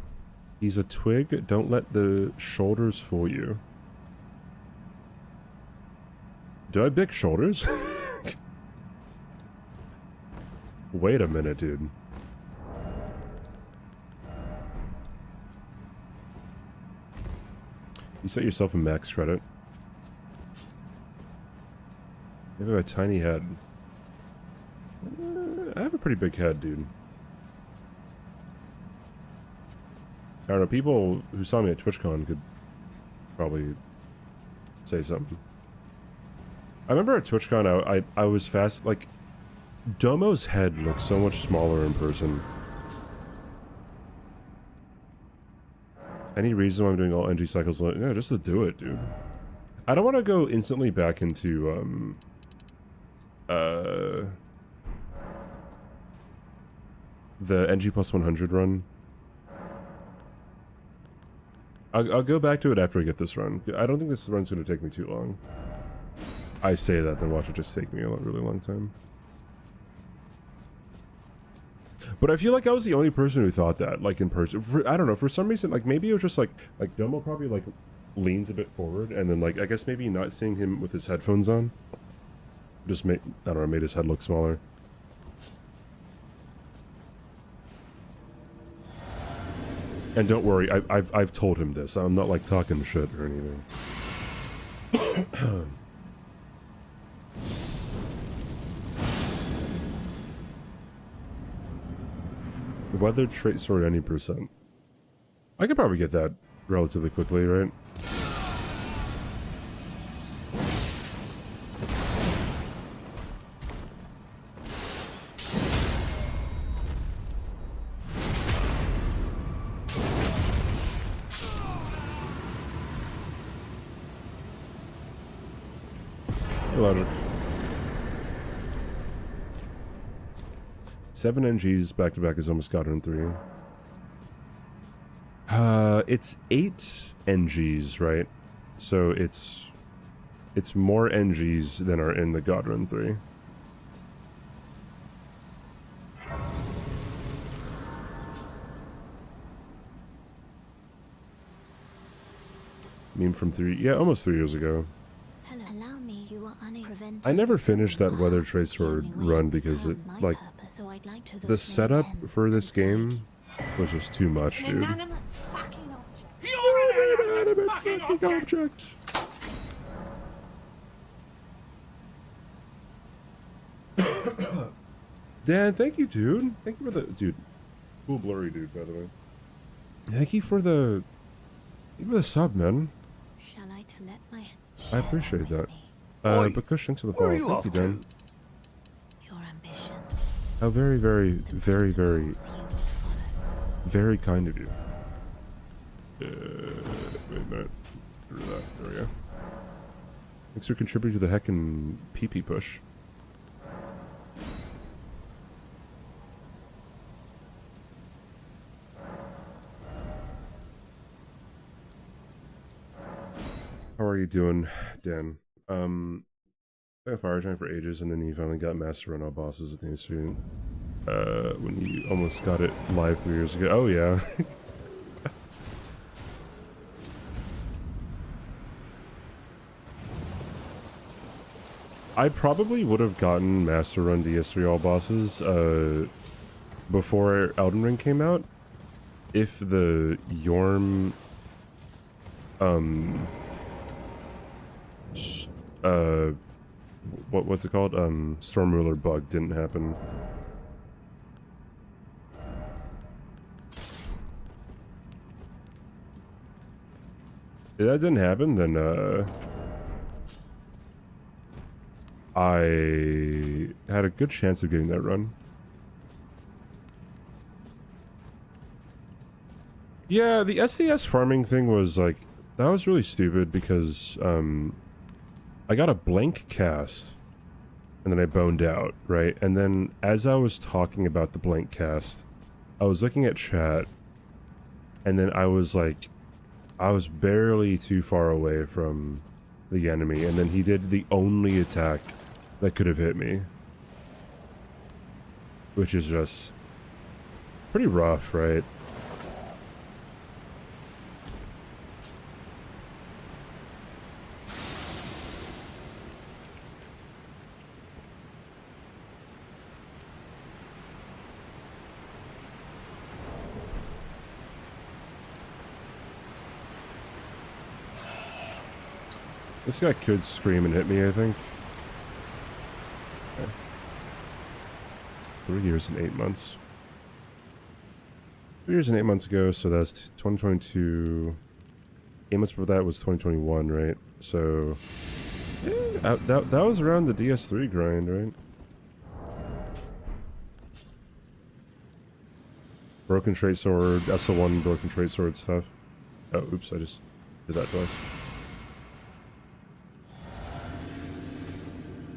He's a twig, don't let the shoulders fool you. Do I have big shoulders? Wait a minute, dude. You set yourself a max credit. You have a tiny head. I have a pretty big head, dude. I don't know, people who saw me at TwitchCon could probably say something. I remember at TwitchCon, I was fast, like, Domo's head looks so much smaller in person. Any reason why I'm doing all NG cycles? No, just to do it, dude. I don't want to go instantly back into, the NG+100 run. I'll go back to it after I get this run. I don't think this run's going to take me too long. I say that, then watch it just take me a really long time. But I feel like I was the only person who thought that, like, in person. I don't know, for some reason, like, maybe it was just, like Domo probably, like, leans a bit forward, and then, like, I guess maybe not seeing him with his headphones on just made, I don't know, made his head look smaller. And don't worry, I've told him this. I'm not like talking shit or anything. Weather trait sword any percent. I could probably get that relatively quickly, right? Logic. 7 NGs back to back is almost Godrun 3. It's 8 NGs, right? So it's more NGs than are in the Godrun 3. meme from almost 3 years ago. Hello. Allow me. You are unprevented. I never finished that Weather Trace Sword run because it, like, the setup for this game was just too much, dude. Inanimate fucking object. You're an inanimate fucking object. Dan, thank you, dude. Thank you for the cool blurry dude, by the way. Thank you for the sub, man. Shall I to let my I appreciate that. Oi, But Kush, thanks for the where are follow. you Thank off you, Dan. your ambitions? How very, very, very, very, You would follow. very kind of you. Wait a minute. There we go. Thanks for contributing to the heckin' PP push. How are you doing, Dan? I got Fire Giant for ages, and then you finally got Master Run all bosses at the institute. When you almost got it live 3 years ago. Oh yeah. I probably would have gotten Master Run DS3 all bosses before Elden Ring came out, if the Yorm what's it called? Storm Ruler bug didn't happen. If that didn't happen, then I had a good chance of getting that run. Yeah, the SDS farming thing was like, that was really stupid because I got a blank cast and then I boned out, right? And then as I was talking about the blank cast, I was looking at chat and then I was like, I was barely too far away from the enemy, and then he did the only attack that could have hit me, which is just pretty rough, right? This guy could scream and hit me, I think. Okay. 3 years and 8 months. 3 years and 8 months ago, so that's 2022. 8 months before that was 2021, right? So yeah, that was around the DS3 grind, right? Broken Trait Sword, SL1 Broken Trait Sword stuff. Oh, oops, I just did that twice.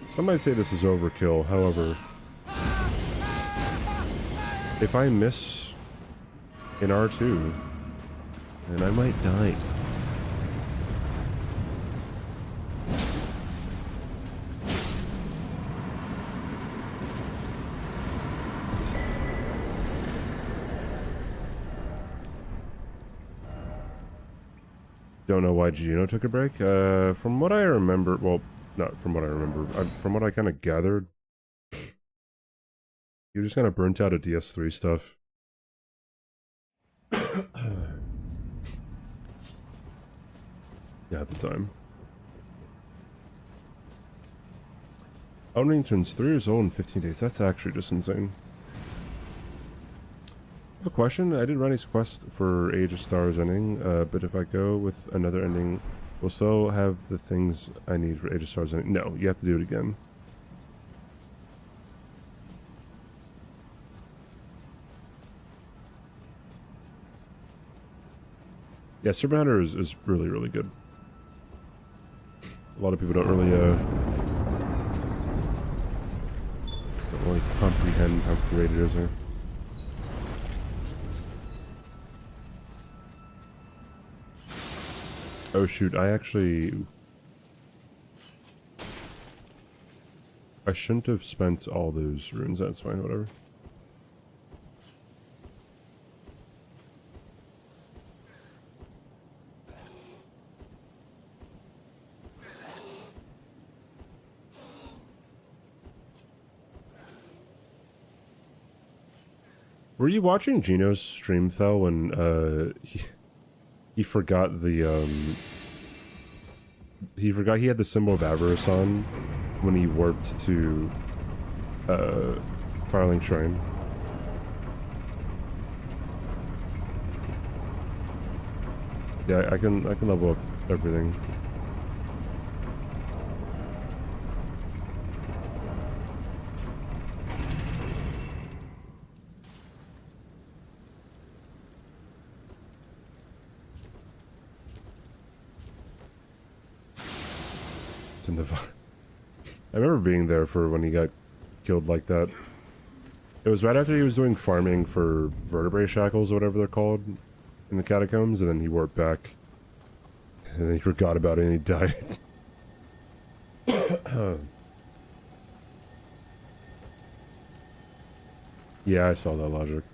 Some might say this is overkill, however, if I miss in R2, then I might die. Don't know why Gino took a break. From what I remember, well, not from what I remember, from what I kind of gathered, you just kind of burnt out of DS3 stuff. Yeah, at the time. Elden Ring turns 3 years old in 15 days. That's actually just insane. I have a question. I did Ronnie's quest for Age of Stars ending, but if I go with another ending, will still have the things I need for Age of Stars ending? No, you have to do it again. Yeah, Serpent Hunter is really, really good. A lot of people don't really comprehend how great it is here. Oh shoot, I shouldn't have spent all those runes, that's fine, whatever. Were you watching Gino's stream, Fel, when he forgot the he forgot he had the symbol of avarice on when he warped to Firelink Shrine? Yeah, I can level up everything. It's in the I remember being there for when he got killed like that. It was right after he was doing farming for vertebrae shackles or whatever they're called in the catacombs, and then he warped back. And then he forgot about it and he died. Yeah, I saw that logic.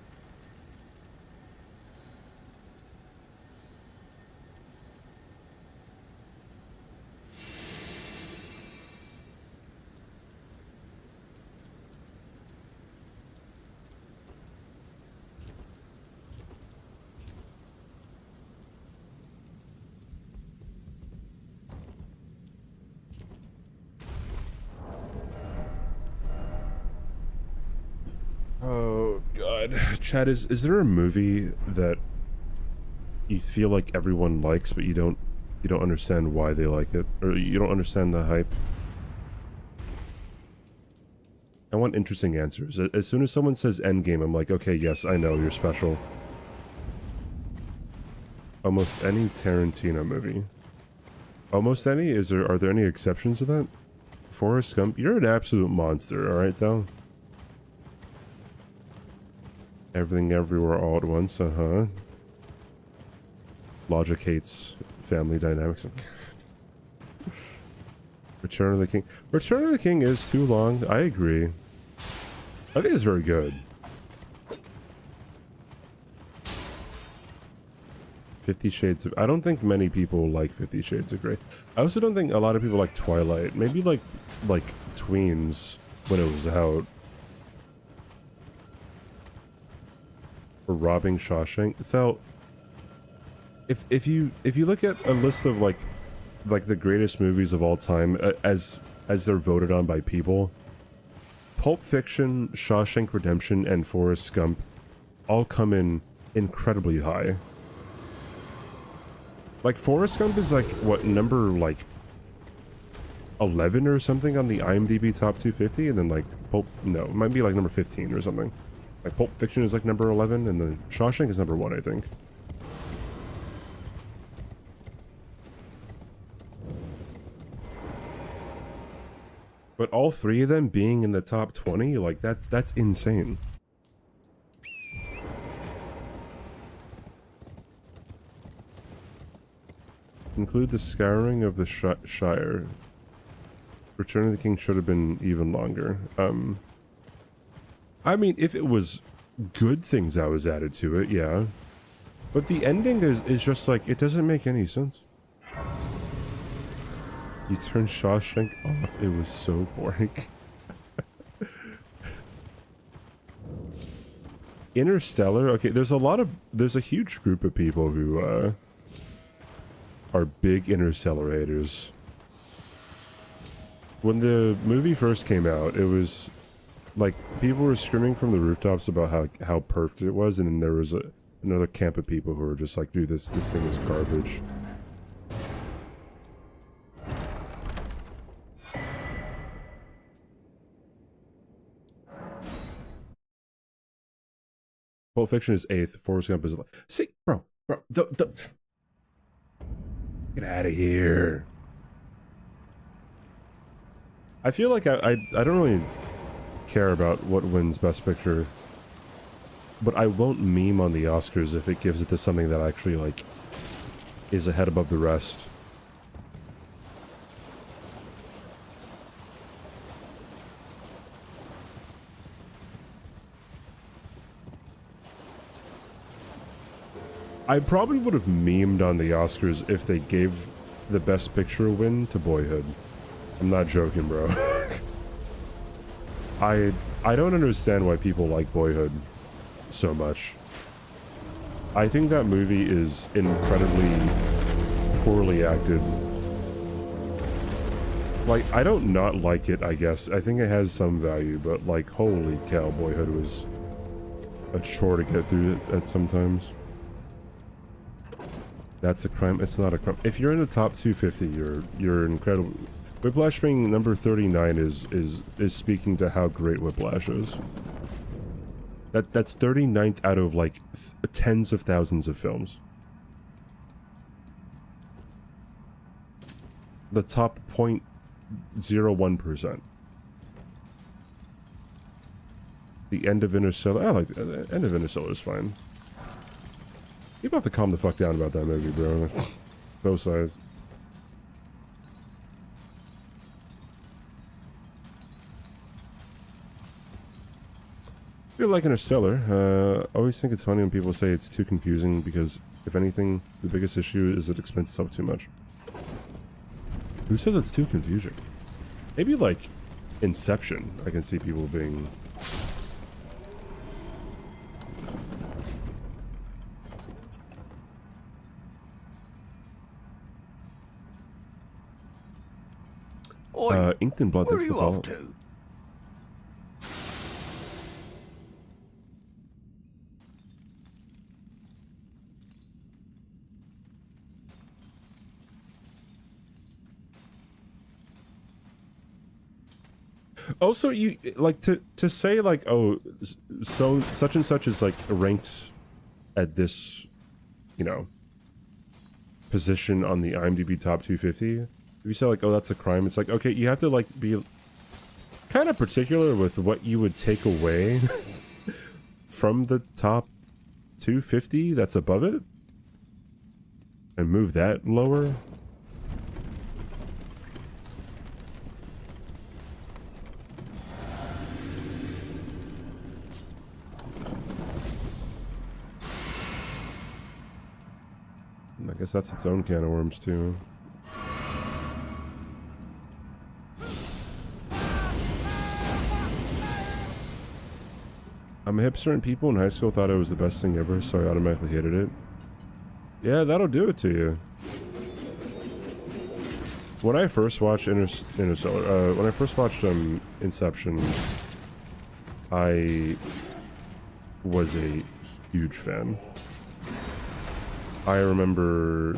Oh god. Chad, is there a movie that you feel like everyone likes but you don't understand why they like it, or you don't understand the hype? I want interesting answers. As soon as someone says Endgame, I'm like, okay, yes, I know, you're special. Almost any Tarantino movie. Almost any? Are there any exceptions to that? Forrest Gump, you're an absolute monster, alright though? Everything Everywhere All at Once, Logic hates family dynamics. Return of the King. Return of the King is too long, I agree. I think it's very good. 50 Shades of... I don't think many people like 50 Shades of Grey. I also don't think a lot of people like Twilight. Maybe like tweens when it was out. For robbing Shawshank. So if you look at a list of like the greatest movies of all time as they're voted on by people, Pulp Fiction, Shawshank Redemption, and Forrest Gump all come in incredibly high. Like Forrest Gump is like what, number like 11 or something on the IMDb top 250, and then like it might be like number 15 or something. Like Pulp Fiction is like number 11, and then Shawshank is number 1, I think. But all three of them being in the top 20, like that's insane. Include the Scouring of the Shire. Return of the King should have been even longer. I mean, if it was good things that was added to it, yeah. But the ending is just like, it doesn't make any sense. You turned Shawshank off, it was so boring. Interstellar, okay, there's a huge group of people who, are big Interstellar haters. When the movie first came out, it was like people were screaming from the rooftops about how perfect it was, and then there was another camp of people who were just like, dude, this thing is garbage. Pulp Fiction is 8th, Forrest Gump is... See, bro, get out of here. I feel like I don't really care about what wins Best Picture, but I won't meme on the Oscars if it gives it to something that actually, like, is ahead above the rest. I probably would have memed on the Oscars if they gave the Best Picture win to Boyhood. I'm not joking, bro. I don't understand why people like Boyhood. so much. I think that movie is incredibly poorly acted. Like, I don't not like it, I guess. I think it has some value, but like, holy cow, Boyhood was a chore to get through it at sometimes. That's a crime. It's not a crime. If you're in the top 250, you're incredible. Whiplash being number 39 is speaking to how great Whiplash is. That's 39th out of like tens of thousands of films. The top 0.01%. The end of Interstellar. I like the end of Interstellar is fine. People have to calm the fuck down about that movie, bro. Both sides. I feel like Interstellar. I always think it's funny when people say it's too confusing because, if anything, the biggest issue is it explains itself too much. Who says it's too confusing? Maybe like Inception. I can see people being... Oi, Inked in Blood, where are thanks to you follow. off to? Also, you like to say like, oh, so such and such is like ranked at this, you know, position on the IMDb top 250. If you say like, oh, that's a crime, it's like, okay, you have to like be kind of particular with what you would take away from the top 250 that's above it, and move that lower. I guess that's its own can of worms, too. I'm a hipster and people in high school thought it was the best thing ever, so I automatically hated it. Yeah, that'll do it to you. When I first watched Interstellar, when I first watched Inception, I was a huge fan. I remember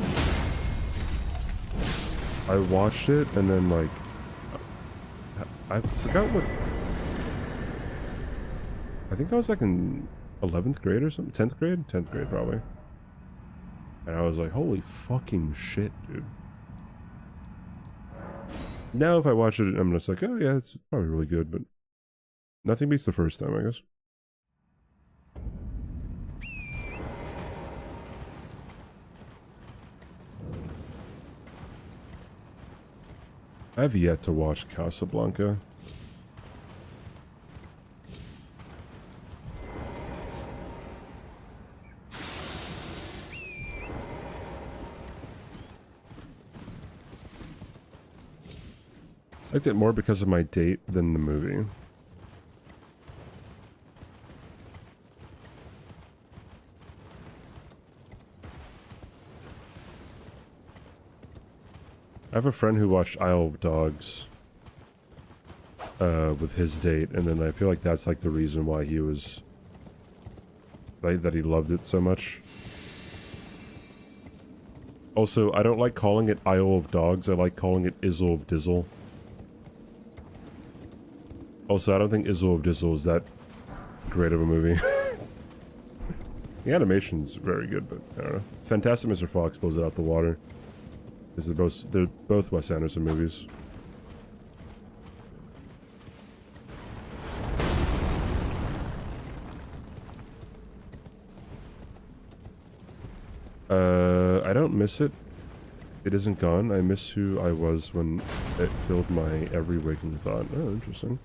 I watched it and then like I forgot what, I think I was like in 11th grade or something, 10th grade? 10th grade probably. And I was like, holy fucking shit, dude. Now if I watch it, I'm just like, oh yeah, it's probably really good, but nothing beats the first time, I guess. I've yet to watch Casablanca. I liked it more because of my date than the movie. I have a friend who watched Isle of Dogs with his date, and then I feel like that's like the reason why he was that he loved it so much. Also, I don't like calling it Isle of Dogs, I like calling it Izzle of Dizzle. Also, I don't think Izzle of Dizzle is that great of a movie. The animation's very good, but I don't know. Fantastic Mr. Fox blows it out the water. They're both Wes Anderson movies. I don't miss it. It isn't gone. I miss who I was when it filled my every waking thought. Oh, interesting.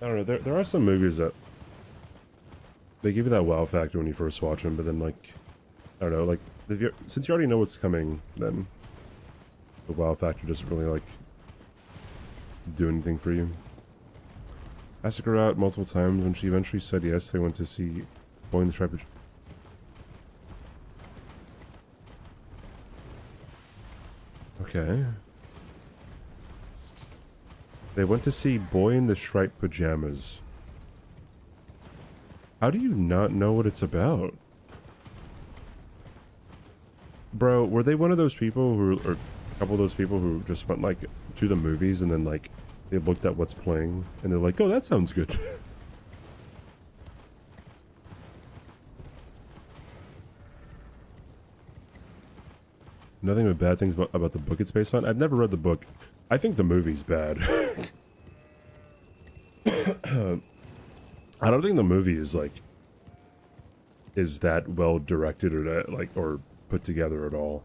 I don't know, there are some movies that they give you that wow factor when you first watch them, but then like, I don't know, like, since you already know what's coming, then the wow factor doesn't really like do anything for you. Asked her out multiple times. When she eventually said yes, they went to see Boy in the Striped. Okay. They went to see Boy in the Striped Pajamas. How do you not know what it's about? Bro, were they one of those people who, or a couple of those people who just went like to the movies and then like they looked at what's playing and they're like, oh, that sounds good. Nothing but bad things about the book it's based on. I've never read the book. I think the movie's bad. I don't think the movie is like that well directed or that like or put together at all.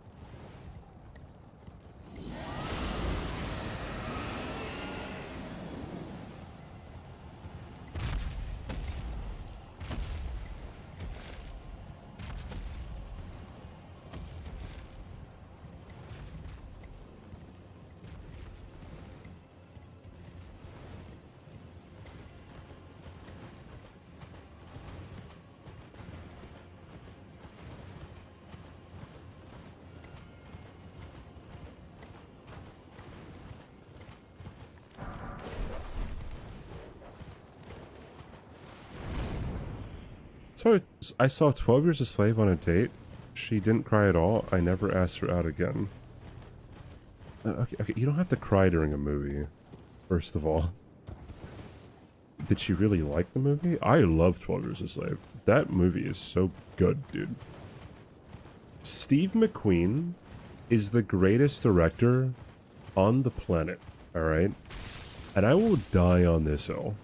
So I saw 12 Years a Slave on a date. She didn't cry at all. I never asked her out again. Okay, you don't have to cry during a movie, first of all. Did she really like the movie? I love 12 Years a Slave. That movie is so good, dude. Steve McQueen is the greatest director on the planet, alright? And I will die on this hill.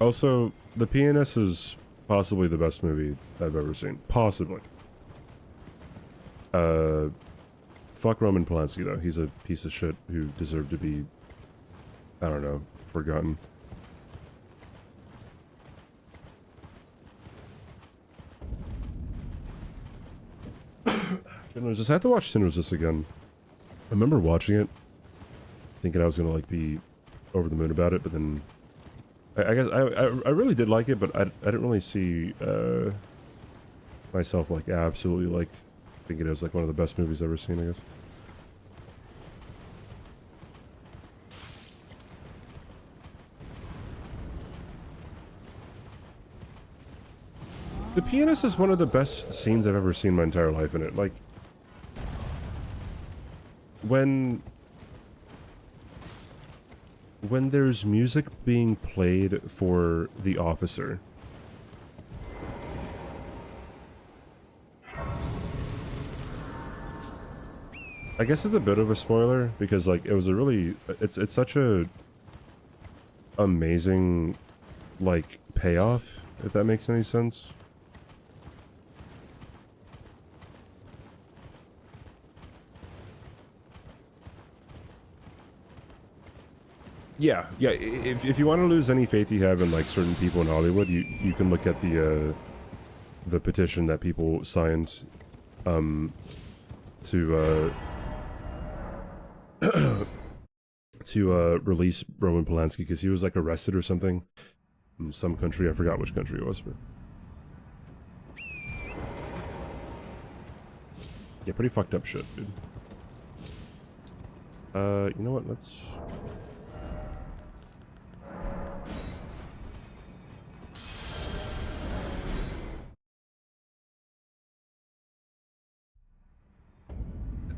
Also, The Pianist is possibly the best movie I've ever seen. Possibly. Fuck Roman Polanski, though. He's a piece of shit who deserved to be, I don't know, forgotten. I have to watch Sinners Resist again. I remember watching it, thinking I was gonna, like, be over the moon about it, but then I guess I really did like it, but I didn't really see myself like absolutely like thinking it was like one of the best movies I've ever seen, I guess. The Pianist is one of the best scenes I've ever seen in my entire life in it. Like when there's music being played for the officer. I guess it's a bit of a spoiler because like it was a really it's such a amazing like payoff, if that makes any sense. Yeah. If you want to lose any faith you have in like certain people in Hollywood, you can look at the petition that people signed, to release Roman Polanski because he was like arrested or something in some country. I forgot which country it was, but yeah, pretty fucked up shit, dude. You know what? Let's.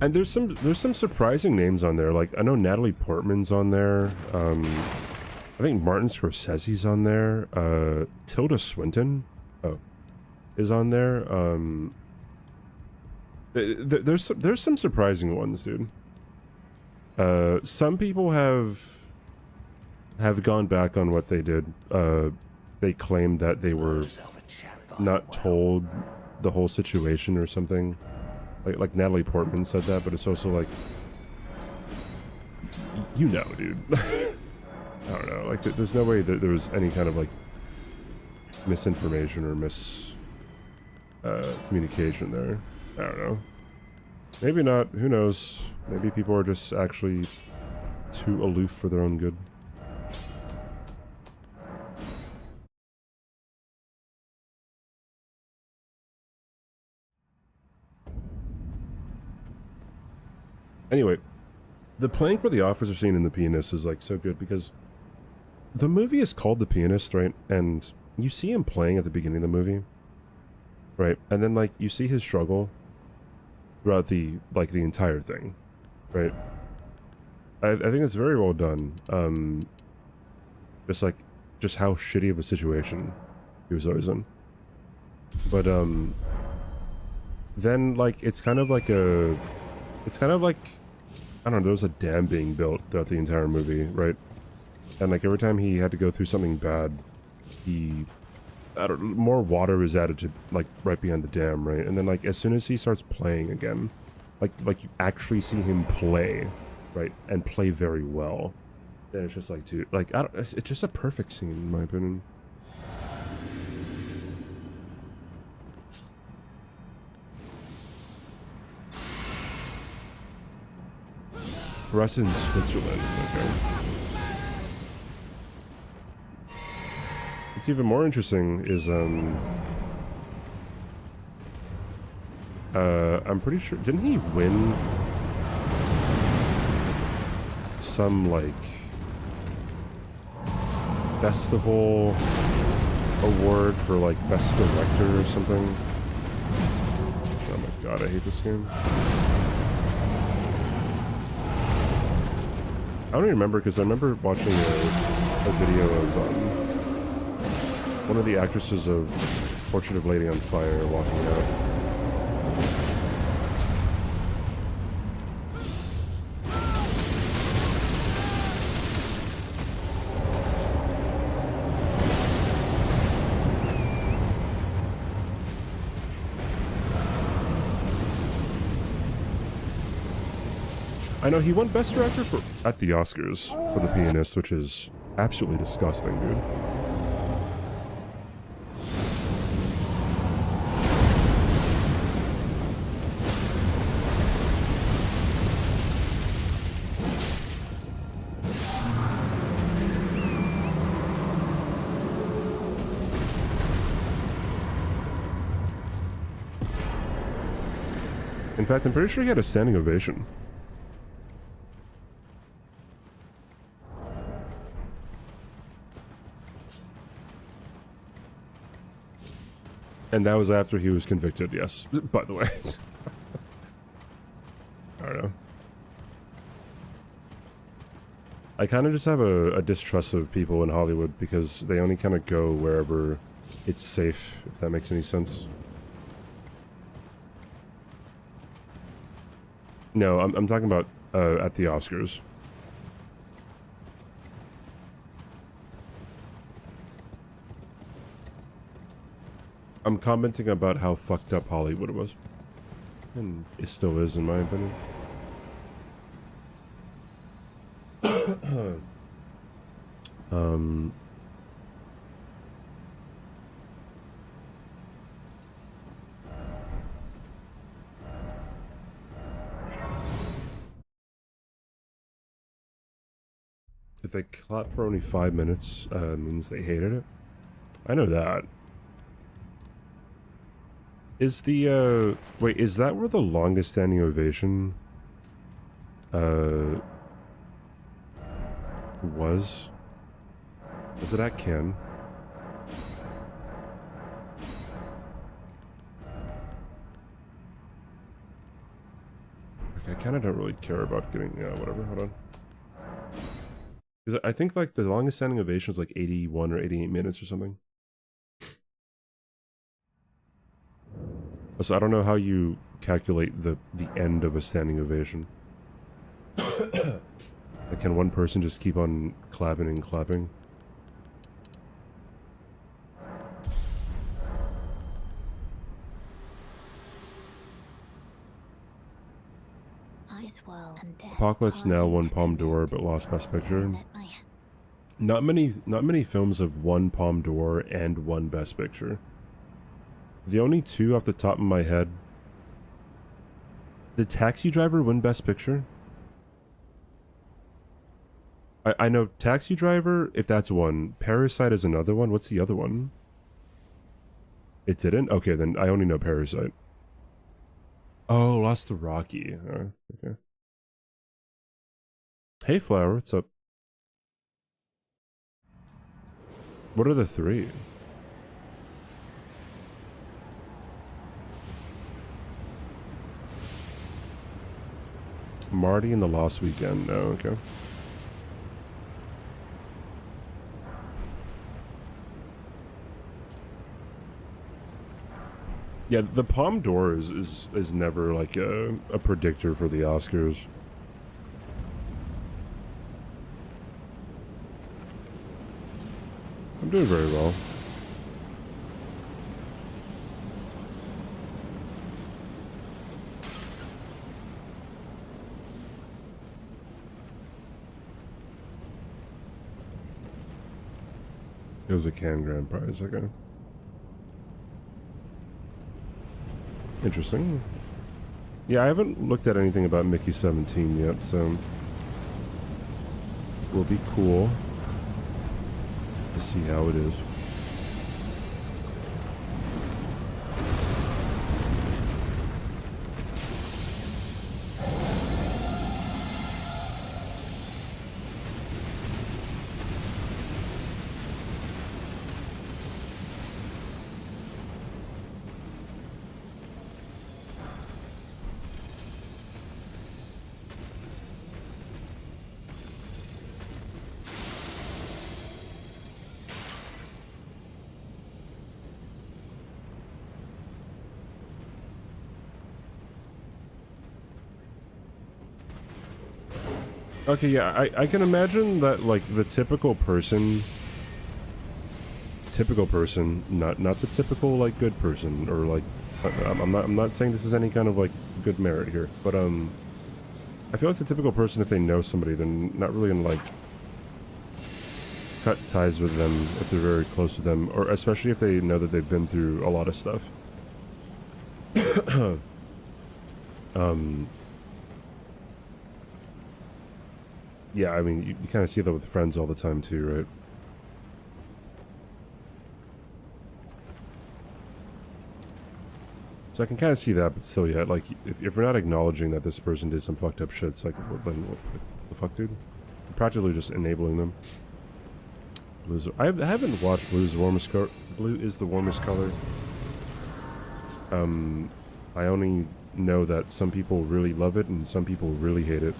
And there's some surprising names on there. Like I know Natalie Portman's on there. I think Martin Scorsese's on there. Tilda Swinton, is on there. There's some surprising ones, dude. Some people have gone back on what they did. they claimed that they were Yourself a chat. not told the whole situation or something. Like Natalie Portman said that, but it's also like, you know, dude. I don't know. Like, there's no way that there was any kind of like misinformation or communication there. I don't know. Maybe not. Who knows? Maybe people are just actually too aloof for their own good. Anyway, the playing for the officer scene in The Pianist is like so good because the movie is called The Pianist, right? And you see him playing at the beginning of the movie, right? And then like you see his struggle throughout the entire thing, right? I think it's very well done. Just how shitty of a situation he was always in. But then like it's kind of like I don't know, there was a dam being built throughout the entire movie, right? And like every time he had to go through something bad, more water was added to like right behind the dam, right? And then like as soon as he starts playing again, like you actually see him play, right? And play very well. And it's just like, dude, like it's just a perfect scene in my opinion. Russ in Switzerland, okay. What's even more interesting is, I'm pretty sure, didn't he win some, like, festival award for, like, best director or something? Oh my god, I hate this game. I don't even remember, because I remember watching a video of one of the actresses of Portrait of Lady on Fire walking out. I know he won Best Director at the Oscars for The Pianist, which is absolutely disgusting, dude. In fact, I'm pretty sure he had a standing ovation. And that was after he was convicted, yes. By the way. I don't know. I kind of just have a distrust of people in Hollywood because they only kind of go wherever it's safe, if that makes any sense. No, I'm talking about at the Oscars. I'm commenting about how fucked up Hollywood was. And it still is, in my opinion. If they clap for only 5 minutes, means they hated it. I know that. Is the, wait, is that where the longest standing ovation, was? Was it at Cannes? Okay, I kind of don't really care about getting, yeah, whatever, hold on. Because I think, like, the longest standing ovation is, like, 81 or 88 minutes or something. So I don't know how you calculate the end of a standing ovation. Like, can one person just keep on clapping and clapping? Rise well and death. Apocalypse Now won Palme d'Or but lost Best Picture. Not many films have won Palme d'Or and won Best Picture. The only two off the top of my head. Did Taxi Driver win Best Picture? I know Taxi Driver, if that's one. Parasite is another one. What's the other one? It didn't? Okay, then I only know Parasite. Oh, lost to Rocky. Okay. Hey, Flower, what's up? What are the three? Marty and the Lost Weekend. Oh, okay. Yeah, the Palme d'Or is never like a predictor for the Oscars. I'm doing very well. It was a Cannes Grand Prize, okay. Interesting. Yeah, I haven't looked at anything about Mickey 17 yet, so will be cool to see how it is. Okay, yeah, I can imagine that, like, the typical person, not the typical, like, good person, or, like, I'm not saying this is any kind of, like, good merit here, but, I feel like the typical person, if they know somebody, they're not really gonna, like, cut ties with them if they're very close to them, or especially if they know that they've been through a lot of stuff. Yeah, I mean, you kind of see that with friends all the time too, right? So I can kind of see that, but still, yeah, like, if we're not acknowledging that this person did some fucked up shit, it's like, then what the fuck, dude? You're practically just enabling them. Blues. I haven't watched Blue is the Warmest Color. Blue is the Warmest Color. I only know that some people really love it and some people really hate it.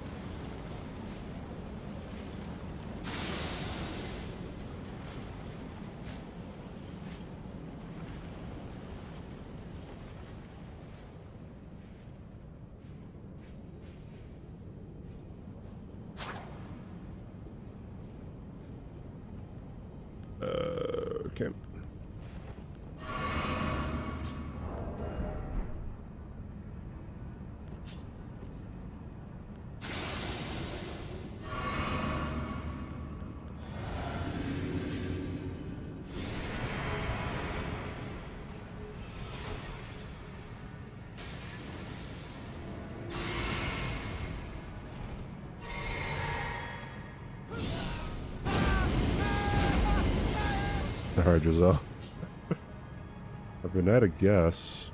Okay. Alright, Giselle. I've been at a guess.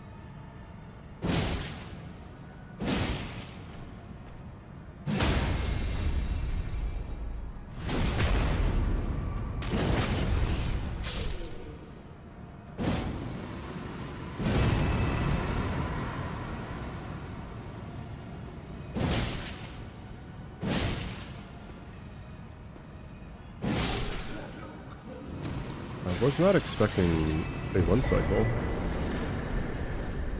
I was not expecting a one cycle.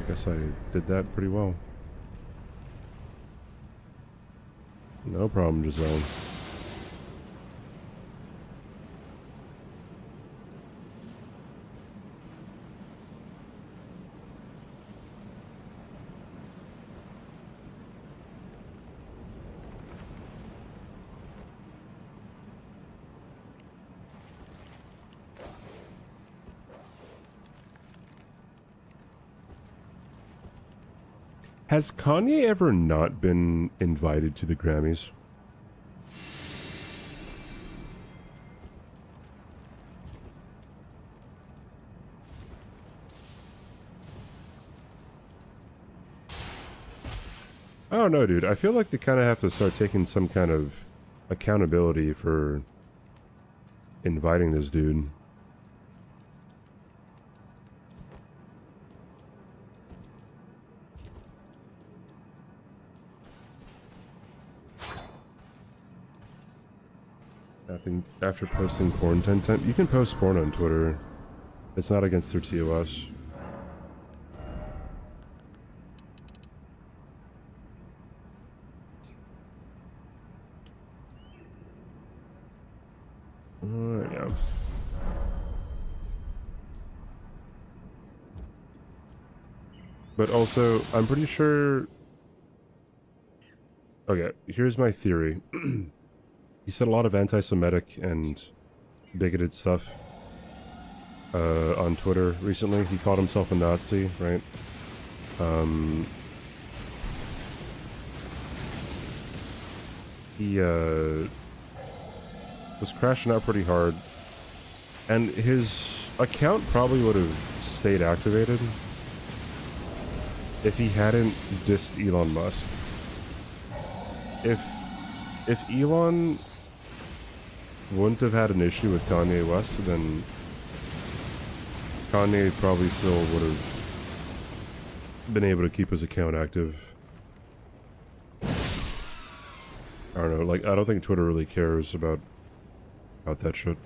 I guess I did that pretty well. No problem, Giselle. Has Kanye ever not been invited to the Grammys? I don't know, dude. I feel like they kind of have to start taking some kind of accountability for inviting this dude. I think after posting porn 10 times, you can post porn on Twitter. It's not against their TOS. Yeah. But also, I'm pretty sure... Okay, here's my theory. He said a lot of anti-Semitic and bigoted stuff on Twitter recently. He called himself a Nazi, right? He was crashing out pretty hard, and his account probably would have stayed activated if he hadn't dissed Elon Musk. If Elon wouldn't have had an issue with Kanye West, then Kanye probably still would have been able to keep his account active. I don't know, like, I don't think Twitter really cares about that shit.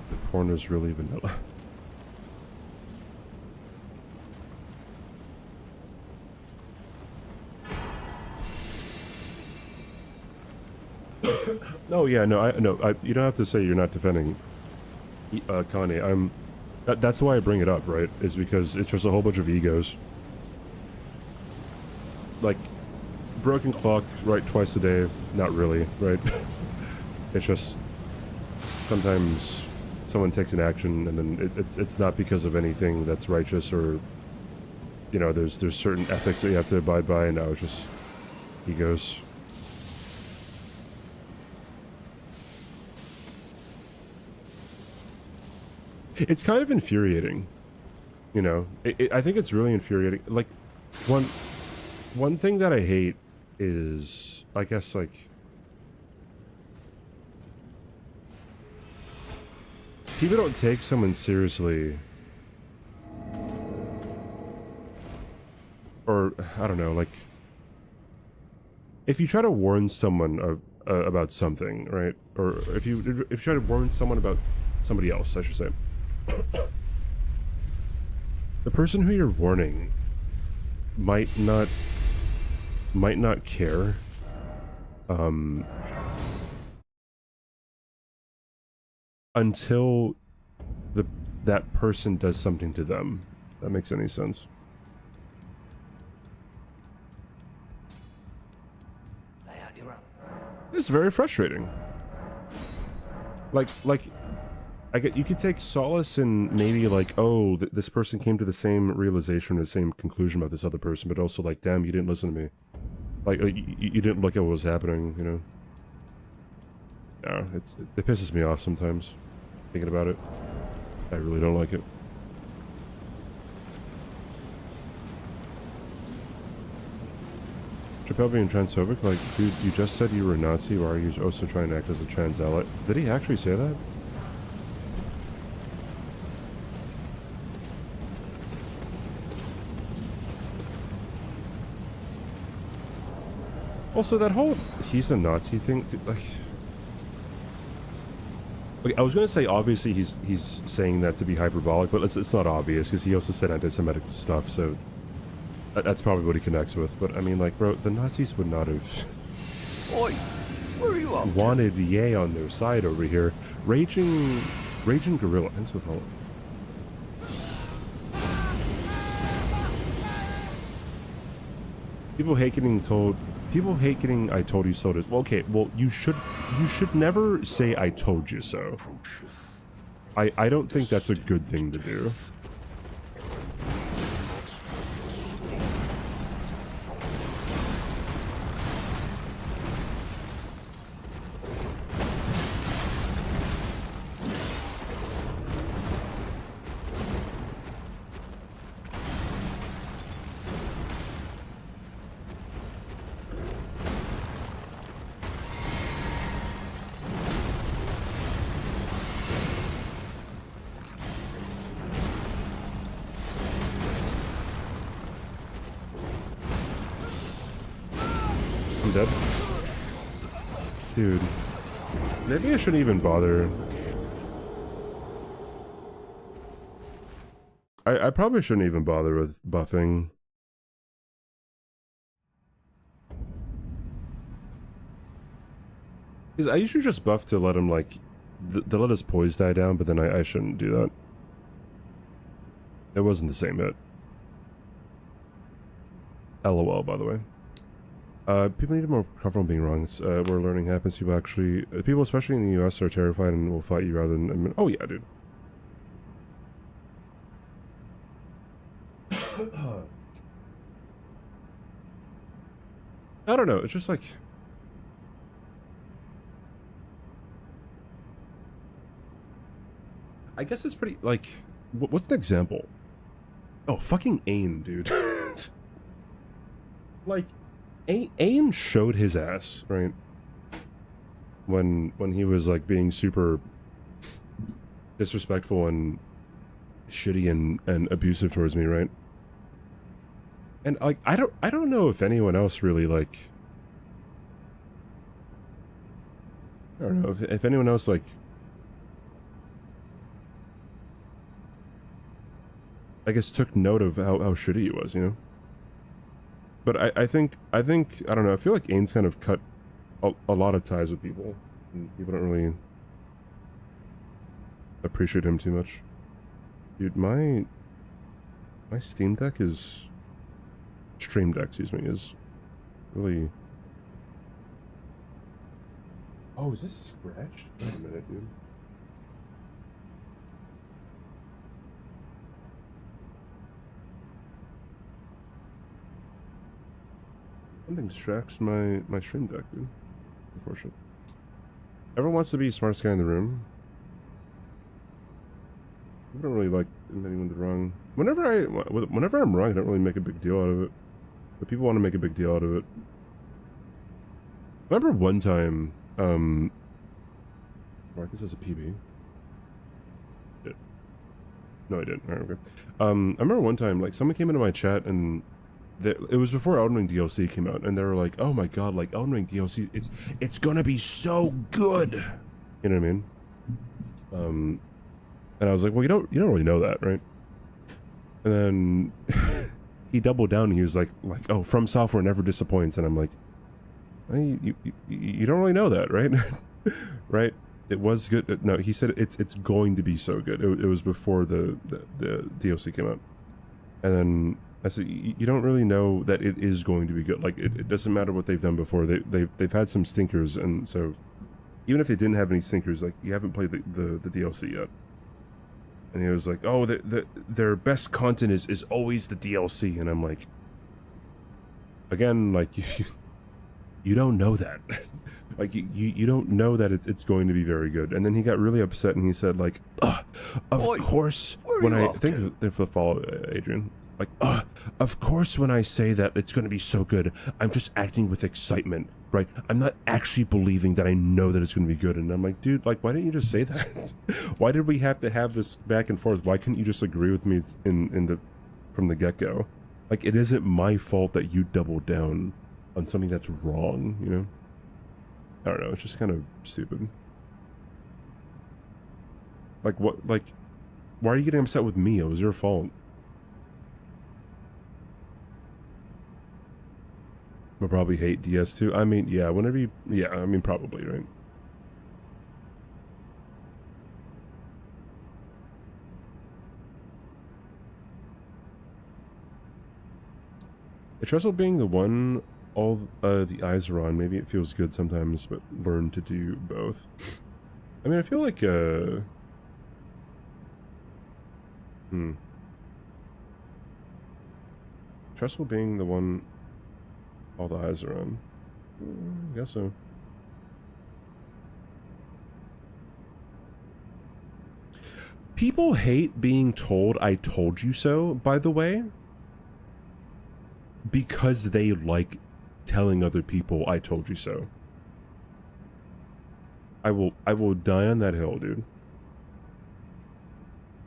The porn is really vanilla. No, yeah, no, you don't have to say you're not defending Kanye. That's why I bring it up, right? Is because it's just a whole bunch of egos. Like, broken clock, right, twice a day, not really, right? It's just sometimes someone takes an action and then it's not because of anything that's righteous, or, you know, there's certain ethics that you have to abide by, and now it's just egos. It's kind of infuriating, you know. I think it's really infuriating. Like, one thing that I hate is, I guess, like, people don't take someone seriously, or I don't know, like, if you try to warn someone about something, right, or if you try to warn someone about somebody else, I should say. The person who you're warning might not care, until that person does something to them. If that makes any sense. It's very frustrating. Like you could take solace in maybe like, oh, this person came to the same realization, the same conclusion about this other person, but also like, damn, you didn't listen to me. Like you didn't look at what was happening, you know? No, it pisses me off sometimes, thinking about it. I really don't like it. Chappelle being transphobic? Like, dude, you just said you were a Nazi, why are you also trying to act as a trans ally? Did he actually say that? Also, that whole he's a Nazi thing, like, I was gonna say obviously he's saying that to be hyperbolic, but it's not obvious because he also said anti-Semitic stuff, so that's probably what he connects with. But I mean, like, bro, the Nazis would not have Oi, where are you off wanted Ye on their side over here. Raging Gorilla, thanks for the follow. People hate getting told People hate getting "I told you so." Well, okay, well you should never say "I told you so." I don't think that's a good thing to do. I'm dead. Dude. Maybe I shouldn't even bother. I probably shouldn't even bother with buffing. Because I usually just buff to let him, like, to let his poise die down, but then I shouldn't do that. It wasn't the same hit. LOL, by the way. People need to be more comfortable being wrong. Where learning happens, people actually, people especially in the US are terrified and will fight you rather than, I mean, oh yeah, dude. I don't know, it's just like, I guess it's pretty, like, what's an example? Oh, fucking AIM, dude. Like, AIM showed his ass, right? When he was like being super disrespectful and shitty and abusive towards me, right? And like I don't know if anyone else really like, I don't know if anyone else like, I guess took note of how shitty he was, you know? But I think, I don't know, I feel like AIM's kind of cut a lot of ties with people. And people don't really appreciate him too much. Dude, my Steam Deck is... Stream Deck, excuse me, is really... Oh, is this scratched? Wait a minute, dude. Something distracts my stream deck, dude. Unfortunate. Everyone wants to be the smartest guy in the room. I don't really like anyone the wrong. Whenever I'm wrong, I don't really make a big deal out of it. But people want to make a big deal out of it. I remember one time, Mark, this is a PB. Shit. No, I didn't. Alright, okay. I remember one time, like, someone came into my chat and it was before Elden Ring DLC came out, and they were like, "Oh my god, like Elden Ring DLC, it's gonna be so good," you know what I mean? And I was like, "Well, you don't really know that, right?" And then he doubled down and he was like, "Oh, From Software never disappoints," and I'm like, "You don't really know that, right?" Right? It was good. No, he said it's going to be so good. It was before the DLC came out, and then I said, you don't really know that it is going to be good. Like, it doesn't matter what they've done before. They've had some stinkers, and so even if they didn't have any stinkers, like, you haven't played the DLC yet. And he was like, "Oh, their best content is always the DLC," and I'm like, again, like, you don't know that. Like, you don't know that it's going to be very good. And then he got really upset and he said, like, of course, when I thank you for the follow, Adrian. Like, of course, when I say that it's going to be so good, I'm just acting with excitement, right? I'm not actually believing that I know that it's going to be good. And I'm like, dude, like, why didn't you just say that? Why did we have to have this back and forth? Why couldn't you just agree with me from the get-go? Like, it isn't my fault that you doubled down on something that's wrong, you know? I don't know, it's just kind of stupid. Like, what, like, why are you getting upset with me? It was your fault. We'll probably hate DS too. I mean, yeah, whenever you, yeah, I mean, probably, right? It's stressful being the one all the eyes are on. Maybe it feels good sometimes, but learn to do both. I mean, I feel like, Trustful being the one all the eyes are on. I guess so. People hate being told I told you so, by the way, because they like telling other people I told you so. I will die on that hill, dude.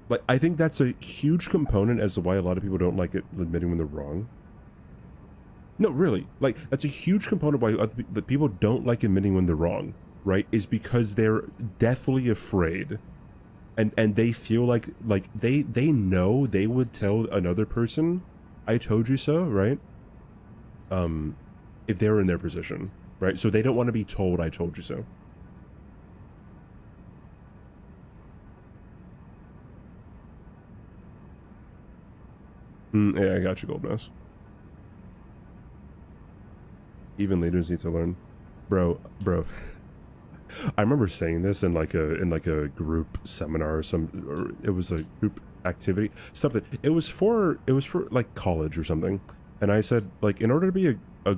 Like, I think that's a huge component as to why a lot of people don't like it admitting when they're wrong. No, really. Like, that's a huge component why that people don't like admitting when they're wrong, right? Is because they're deathly afraid. And they feel like they know they would tell another person, I told you so, right? If they're in their position, right? So they don't want to be told I told you so. Yeah, I got you, Gold Mouse. Even leaders need to learn. Bro. I remember saying this in like a group seminar or it was a group activity, something. It was for like college or something. And I said, like, in order to be a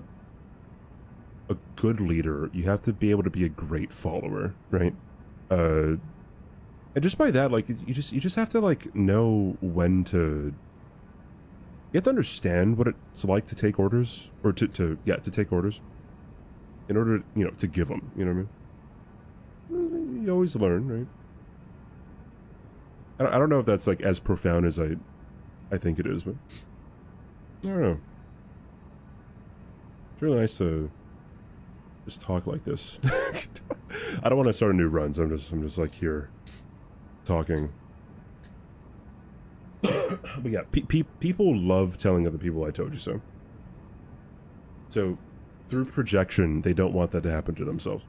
good leader, you have to be able to be a great follower, right? And just by that, like, you just have to like know when to. You have to understand what it's like to take orders, or to take orders, in order, to give them. You know what I mean? You always learn, right? I don't know if that's like as profound as I think it is, but I don't know. It's really nice to just talk like this. I don't want to start a new run, so I'm just like here talking. But yeah, people love telling other people I told you so. So through projection, they don't want that to happen to themselves.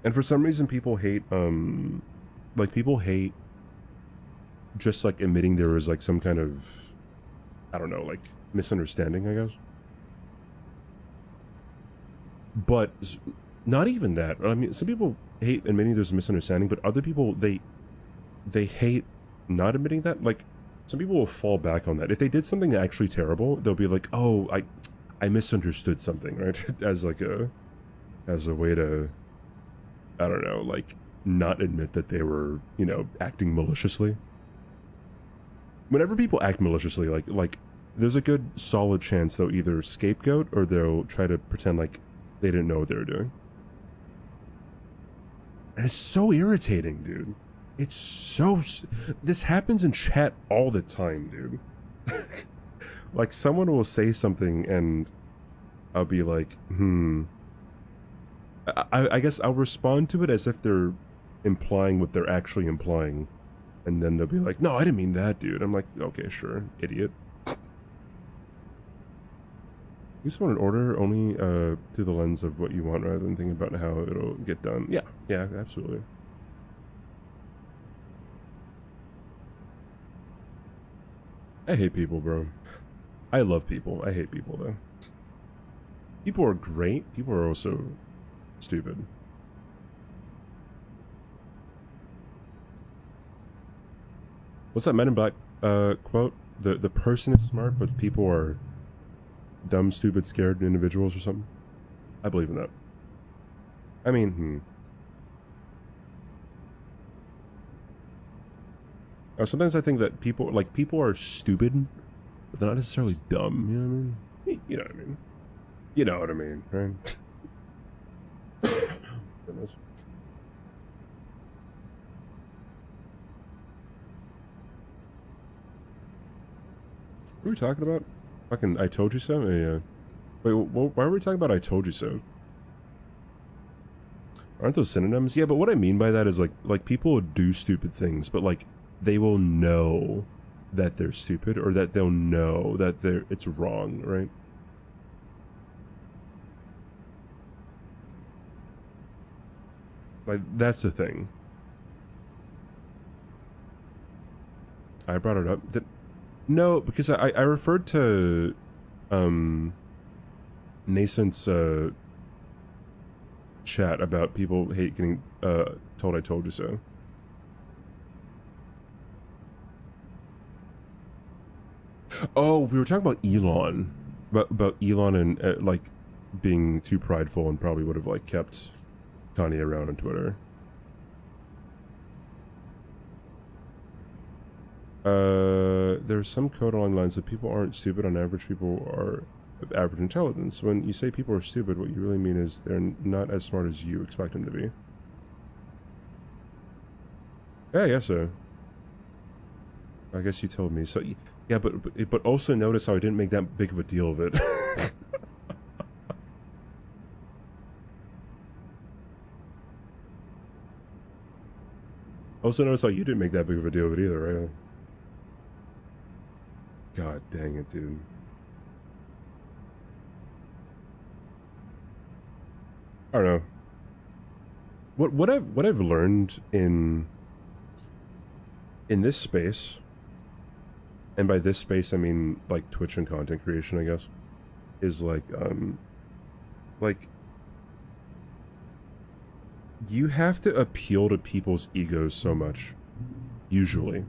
And for some reason, people hate, people hate just like admitting there was like some kind of, I don't know, like misunderstanding, I guess. But not even that. I mean, some people hate admitting there's a misunderstanding, but other people, they hate not admitting that. Like, some people will fall back on that. If they did something actually terrible, they'll be like, oh, I misunderstood something, right? as a way to, I don't know, like, not admit that they were, acting maliciously. Whenever people act maliciously, like, there's a good solid chance they'll either scapegoat or they'll try to pretend like they didn't know what they were doing. And it's so irritating, dude. It's so... This happens in chat all the time, dude. Like, someone will say something and I'll be like, I guess I'll respond to it as if they're implying what they're actually implying. And then they'll be like, no, I didn't mean that, dude. I'm like, okay, sure, idiot. You just want an order only through the lens of what you want rather than thinking about how it'll get done. Yeah, absolutely. I hate people, bro. I love people. I hate people, though. People are great. People are also stupid. What's that Men in Black quote? The person is smart, but people are dumb, stupid, scared individuals or something. I believe in that. I mean, sometimes I think that people are stupid, but they're not necessarily dumb. You know what I mean? You know what I mean? You know what I mean, right? Goodness. What were we talking about? Fucking I told you so? Yeah. Wait, why were we talking about I told you so? Aren't those synonyms? Yeah, but what I mean by that is like people will do stupid things, but like they will know that they're stupid, or that they'll know that it's wrong, right? Like, that's the thing. I brought it up. No, because I referred to Nascent's chat about people hate getting told I told you so. Oh, we were talking about Elon. About Elon and like being too prideful and probably would have like kept Kanye around on Twitter. There's some code along the lines that people aren't stupid. On average, people are of average intelligence. When you say people are stupid, what you really mean is they're not as smart as you expect them to be. Yeah, I guess so. I guess you told me. So, yeah, but also notice how I didn't make that big of a deal of it. Also notice how you didn't make that big of a deal of it either, right? God dang it, dude. I don't know. What I've learned in this space, and by this space I mean like Twitch and content creation, I guess, is like you have to appeal to people's egos so much. Usually.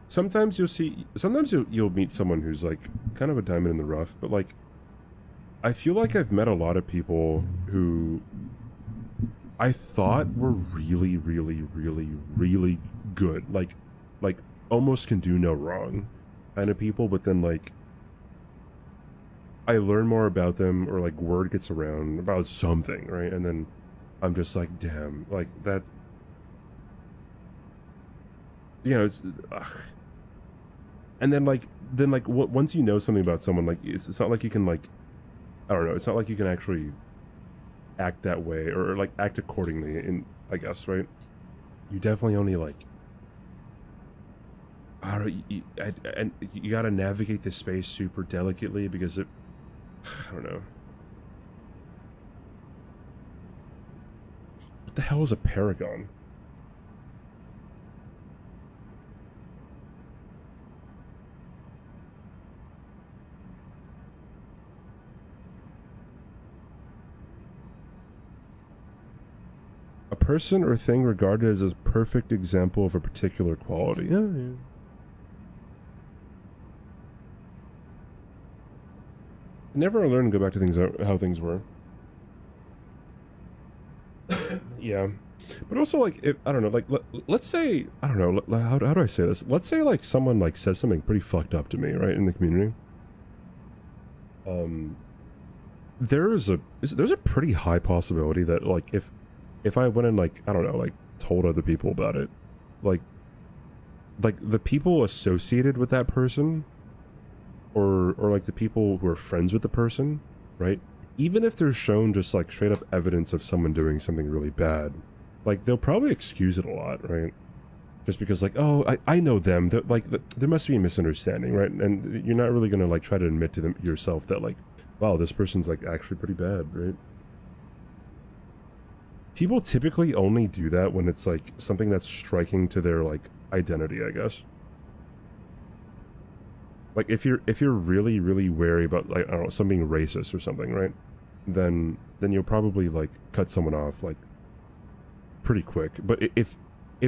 Sometimes you'll meet someone who's like kind of a diamond in the rough, but like I feel like I've met a lot of people who I thought were really, really, really, really good. Like almost can do no wrong kind of people, but then like I learn more about them, or like word gets around about something, right? And then I'm just like, damn, like that, you know, it's and then once you know something about someone, like it's not like you can, like, I don't know, it's not like you can actually act that way or like act accordingly, in, I guess, right? You definitely only like, I don't know, and you gotta navigate this space super delicately because it, I don't know. What the hell is a paragon? A person or thing regarded as a perfect example of a particular quality. Yeah, yeah. Never learn to go back to things how things were. Yeah, but also like, if, I don't know, like let's say, I don't know, how do I say this? Let's say like someone like says something pretty fucked up to me, right, in the community. There's a pretty high possibility that like if I went and like, I don't know, like told other people about it, like the people associated with that person, or like the people who are friends with the person, right? Even if they're shown just like straight up evidence of someone doing something really bad, like they'll probably excuse it a lot, right? Just because like, oh, I know them, like there must be a misunderstanding, right? And you're not really gonna like try to admit to them yourself that like, wow, this person's like actually pretty bad, right? People typically only do that when it's like something that's striking to their like identity, I guess. Like if you're really, really wary about like, I don't know, something racist or something, right? Then you'll probably like cut someone off like pretty quick. But if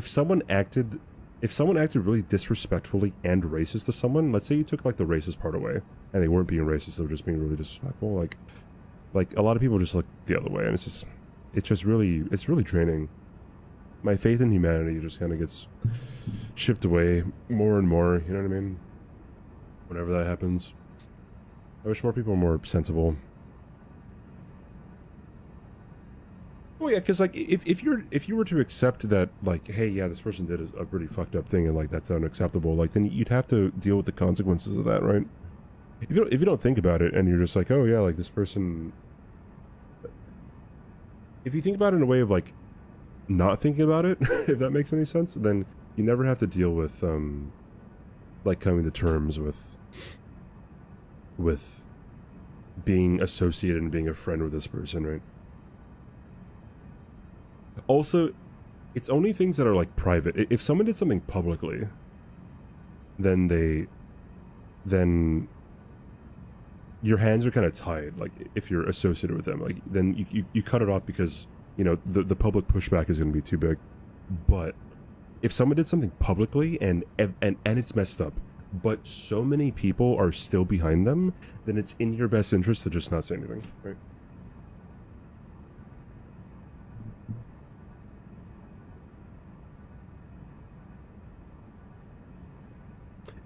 someone acted really disrespectfully and racist to someone, let's say you took like the racist part away and they weren't being racist, they were just being really disrespectful, like a lot of people just look the other way, and it's really draining. My faith in humanity just kind of gets chipped away more and more, you know what I mean? Whenever that happens. I wish more people were more sensible. Well, yeah, because like if you were to accept that, like, hey, yeah, this person did a pretty fucked up thing and like that's unacceptable, like then you'd have to deal with the consequences of that, right? If you don't think about it and you're just like, oh yeah, like this person. If you think about it in a way of like not thinking about it, if that makes any sense, then you never have to deal with like coming to terms with being associated and being a friend with this person, right? Also, it's only things that are like private. If someone did something publicly, then then your hands are kind of tied. Like if you're associated with them, like then you cut it off because you know the public pushback is going to be too big. But if someone did something publicly and it's messed up, but so many people are still behind them, then it's in your best interest to just not say anything, right?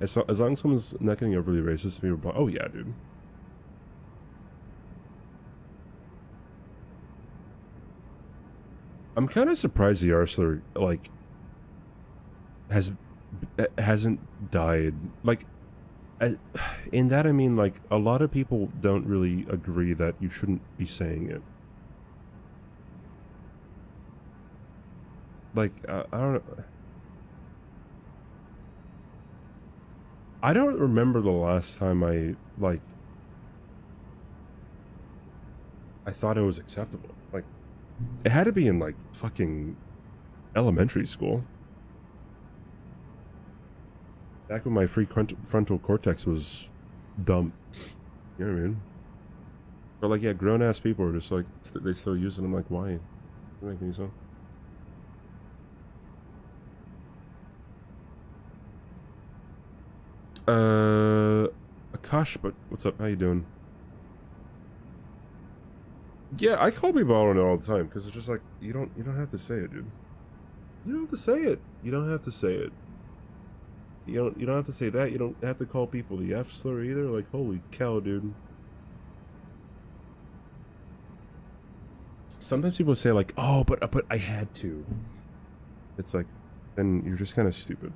As long as someone's not getting overly racist to me, oh yeah, dude. I'm kind of surprised the Arsler, like, hasn't died. Like, in that I mean, like, a lot of people don't really agree that you shouldn't be saying it. Like, I don't know. I don't remember the last time I thought it was acceptable. Like, it had to be in, like, fucking elementary school. Back when my frontal cortex was dumb. You know what I mean? But, like, yeah, grown-ass people are just, like, they still use it. I'm like, why? Doesn't make any sense. Akash, but what's up? How you doing? Yeah, I call people out on it all the time because it's just like you don't have to say it, dude. You don't have to say it. You don't have to say it. You don't have to say that. You don't have to call people the F slur either. Like, holy cow, dude. Sometimes people say like, oh, but I had to. It's like, then you're just kind of stupid.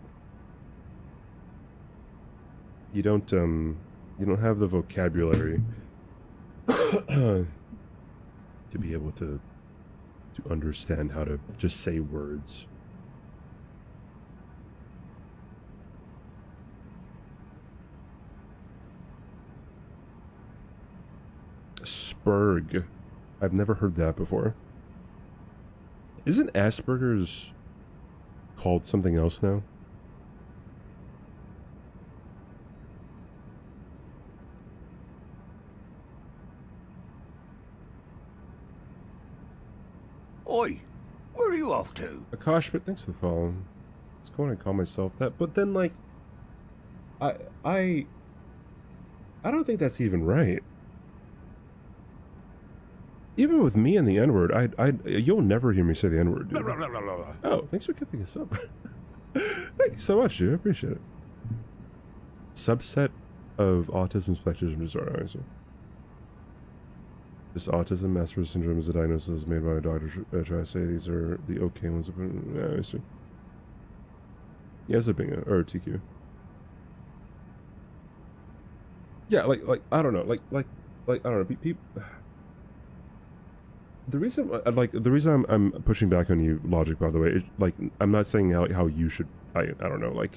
You don't have the vocabulary to be able to understand how to just say words. Spurg. I've never heard that before. Isn't Asperger's called something else now? Oi, where are you off to? Akash, but thanks for the follow. I was going to call myself that, but then like, I don't think that's even right. Even with me and the N-word, you'll never hear me say the N-word, dude. Oh, thanks for giving us up. Thank you so much, dude. I appreciate it. Subset of autism spectrum disorder, I see. This autism, Asperger's syndrome is a diagnosis made by a doctor. Try to say these are the okay ones. Yeah, I see. Yes, being or TQ. Yeah, like I don't know, like I don't know. People. The reason I'm pushing back on you, Logic, by the way, is, like, I'm not saying how you should. I don't know, like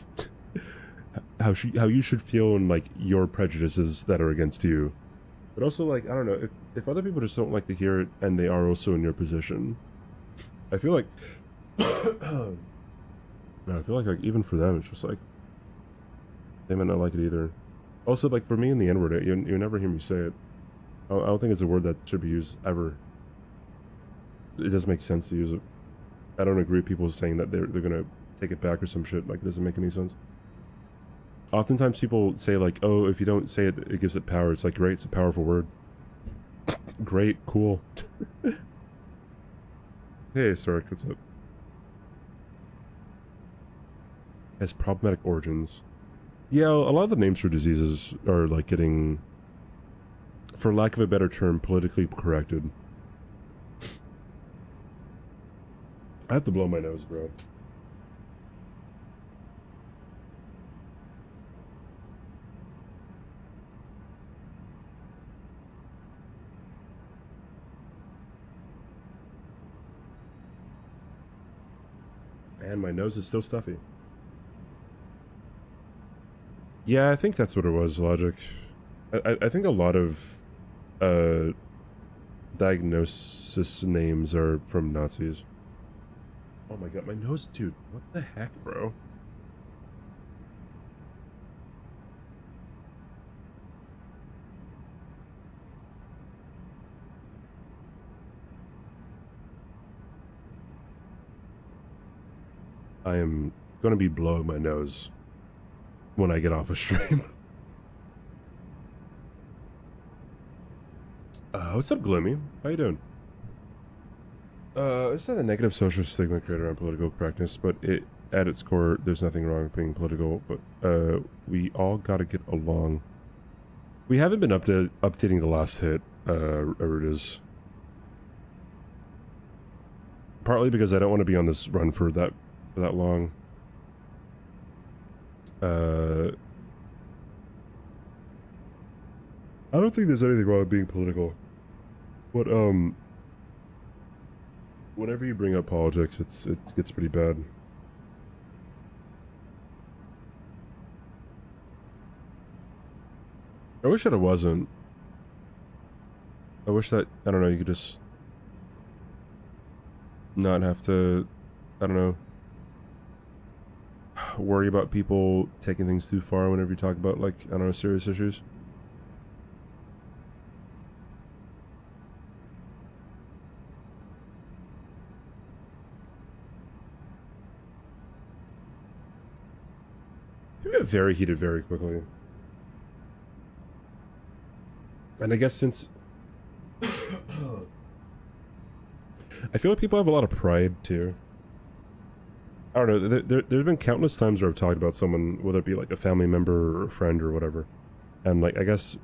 how you should feel and like your prejudices that are against you. But also, like, I don't know, if other people just don't like to hear it and they are also in your position, I feel like, I feel like even for them, it's just like, they might not like it either. Also, like, for me in the N-word, you never hear me say it. I don't think it's a word that should be used ever. It doesn't make sense to use it. I don't agree with people saying that they're gonna take it back or some shit. Like, it doesn't make any sense. Oftentimes people say like, oh, if you don't say it, it gives it power. It's like, great, it's a powerful word. Great, cool. Hey, Sark, what's up? Has problematic origins. Yeah, a lot of the names for diseases are like getting, for lack of a better term, politically corrected. I have to blow my nose, bro. And my nose is still stuffy. Yeah, I think that's what it was, Logic. I think a lot of diagnosis names are from Nazis. Oh my god, my nose, dude. What the heck, bro? I am going to be blowing my nose when I get off a stream. What's up, Gloomy? How you doing? It's not a negative social stigma created around political correctness, but at its core, there's nothing wrong with being political, but we all gotta get along. We haven't been updating the last hit, Arudas. Partly because I don't want to be on this run for that long. I don't think there's anything wrong with being political. But whenever you bring up politics, it gets pretty bad. I wish that it wasn't. I wish that, I don't know, you could just not have to, I don't know, worry about people taking things too far whenever you talk about, like, I don't know, serious issues. You get very heated very quickly. And I guess since I feel like people have a lot of pride too. I don't know, there have been countless times where I've talked about someone, whether it be like a family member or a friend or whatever, and like, I guess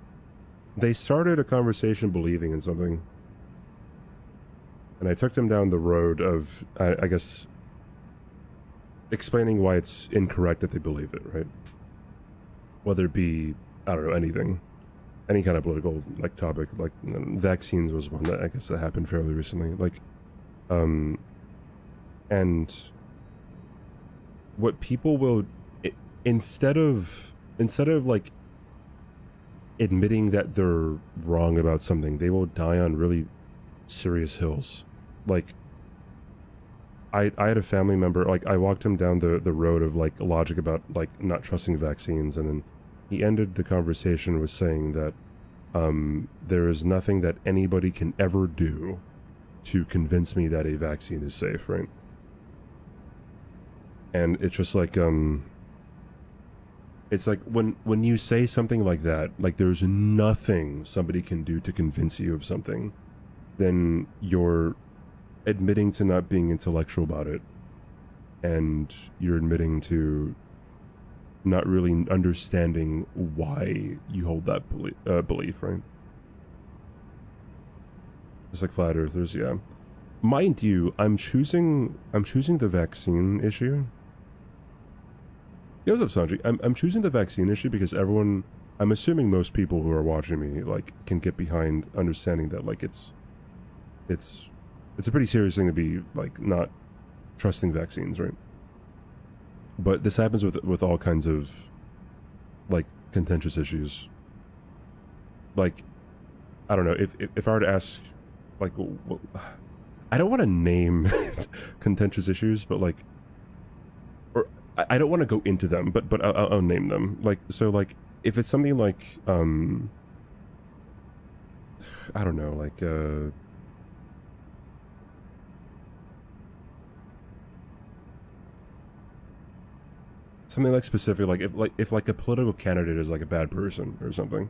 they started a conversation believing in something, and I took them down the road of, I guess, explaining why it's incorrect that they believe it, right? Whether it be, I don't know, anything. Any kind of political, like, topic, like, vaccines was one that I guess that happened fairly recently, like, and what people will, instead of like admitting that they're wrong about something, they will die on really serious hills. Like, I had a family member, like, I walked him down the road of, like, logic about, like, not trusting vaccines, and then he ended the conversation with saying that there is nothing that anybody can ever do to convince me that a vaccine is safe, right? And it's just like, it's like when you say something like that, like there's nothing somebody can do to convince you of something, then you're admitting to not being intellectual about it, and you're admitting to not really understanding why you hold that belief, right? Just like flat earthers, yeah. Mind you, I'm choosing the vaccine issue. Yeah, what's up, Sanji? I'm choosing the vaccine issue because everyone, I'm assuming most people who are watching me, like, can get behind understanding that, like, it's a pretty serious thing to be, like, not trusting vaccines, right? But this happens with all kinds of, like, contentious issues. Like, I don't know, if I were to ask, like, I don't want to name contentious issues, but, like, or I don't want to go into them, but I'll name them. Like, so, like, if it's something like, I don't know, like, something like specific, like if a political candidate is like a bad person or something,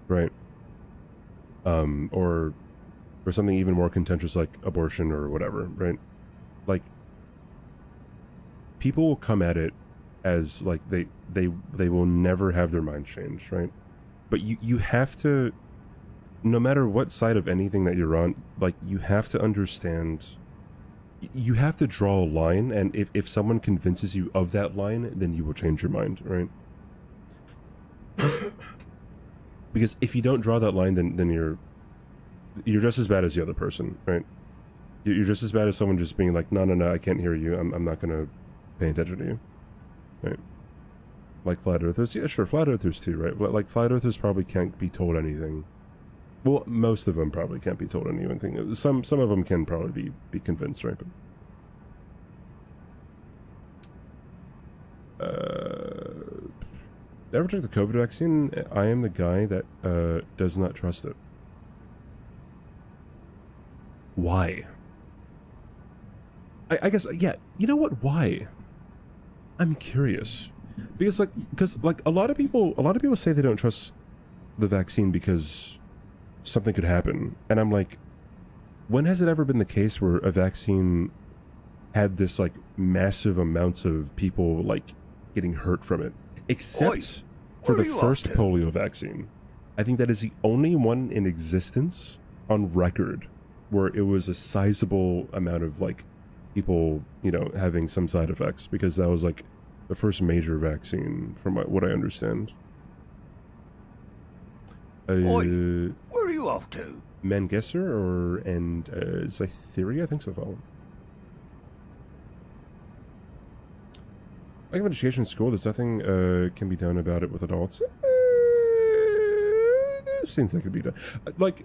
right? Or something even more contentious like abortion or whatever, right? Like, people will come at it as like they will never have their mind changed, right? But you have to, no matter what side of anything that you're on, like, you have to understand. You have to draw a line, and if someone convinces you of that line, then you will change your mind, right? Because if you don't draw that line, then you're just as bad as the other person, right? You're just as bad as someone just being like, no, I can't hear you, I'm not gonna pay attention to you, right? Like flat earthers, yeah, sure, flat earthers too, right? But like, flat earthers probably can't be told anything. Well, most of them probably can't be told anything. Some of them can probably be convinced, right? But, ever took the COVID vaccine? I am the guy that does not trust it. Why? I guess, yeah, you know what? Why? I'm curious because like a lot of people say they don't trust the vaccine because something could happen, and I'm like, when has it ever been the case where a vaccine had this like massive amounts of people like getting hurt from it, except for the first polio vaccine? I think that is the only one in existence on record where it was a sizable amount of like people, you know, having some side effects, because that was like the first major vaccine from what I understand. Oi, where are you off to? Mangesser and Zytheria, I think so. Follow. Lack of education in school, there's nothing can be done about it with adults. Seems like it could be done. Like,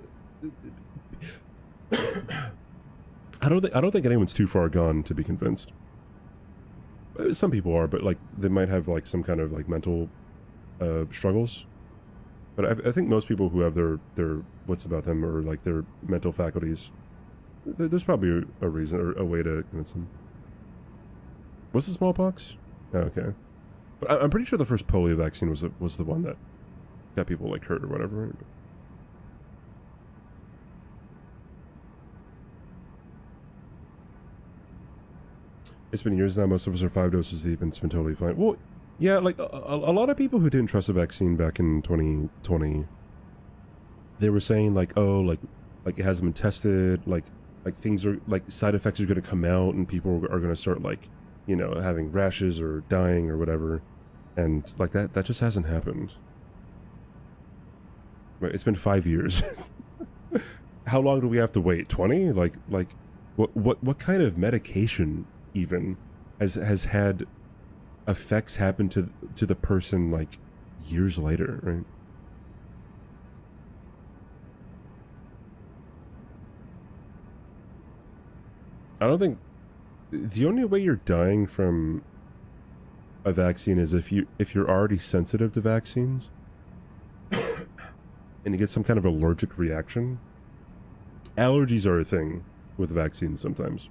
I don't think anyone's too far gone to be convinced. Some people are, but like they might have like some kind of like mental struggles. But I think most people who have their wits about them, or like their mental faculties, there's probably a reason or a way to convince them. Was it smallpox? Oh, okay, but I'm pretty sure the first polio vaccine was the one that got people like hurt or whatever. It's been years now. Most of us are 5 doses deep, and it's been totally fine. Well, yeah, like a lot of people who didn't trust the vaccine back in 2020, they were saying like, oh, like it hasn't been tested, like things are like side effects are going to come out, and people are going to start like, you know, having rashes or dying or whatever, and like that just hasn't happened. Right? It's been 5 years. How long do we have to wait? 20? Like what kind of medication even has had effects happen to the person like years later, right? I don't think the only way you're dying from a vaccine is if you're already sensitive to vaccines and you get some kind of allergic reaction. Allergies are a thing with vaccines sometimes.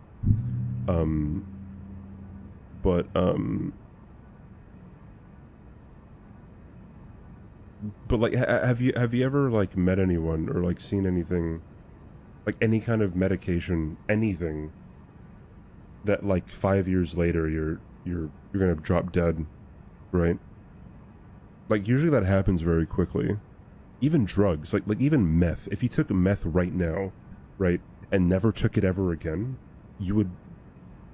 But like, have you ever like met anyone or like seen anything, like any kind of medication, anything that like 5 years later you're gonna drop dead, right? Like usually that happens very quickly. Even drugs, like even meth. If you took meth right now, right, and never took it ever again, you would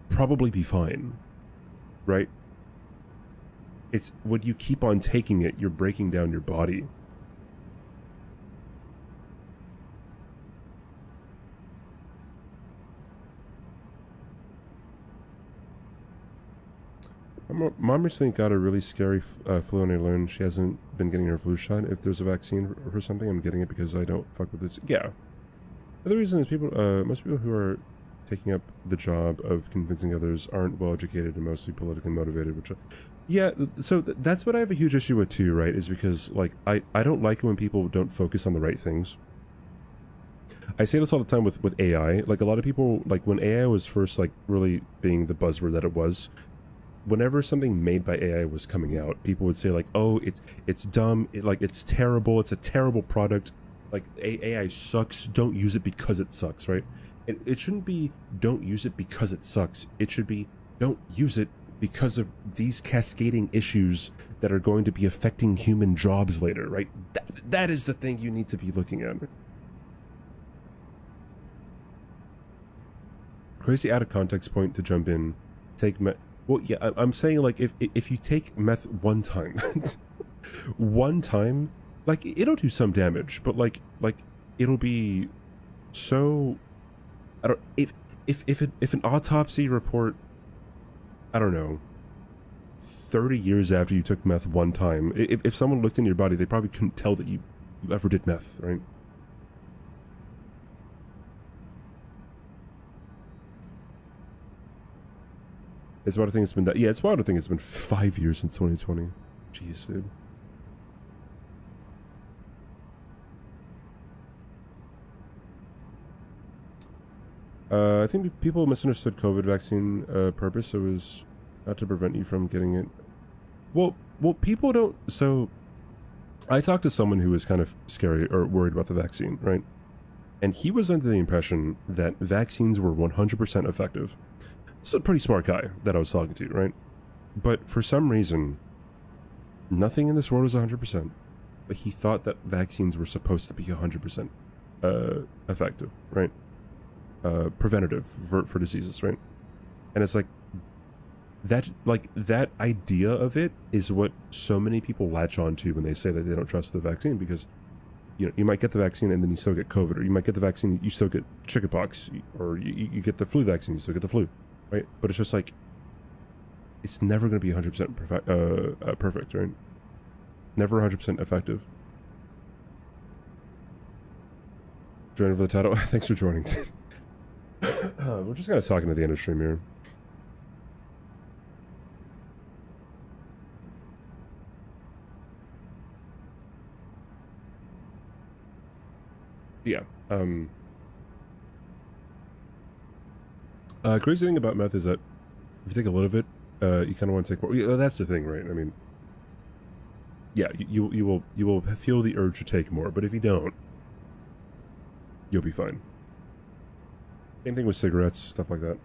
probably be fine, right? It's when you keep on taking it, you're breaking down your body. Mom recently got a really scary flu, and I learned she hasn't been getting her flu shot. If there's a vaccine or something, I'm getting it because I don't fuck with this. Yeah. The reason is most people who are taking up the job of convincing others aren't well educated and mostly politically motivated, which, yeah, so that's what I have a huge issue with too, right? Is because like I don't like it when people don't focus on the right things. I say this all the time with AI. Like a lot of people, like when AI was first like really being the buzzword that it was, whenever something made by AI was coming out, people would say like, oh, it's dumb, it's terrible, it's a terrible product, like AI sucks, don't use it because it sucks, right? It shouldn't be don't use it because it sucks. It should be don't use it because of these cascading issues that are going to be affecting human jobs later, right? That is the thing you need to be looking at. Crazy out of context point to jump in. Well, yeah, I'm saying like if you take meth one time, one time, like it'll do some damage, but like it'll be so. I don't if an autopsy report, I don't know, 30 years after you took meth one time, if someone looked in your body, they probably couldn't tell that you ever did meth, right? It's wild to think it's been that. Yeah, it's wild to think it's been 5 years since 2020. Jeez, dude. I think people misunderstood COVID vaccine purpose. It was not to prevent you from getting it. Well, people don't. So, I talked to someone who was kind of scary or worried about the vaccine, right? And he was under the impression that vaccines were 100% effective. This is a pretty smart guy that I was talking to, right? But for some reason, nothing in this world is 100%. But he thought that vaccines were supposed to be 100% effective, right? Preventative for diseases, right? And it's like that idea of it is what so many people latch on to when they say that they don't trust the vaccine, because you might get the vaccine and then you still get COVID, or you might get the vaccine, you still get chickenpox, or you get the flu vaccine, you still get the flu, right? But it's just like, it's never going to be 100% perfect, right? Never 100% effective. Joining for the title. Thanks for joining. We're just kind of talking to the end of stream here. Yeah. Crazy thing about meth is that if you take a little bit, you kind of want to take more. Yeah, that's the thing, right? I mean, yeah, you will feel the urge to take more, but if you don't, you'll be fine. Same thing with cigarettes, stuff like that.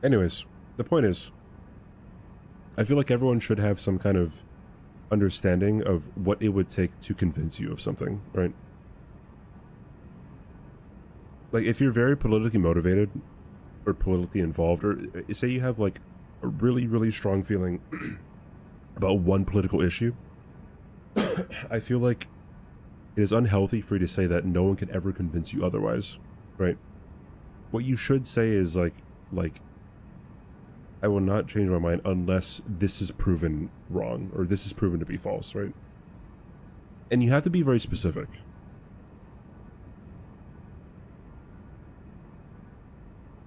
Anyways, the point is, I feel like everyone should have some kind of understanding of what it would take to convince you of something, right? Like, if you're very politically motivated or politically involved, or say you have like a really, really strong feeling about one political issue, I feel like it is unhealthy for you to say that no one can ever convince you otherwise, right? What you should say is like, I will not change my mind unless this is proven wrong, or this is proven to be false, right? And you have to be very specific.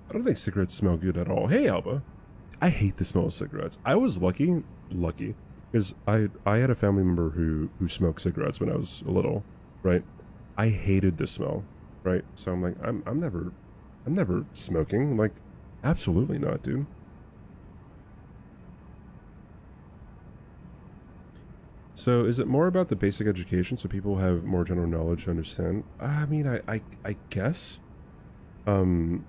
I don't think cigarettes smell good at all. Hey, Alba. I hate the smell of cigarettes. I was lucky, because I had a family member who smoked cigarettes when I was little, right? I hated the smell, right? So I'm like, I'm never smoking. Like, absolutely not, dude. So is it more about the basic education so people have more general knowledge to understand? I mean, I guess. I mean,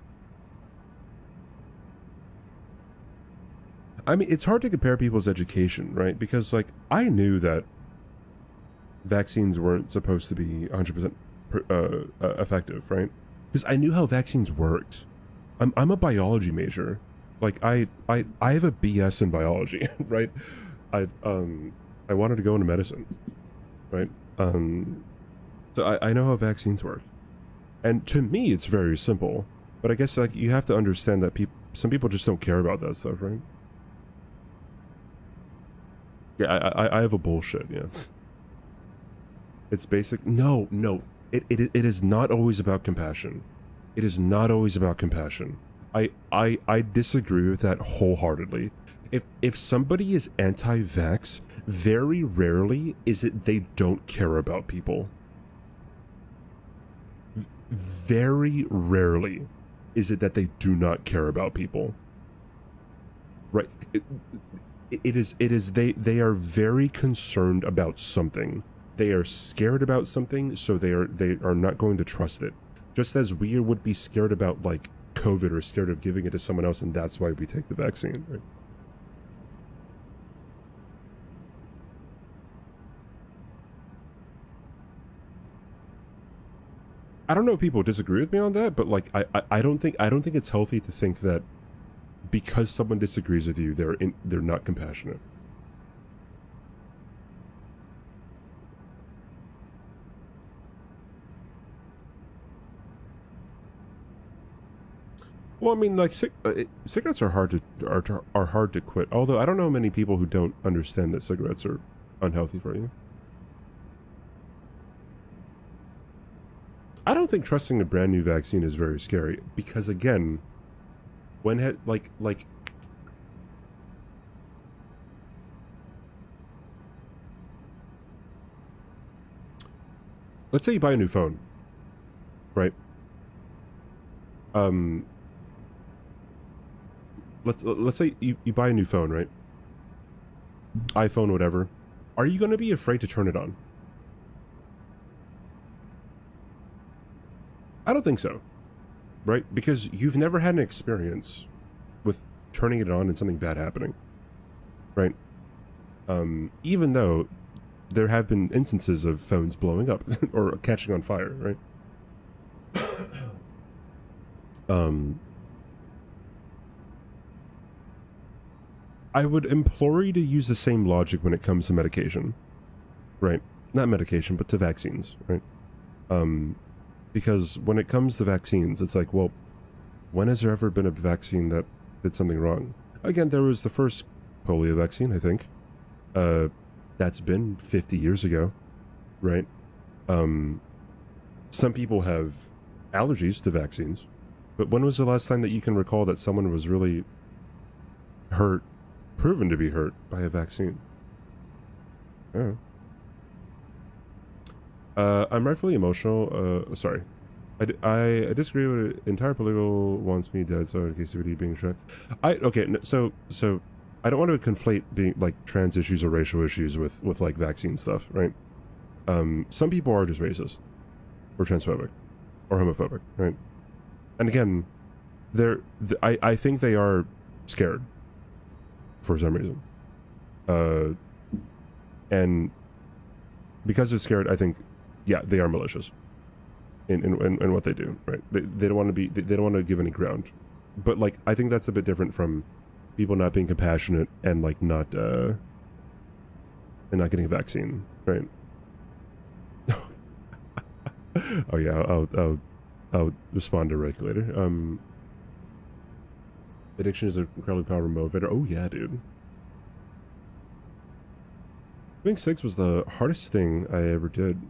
it's hard to compare people's education, right? Because, like, I knew that vaccines weren't supposed to be 100% effective, right? Because I knew how vaccines worked. I'm a biology major. Like, I have a BS in biology, right? I wanted to go into medicine, right? So I know how vaccines work. And to me, it's very simple. But I guess, like, you have to understand that some people just don't care about that stuff, right? Yeah, I have a bullshit, yeah. It's basic. No. It is not always about compassion. It is not always about compassion. I disagree with that wholeheartedly. If somebody is anti-vax, very rarely is it they don't care about people. Very rarely is it that they do not care about people. Right? It is they are very concerned about something. They are scared about something, so they are not going to trust it. Just as we would be scared about, like, COVID, or scared of giving it to someone else, and that's why we take the vaccine, right? I don't know if people disagree with me on that, but, like, I don't think it's healthy to think that because someone disagrees with you, they're not compassionate. Well, I mean, like, cigarettes are hard to quit. Although I don't know many people who don't understand that cigarettes are unhealthy for you. I don't think trusting a brand new vaccine is very scary, because again, when like let's say you buy a new phone, right? Let's say you buy a new phone, right? iPhone, whatever. Are you going to be afraid to turn it on? I don't think so, right? Because you've never had an experience with turning it on and something bad happening, right? Even though there have been instances of phones blowing up or catching on fire, right? I would implore you to use the same logic when it comes to medication, right? Not medication, but to vaccines, right? Because when it comes to vaccines, it's like, well, when has there ever been a vaccine that did something wrong? Again, there was the first polio vaccine, I think. That's been 50 years ago, right? Some people have allergies to vaccines, but when was the last time that you can recall that someone was really hurt, proven to be hurt by a vaccine? Yeah. I'm rightfully emotional. Sorry. I disagree with it. Entire political wants me dead, so NG+7 being shot. Okay, so I don't want to conflate being like trans issues or racial issues with like vaccine stuff, right? Some people are just racist or transphobic or homophobic, right? And again, I think they are scared for some reason. And because they're scared, I think, yeah, they are malicious in what they do, right? They don't want to be, they don't want to give any ground. But like, I think that's a bit different from people not being compassionate and like not and not getting a vaccine, right? Oh yeah, I'll respond to Rick later. Addiction is an incredibly powerful motivator. Oh yeah, dude. Doing 6 was the hardest thing I ever did.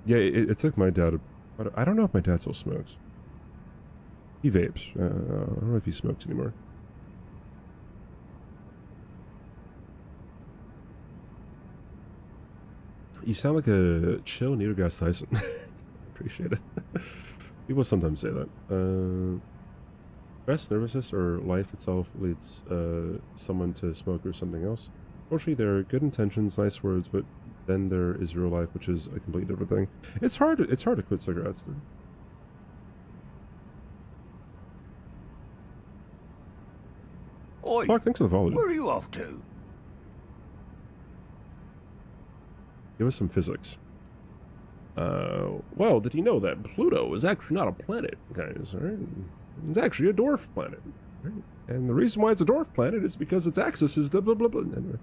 Yeah, it took my dad. I don't know if my dad still smokes. He vapes. I don't know if he smokes anymore. You sound like a chill Neil deGrasse Tyson. Appreciate it. People sometimes say that. Stress, nervousness, or life itself leads someone to smoke or something else. Fortunately, there are good intentions, nice words, but then there is real life, which is a completely different thing. It's hard to quit cigarettes, dude. Oi, Fuck, thanks for the follow, dude. where are you off to? Give us some physics. Well, did you know that Pluto is actually not a planet, guys? All right? It's actually a dwarf planet. Right? And the reason why it's a dwarf planet is because its axis is the blah blah blah. Anyway.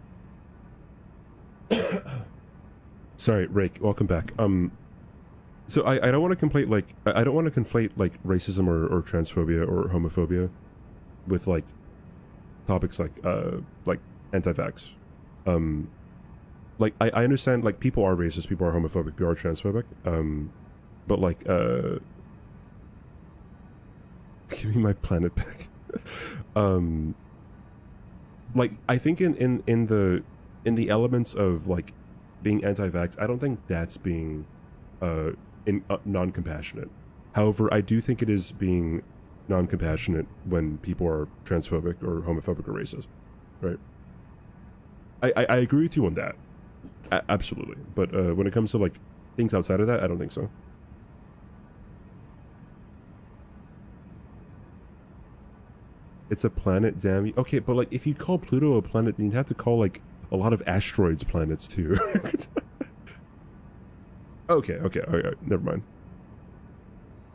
Sorry, Rake. Welcome back. So I don't want to conflate like racism or transphobia or homophobia with like topics like anti-vax. Like I understand like people are racist, people are homophobic, people are transphobic. But like give me my planet back. Like I think in the elements of like being anti-vax, I don't think that's being non-compassionate. However, I do think it is being non-compassionate when people are transphobic or homophobic or racist, right? I agree with you on that, absolutely. But when it comes to like things outside of that, I don't think so. It's a planet, damn you. Okay, but like if you call Pluto a planet, then you'd have to call like a lot of asteroids planets too. Okay, alright, never mind.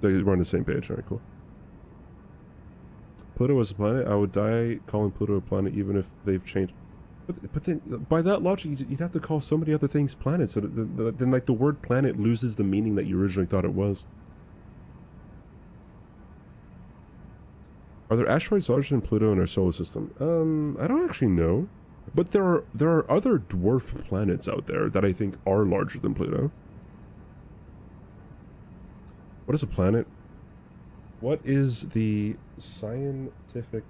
We're on the same page, alright, cool. Pluto was a planet, I would die calling Pluto a planet even if they've changed. But then, by that logic, you'd have to call so many other things planets, so then like the word planet loses the meaning that you originally thought it was. Are there asteroids larger than Pluto in our solar system? I don't actually know. But there are other dwarf planets out there that I think are larger than Pluto. What is a planet? What is the scientific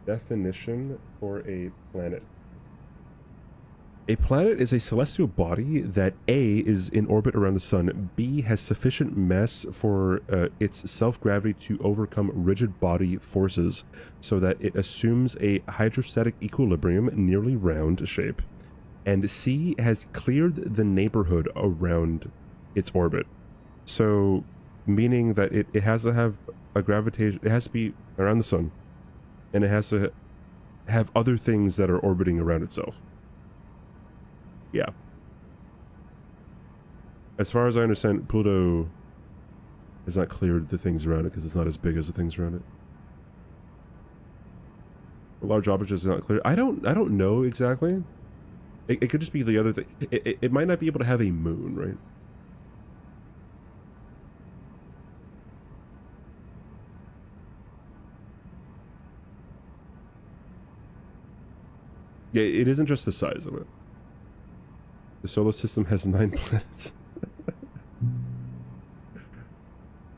definition for a planet? A planet is a celestial body that A is in orbit around the sun, B has sufficient mass for its self-gravity to overcome rigid body forces so that it assumes a hydrostatic equilibrium nearly round shape, and C has cleared the neighborhood around its orbit. So, meaning that it has to have a gravitation, it has to be around the sun, and it has to have other things that are orbiting around itself. Yeah. As far as I understand, Pluto has not cleared the things around it because it's not as big as the things around it. A large object is not clear. I don't know exactly. It could just be the other thing. It might not be able to have a moon, right? Yeah, it isn't just the size of it. The solar system has 9 planets.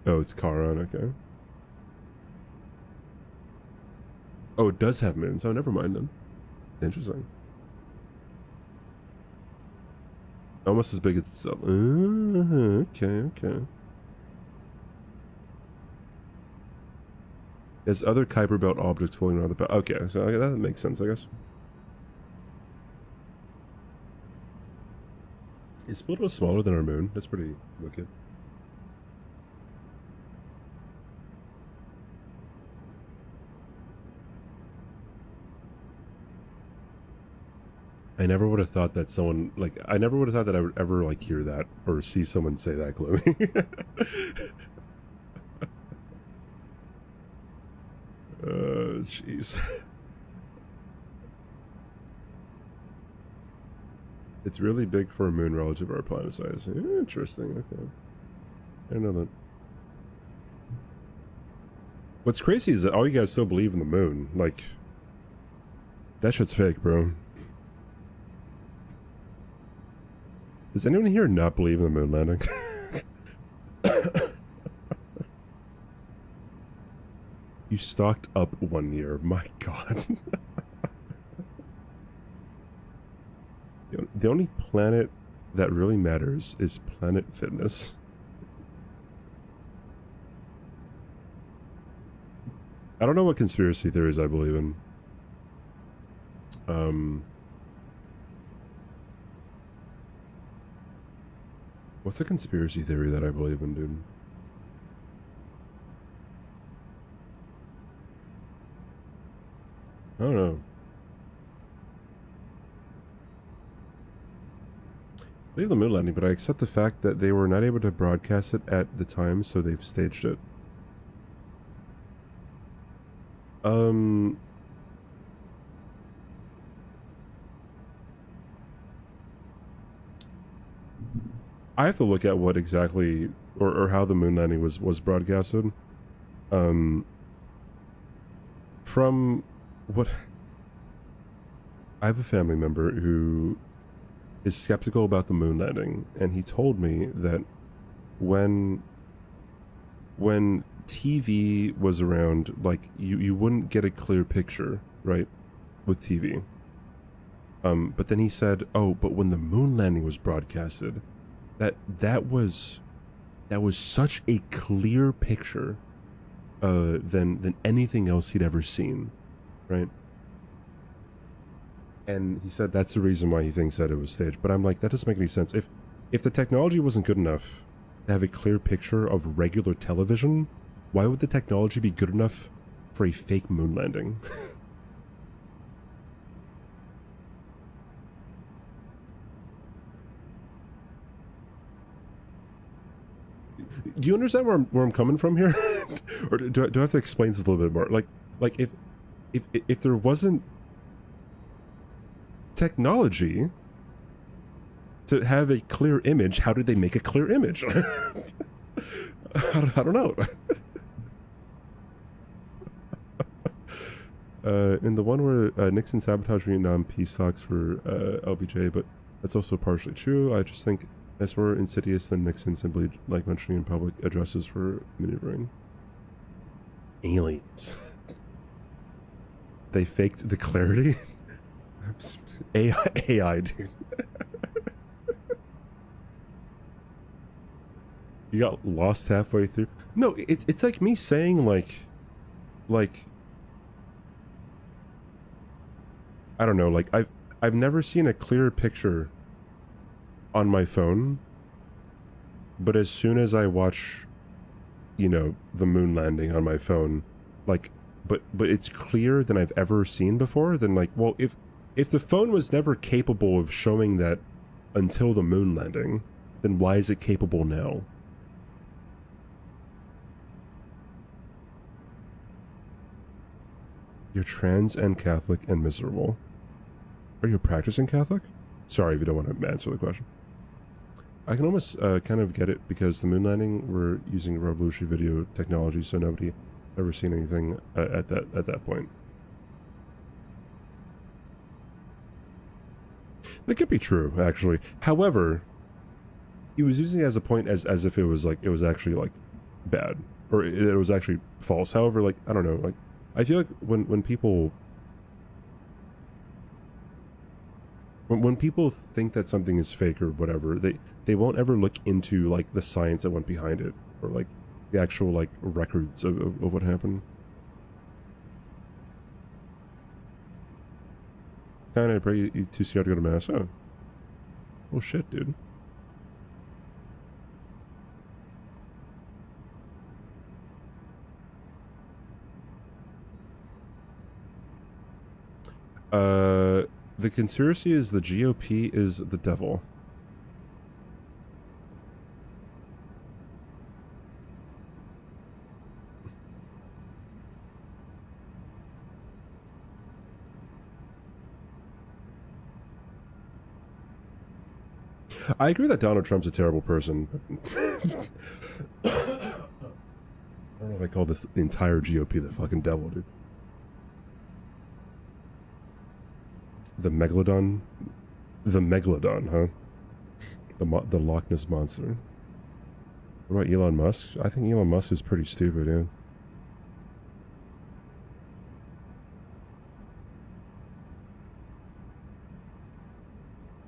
Oh, it's Charon, okay. Oh, it does have moons. Oh, never mind then. Interesting. Almost as big as itself. Okay. There's other Kuiper Belt objects floating around the belt. Okay, so that makes sense, I guess. Is Pluto smaller than our moon? That's pretty wicked. I never would have thought that someone, like, I never would have thought that I would ever, like, hear that or see someone say that, Chloe. Jeez. It's really big for a moon relative to our planet size. Interesting, okay. I didn't know that. What's crazy is that all you guys still believe in the moon. Like, that shit's fake, bro. Does anyone here not believe in the moon landing? You stocked up 1 year. My god. The only planet that really matters is Planet Fitness. I don't know what conspiracy theories I believe in. What's a conspiracy theory that I believe in, dude? I don't know. I believe the moon landing, but I accept the fact that they were not able to broadcast it at the time, so they've staged it. I have to look at what exactly, or how the moon landing was broadcasted. From what... I have a family member who is skeptical about the moon landing, and he told me that when TV was around, like, you wouldn't get a clear picture, right, with TV. But then he said, oh, but when the moon landing was broadcasted, that was such a clear picture than anything else he'd ever seen, right? And he said that's the reason why he thinks that it was staged. But I'm like, that doesn't make any sense. If the technology wasn't good enough to have a clear picture of regular television, why would the technology be good enough for a fake moon landing? Do you understand where I'm coming from here? Or do I have to explain this a little bit more? Like if there wasn't technology to have a clear image, how did they make a clear image? I don't know. In the one where Nixon sabotaged Vietnam peace talks for LBJ, but that's also partially true. I just think that's more insidious than Nixon simply like mentioning in public addresses for maneuvering. Aliens. They faked the clarity? AI, dude. You got lost halfway through. No, it's like me saying like I don't know, like I've never seen a clearer picture on my phone, but as soon as I watch, you know, the moon landing on my phone, like but it's clearer than I've ever seen before, then like, well, if the phone was never capable of showing that until the moon landing, then why is it capable now? You're trans and Catholic and miserable. Are you a practicing Catholic? Sorry if you don't want to answer the question. I can almost kind of get it, because the moon landing, we're using revolutionary video technology, so nobody ever seen anything at that point. That could be true, actually. However, he was using it as a point as if it was like, it was actually like bad, or it was actually false. However, like, I don't know, like, I feel like when people think that something is fake or whatever, they won't ever look into like the science that went behind it, or like the actual like records of what happened. Kinda pray you too scared to go to mass. Oh. Oh shit, dude. The conspiracy is the GOP is the devil. I agree that Donald Trump's a terrible person. I don't know if I call this entire GOP the fucking devil, dude. The Megalodon? The Megalodon, huh? The Loch Ness Monster. What about Elon Musk? I think Elon Musk is pretty stupid, yeah.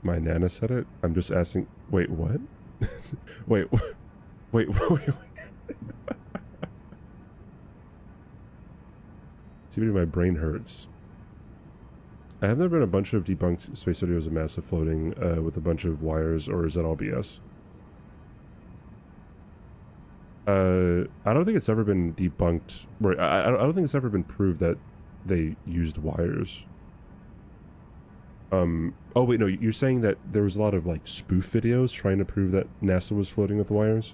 My Nana said it? I'm just asking... Wait, what? wait, wait. See, my brain hurts. Have there been a bunch of debunked space videos of massive floating with a bunch of wires, or is that all BS? I don't think it's ever been debunked. Right, I don't think it's ever been proved that they used wires. Oh wait, no, you're saying that there was a lot of like spoof videos trying to prove that NASA was floating with wires?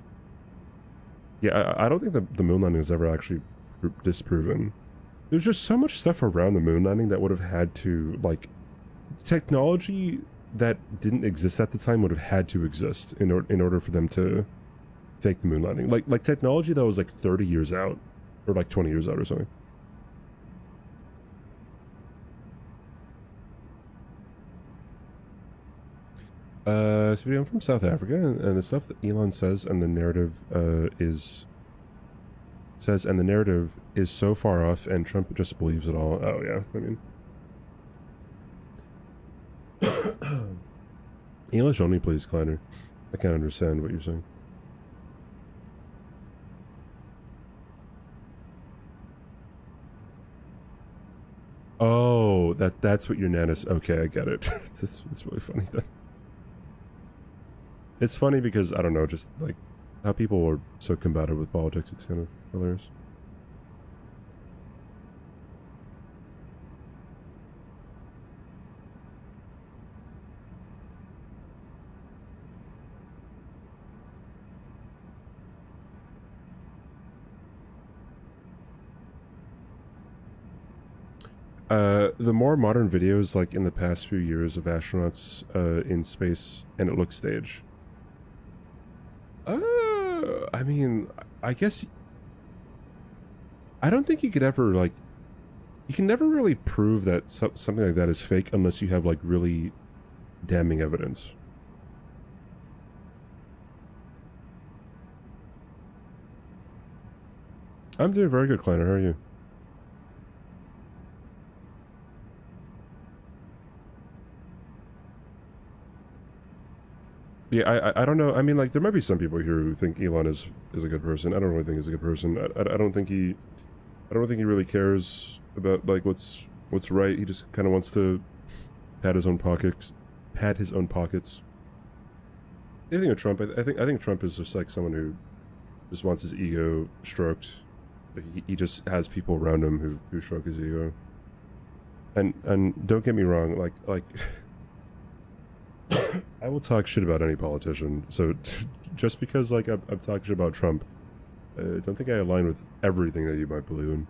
Yeah, I don't think the moon landing was ever actually disproven. There's just so much stuff around the moon landing that would have had to, like, technology that didn't exist at the time would have had to exist in order for them to fake the moon landing. Like technology that was like 30 years out, or like 20 years out or something. So I'm from South Africa, and the stuff that Elon says and the narrative is so far off, and Trump just believes it all. Oh yeah, I mean, English only, please, Kleiner. I can't understand what you're saying. Oh, that's what your Nana's. Okay, I get it. It's really funny then. It's funny because, I don't know, just like how people are so combative with politics, it's kind of hilarious. The more modern videos, like in the past few years of astronauts in space and it looks staged. I mean, I guess I don't think you could ever, like, you can never really prove that something like that is fake unless you have like really damning evidence. I'm doing very good, Kleiner. How are you? Yeah, I don't know. I mean, like, there might be some people here who think Elon is a good person. I don't really think he's a good person. I don't think he really cares about like what's right. He just kind of wants to pat his own pockets. Pat his own pockets. The thing with Trump, I think Trump is just like someone who just wants his ego stroked. Like, he just has people around him who stroke his ego. And don't get me wrong, like I will talk shit about any politician. So just because like I'm talking shit about Trump, don't think I align with everything that you might believe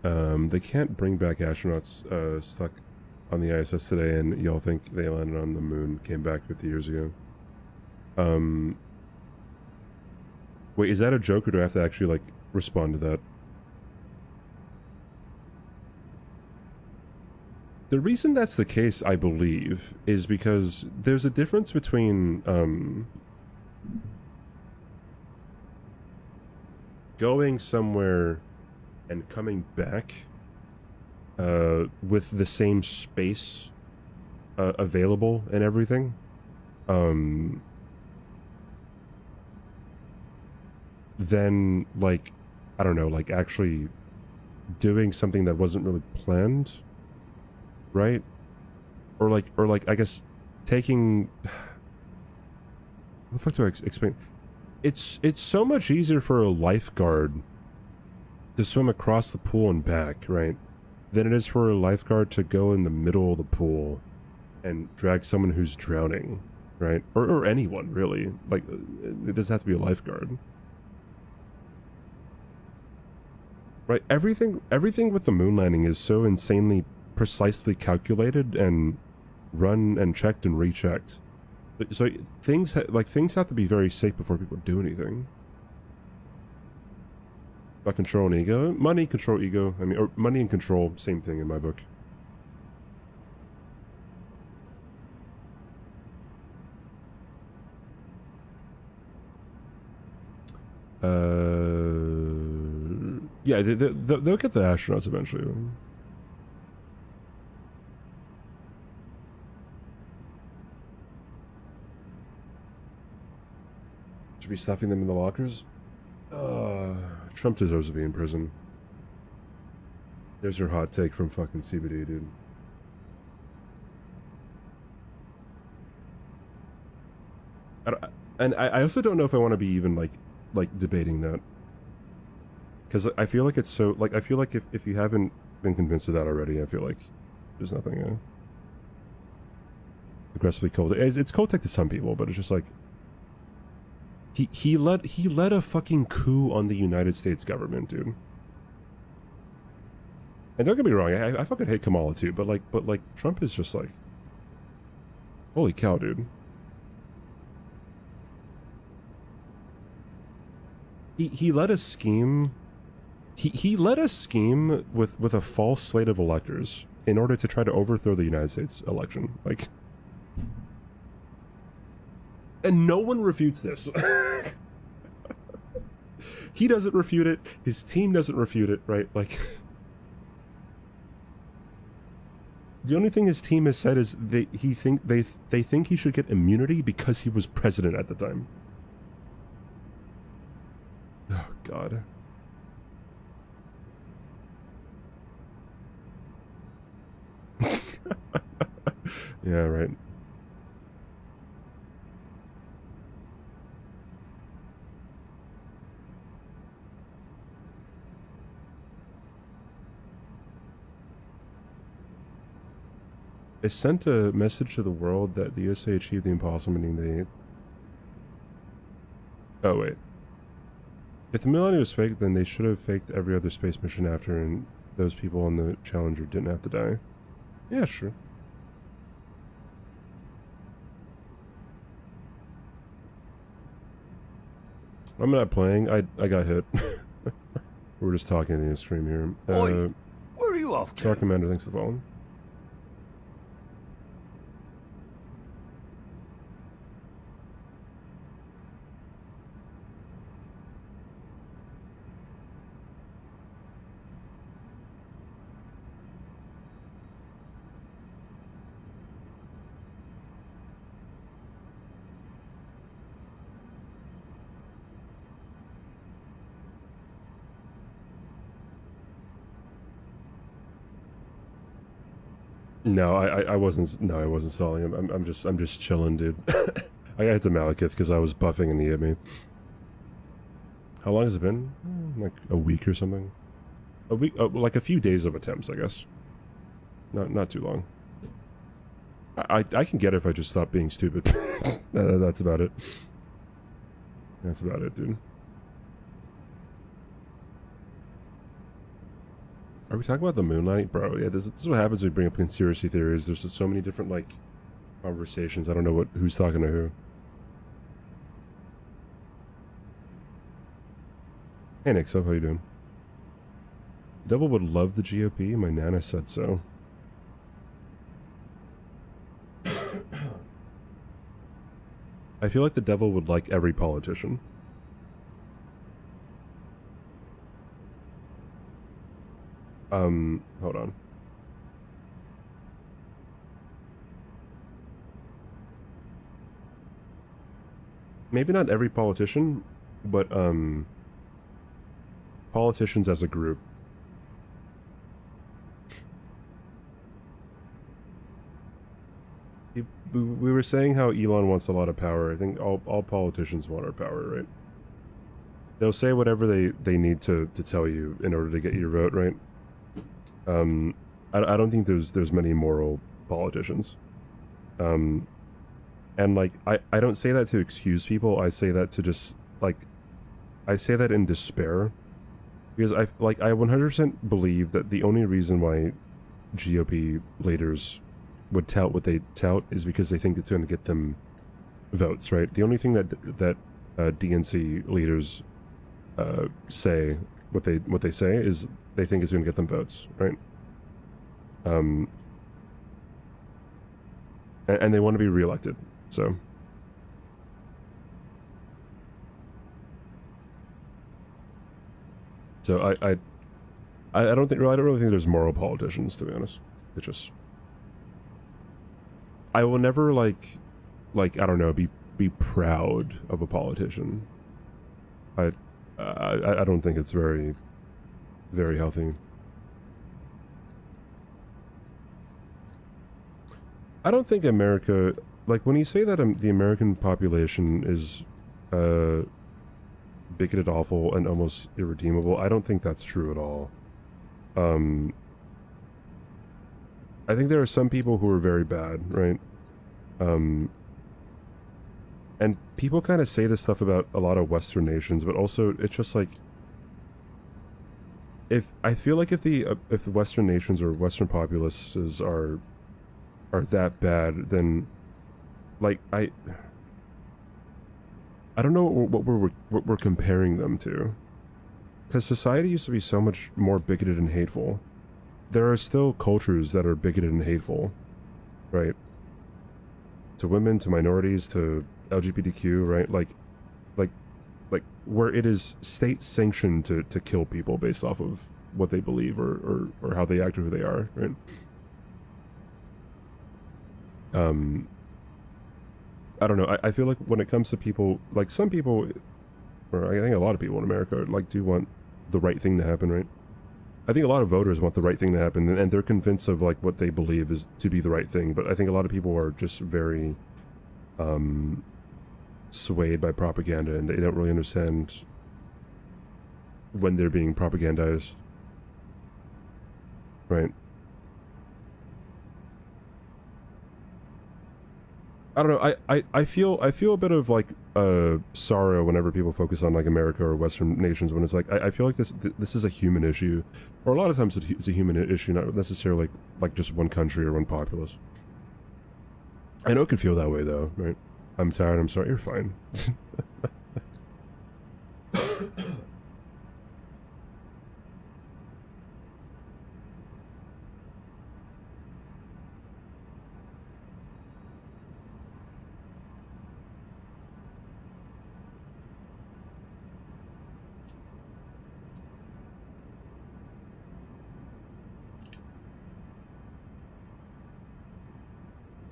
in. They can't bring back astronauts stuck on the ISS today, and y'all think they landed on the moon, came back 50 years ago. Wait, is that a joke, or do I have to actually like respond to that? The reason that's the case, I believe, is because there's a difference between going somewhere and coming back with the same space available and everything. Then, like, I don't know, like actually doing something that wasn't really planned. Right? Or like, I guess, taking... What the fuck do I explain? It's so much easier for a lifeguard to swim across the pool and back, right? Than it is for a lifeguard to go in the middle of the pool and drag someone who's drowning, right? Or anyone, really. Like, it doesn't have to be a lifeguard. Right? Everything with the moon landing is so insanely precisely calculated and run and checked and rechecked. So things have to be very safe before people do anything. About control and ego, money, control, ego. I mean, or money and control, same thing in my book. Yeah, they'll get the astronauts eventually. Should be stuffing them in the lockers? Trump deserves to be in prison. There's your hot take from fucking CBD, dude. I also don't know if I want to be even like debating that, because I feel like it's so like I feel like if you haven't been convinced of that already, I feel like there's nothing aggressively cold. It's cold take to some people, but it's just like he led a fucking coup on the United States government, dude. And don't get me wrong, I fucking hate Kamala too, but like Trump is just like, holy cow, dude. He led a scheme. He led a scheme with a false slate of electors in order to try to overthrow the United States election. Like, and no one refutes this. He doesn't refute it. His team doesn't refute it, right? Like, the only thing his team has said is they think he should get immunity because he was president at the time. Oh God. Yeah, right. It sent a message to the world that the USA achieved the impossible, meaning they... Oh, wait. If the Millennium was fake, then they should have faked every other space mission after, and those people on the Challenger didn't have to die. Yeah, sure. I'm not playing. I got hit. We're just talking in the stream here. Oi, where are you off to? Star Commander, thanks for the phone. No, I wasn't. No, I wasn't stalling him. I'm just chilling, dude. I got to Malekith because I was buffing and he hit me. How long has it been? Like a week or something. A week, like a few days of attempts, I guess. Not too long. I can get it if I just stop being stupid. That's about it. That's about it, dude. Are we talking about the moonlight? Bro, yeah, this is what happens when we bring up conspiracy theories. There's just so many different, like, conversations. I don't know who's talking to who. Hey, Nick, so how you doing? Devil would love the GOP. My nana said so. I feel like the devil would like every politician. Hold on. Maybe not every politician, but, politicians as a group. We were saying how Elon wants a lot of power. I think all politicians want our power, right? They'll say whatever they need to tell you in order to get your vote, right? I don't think there's many moral politicians. And like, I don't say that to excuse people. I say that to just, like, I say that in despair. Because I 100% believe that the only reason why GOP leaders would tout what they tout is because they think it's going to get them votes, right? The only thing that DNC leaders say, what they say is they think it's going to get them votes, right? And they want to be reelected, so. So I don't really think there's moral politicians, to be honest. It just, I will never like I don't know, be proud of a politician. I don't think it's very healthy. I don't think America, like, when you say that the American population is bigoted, awful, and almost irredeemable, I don't think that's true at all. I think there are some people who are very bad, right? And people kind of say this stuff about a lot of Western nations, but also it's just like, I feel like if the Western nations or Western populaces are that bad, then, like, I don't know what we're comparing them to, because society used to be so much more bigoted and hateful. There are still cultures that are bigoted and hateful, right? To women, to minorities, to LGBTQ, right? Like where it is state sanctioned to kill people based off of what they believe or how they act or who they are, right? I don't know. I feel like when it comes to people, like some people, or I think a lot of people in America, like, do want the right thing to happen, right? I think a lot of voters want the right thing to happen, and they're convinced of, like, what they believe is to be the right thing, but I think a lot of people are just very, swayed by propaganda, and they don't really understand when they're being propagandized. Right? I don't know, I feel a bit of, like, sorrow whenever people focus on, like, America or Western nations, when it's like, I feel like this is a human issue, or a lot of times it's a human issue, not necessarily, like just one country or one populace. I know it can feel that way, though, right? I'm tired, I'm sorry, you're fine.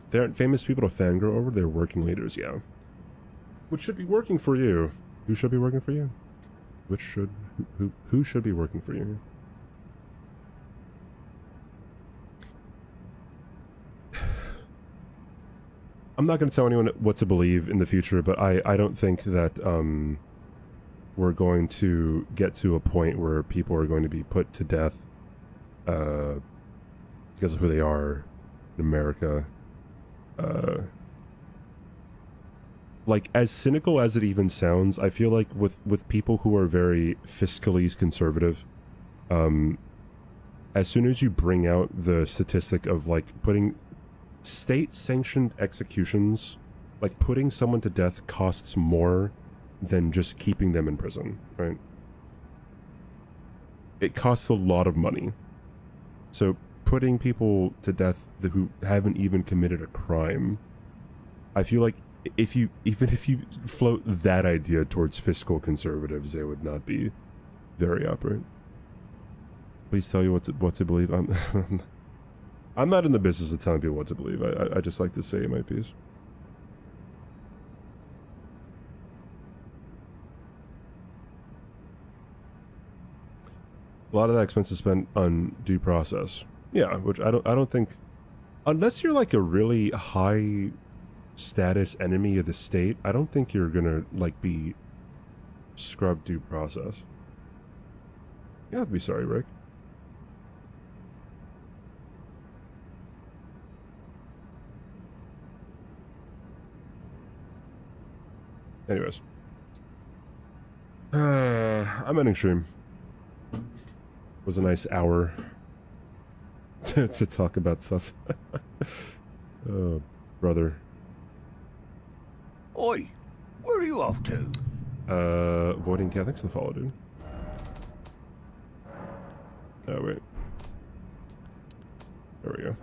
They aren't famous people to fangirl over, they're working leaders, yeah. Which should be working for you. Who should be working for you? Who should be working for you? I'm not going to tell anyone what to believe in the future, but I don't think that we're going to get to a point where people are going to be put to death because of who they are in America. Like, as cynical as it even sounds, I feel like with people who are very fiscally conservative, as soon as you bring out the statistic of, like, putting state-sanctioned executions, like, putting someone to death costs more than just keeping them in prison, right? It costs a lot of money. So putting people to death who haven't even committed a crime, I feel like even if you float that idea towards fiscal conservatives, they would not be very upright. Please tell you what to believe. I'm not in the business of telling people what to believe. I just like to say my piece. A lot of that expense is spent on due process. Yeah, which I don't think, unless you're like a really high status enemy of the state, I don't think you're gonna like be scrubbed due process. You have to be sorry, Rick. Anyways. I'm ending stream. It was a nice hour to talk about stuff. Oh, brother. Oi, where are you off to? Avoiding cat. Thanks for the follow, dude. Oh, wait. There we go.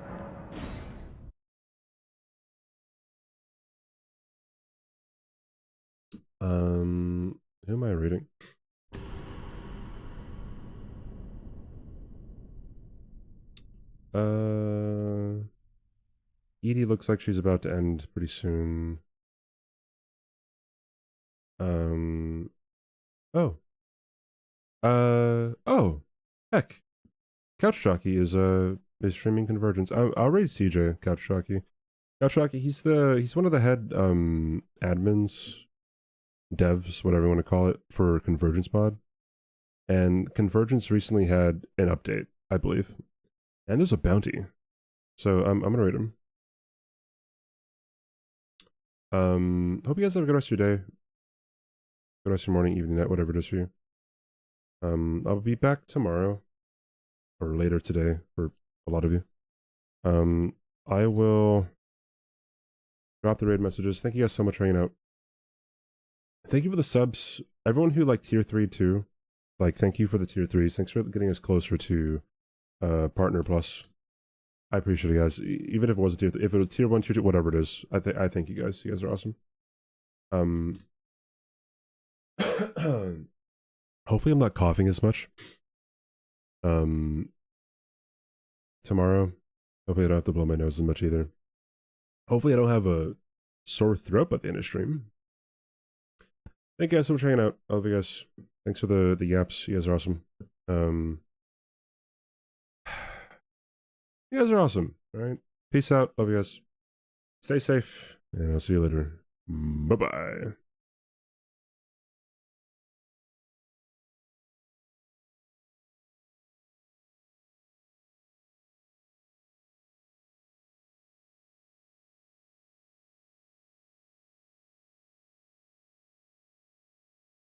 Who am I reading? Edie looks like she's about to end pretty soon. Oh. Oh. Heck. Couch Jockey is streaming Convergence. I'll raise CJ, Couch Jockey. Couch Jockey, he's one of the head admins, devs, whatever you want to call it, for Convergence mod. And Convergence recently had an update, I believe. And there's a bounty. So I'm gonna rate him. Hope you guys have a good rest of your day. Good rest of your morning, evening, night, whatever it is for you. I'll be back tomorrow. Or later today for a lot of you. I will drop the raid messages. Thank you guys so much for hanging out. Thank you for the subs. Everyone who like tier 3 too. Like, thank you for the tier 3s. Thanks for getting us closer to Partner Plus. I appreciate it, guys. Even if it wasn't tier 3, if it was tier 1, tier 2, whatever it is, I thank you guys. You guys are awesome. Hopefully I'm not coughing as much. Tomorrow. Hopefully I don't have to blow my nose as much either. Hopefully I don't have a sore throat by the end of stream. Thank you guys so much for hanging out. I love you guys. Thanks for the yaps. You guys are awesome. You guys are awesome. Alright. Peace out. Love you guys. Stay safe. And I'll see you later. Bye-bye.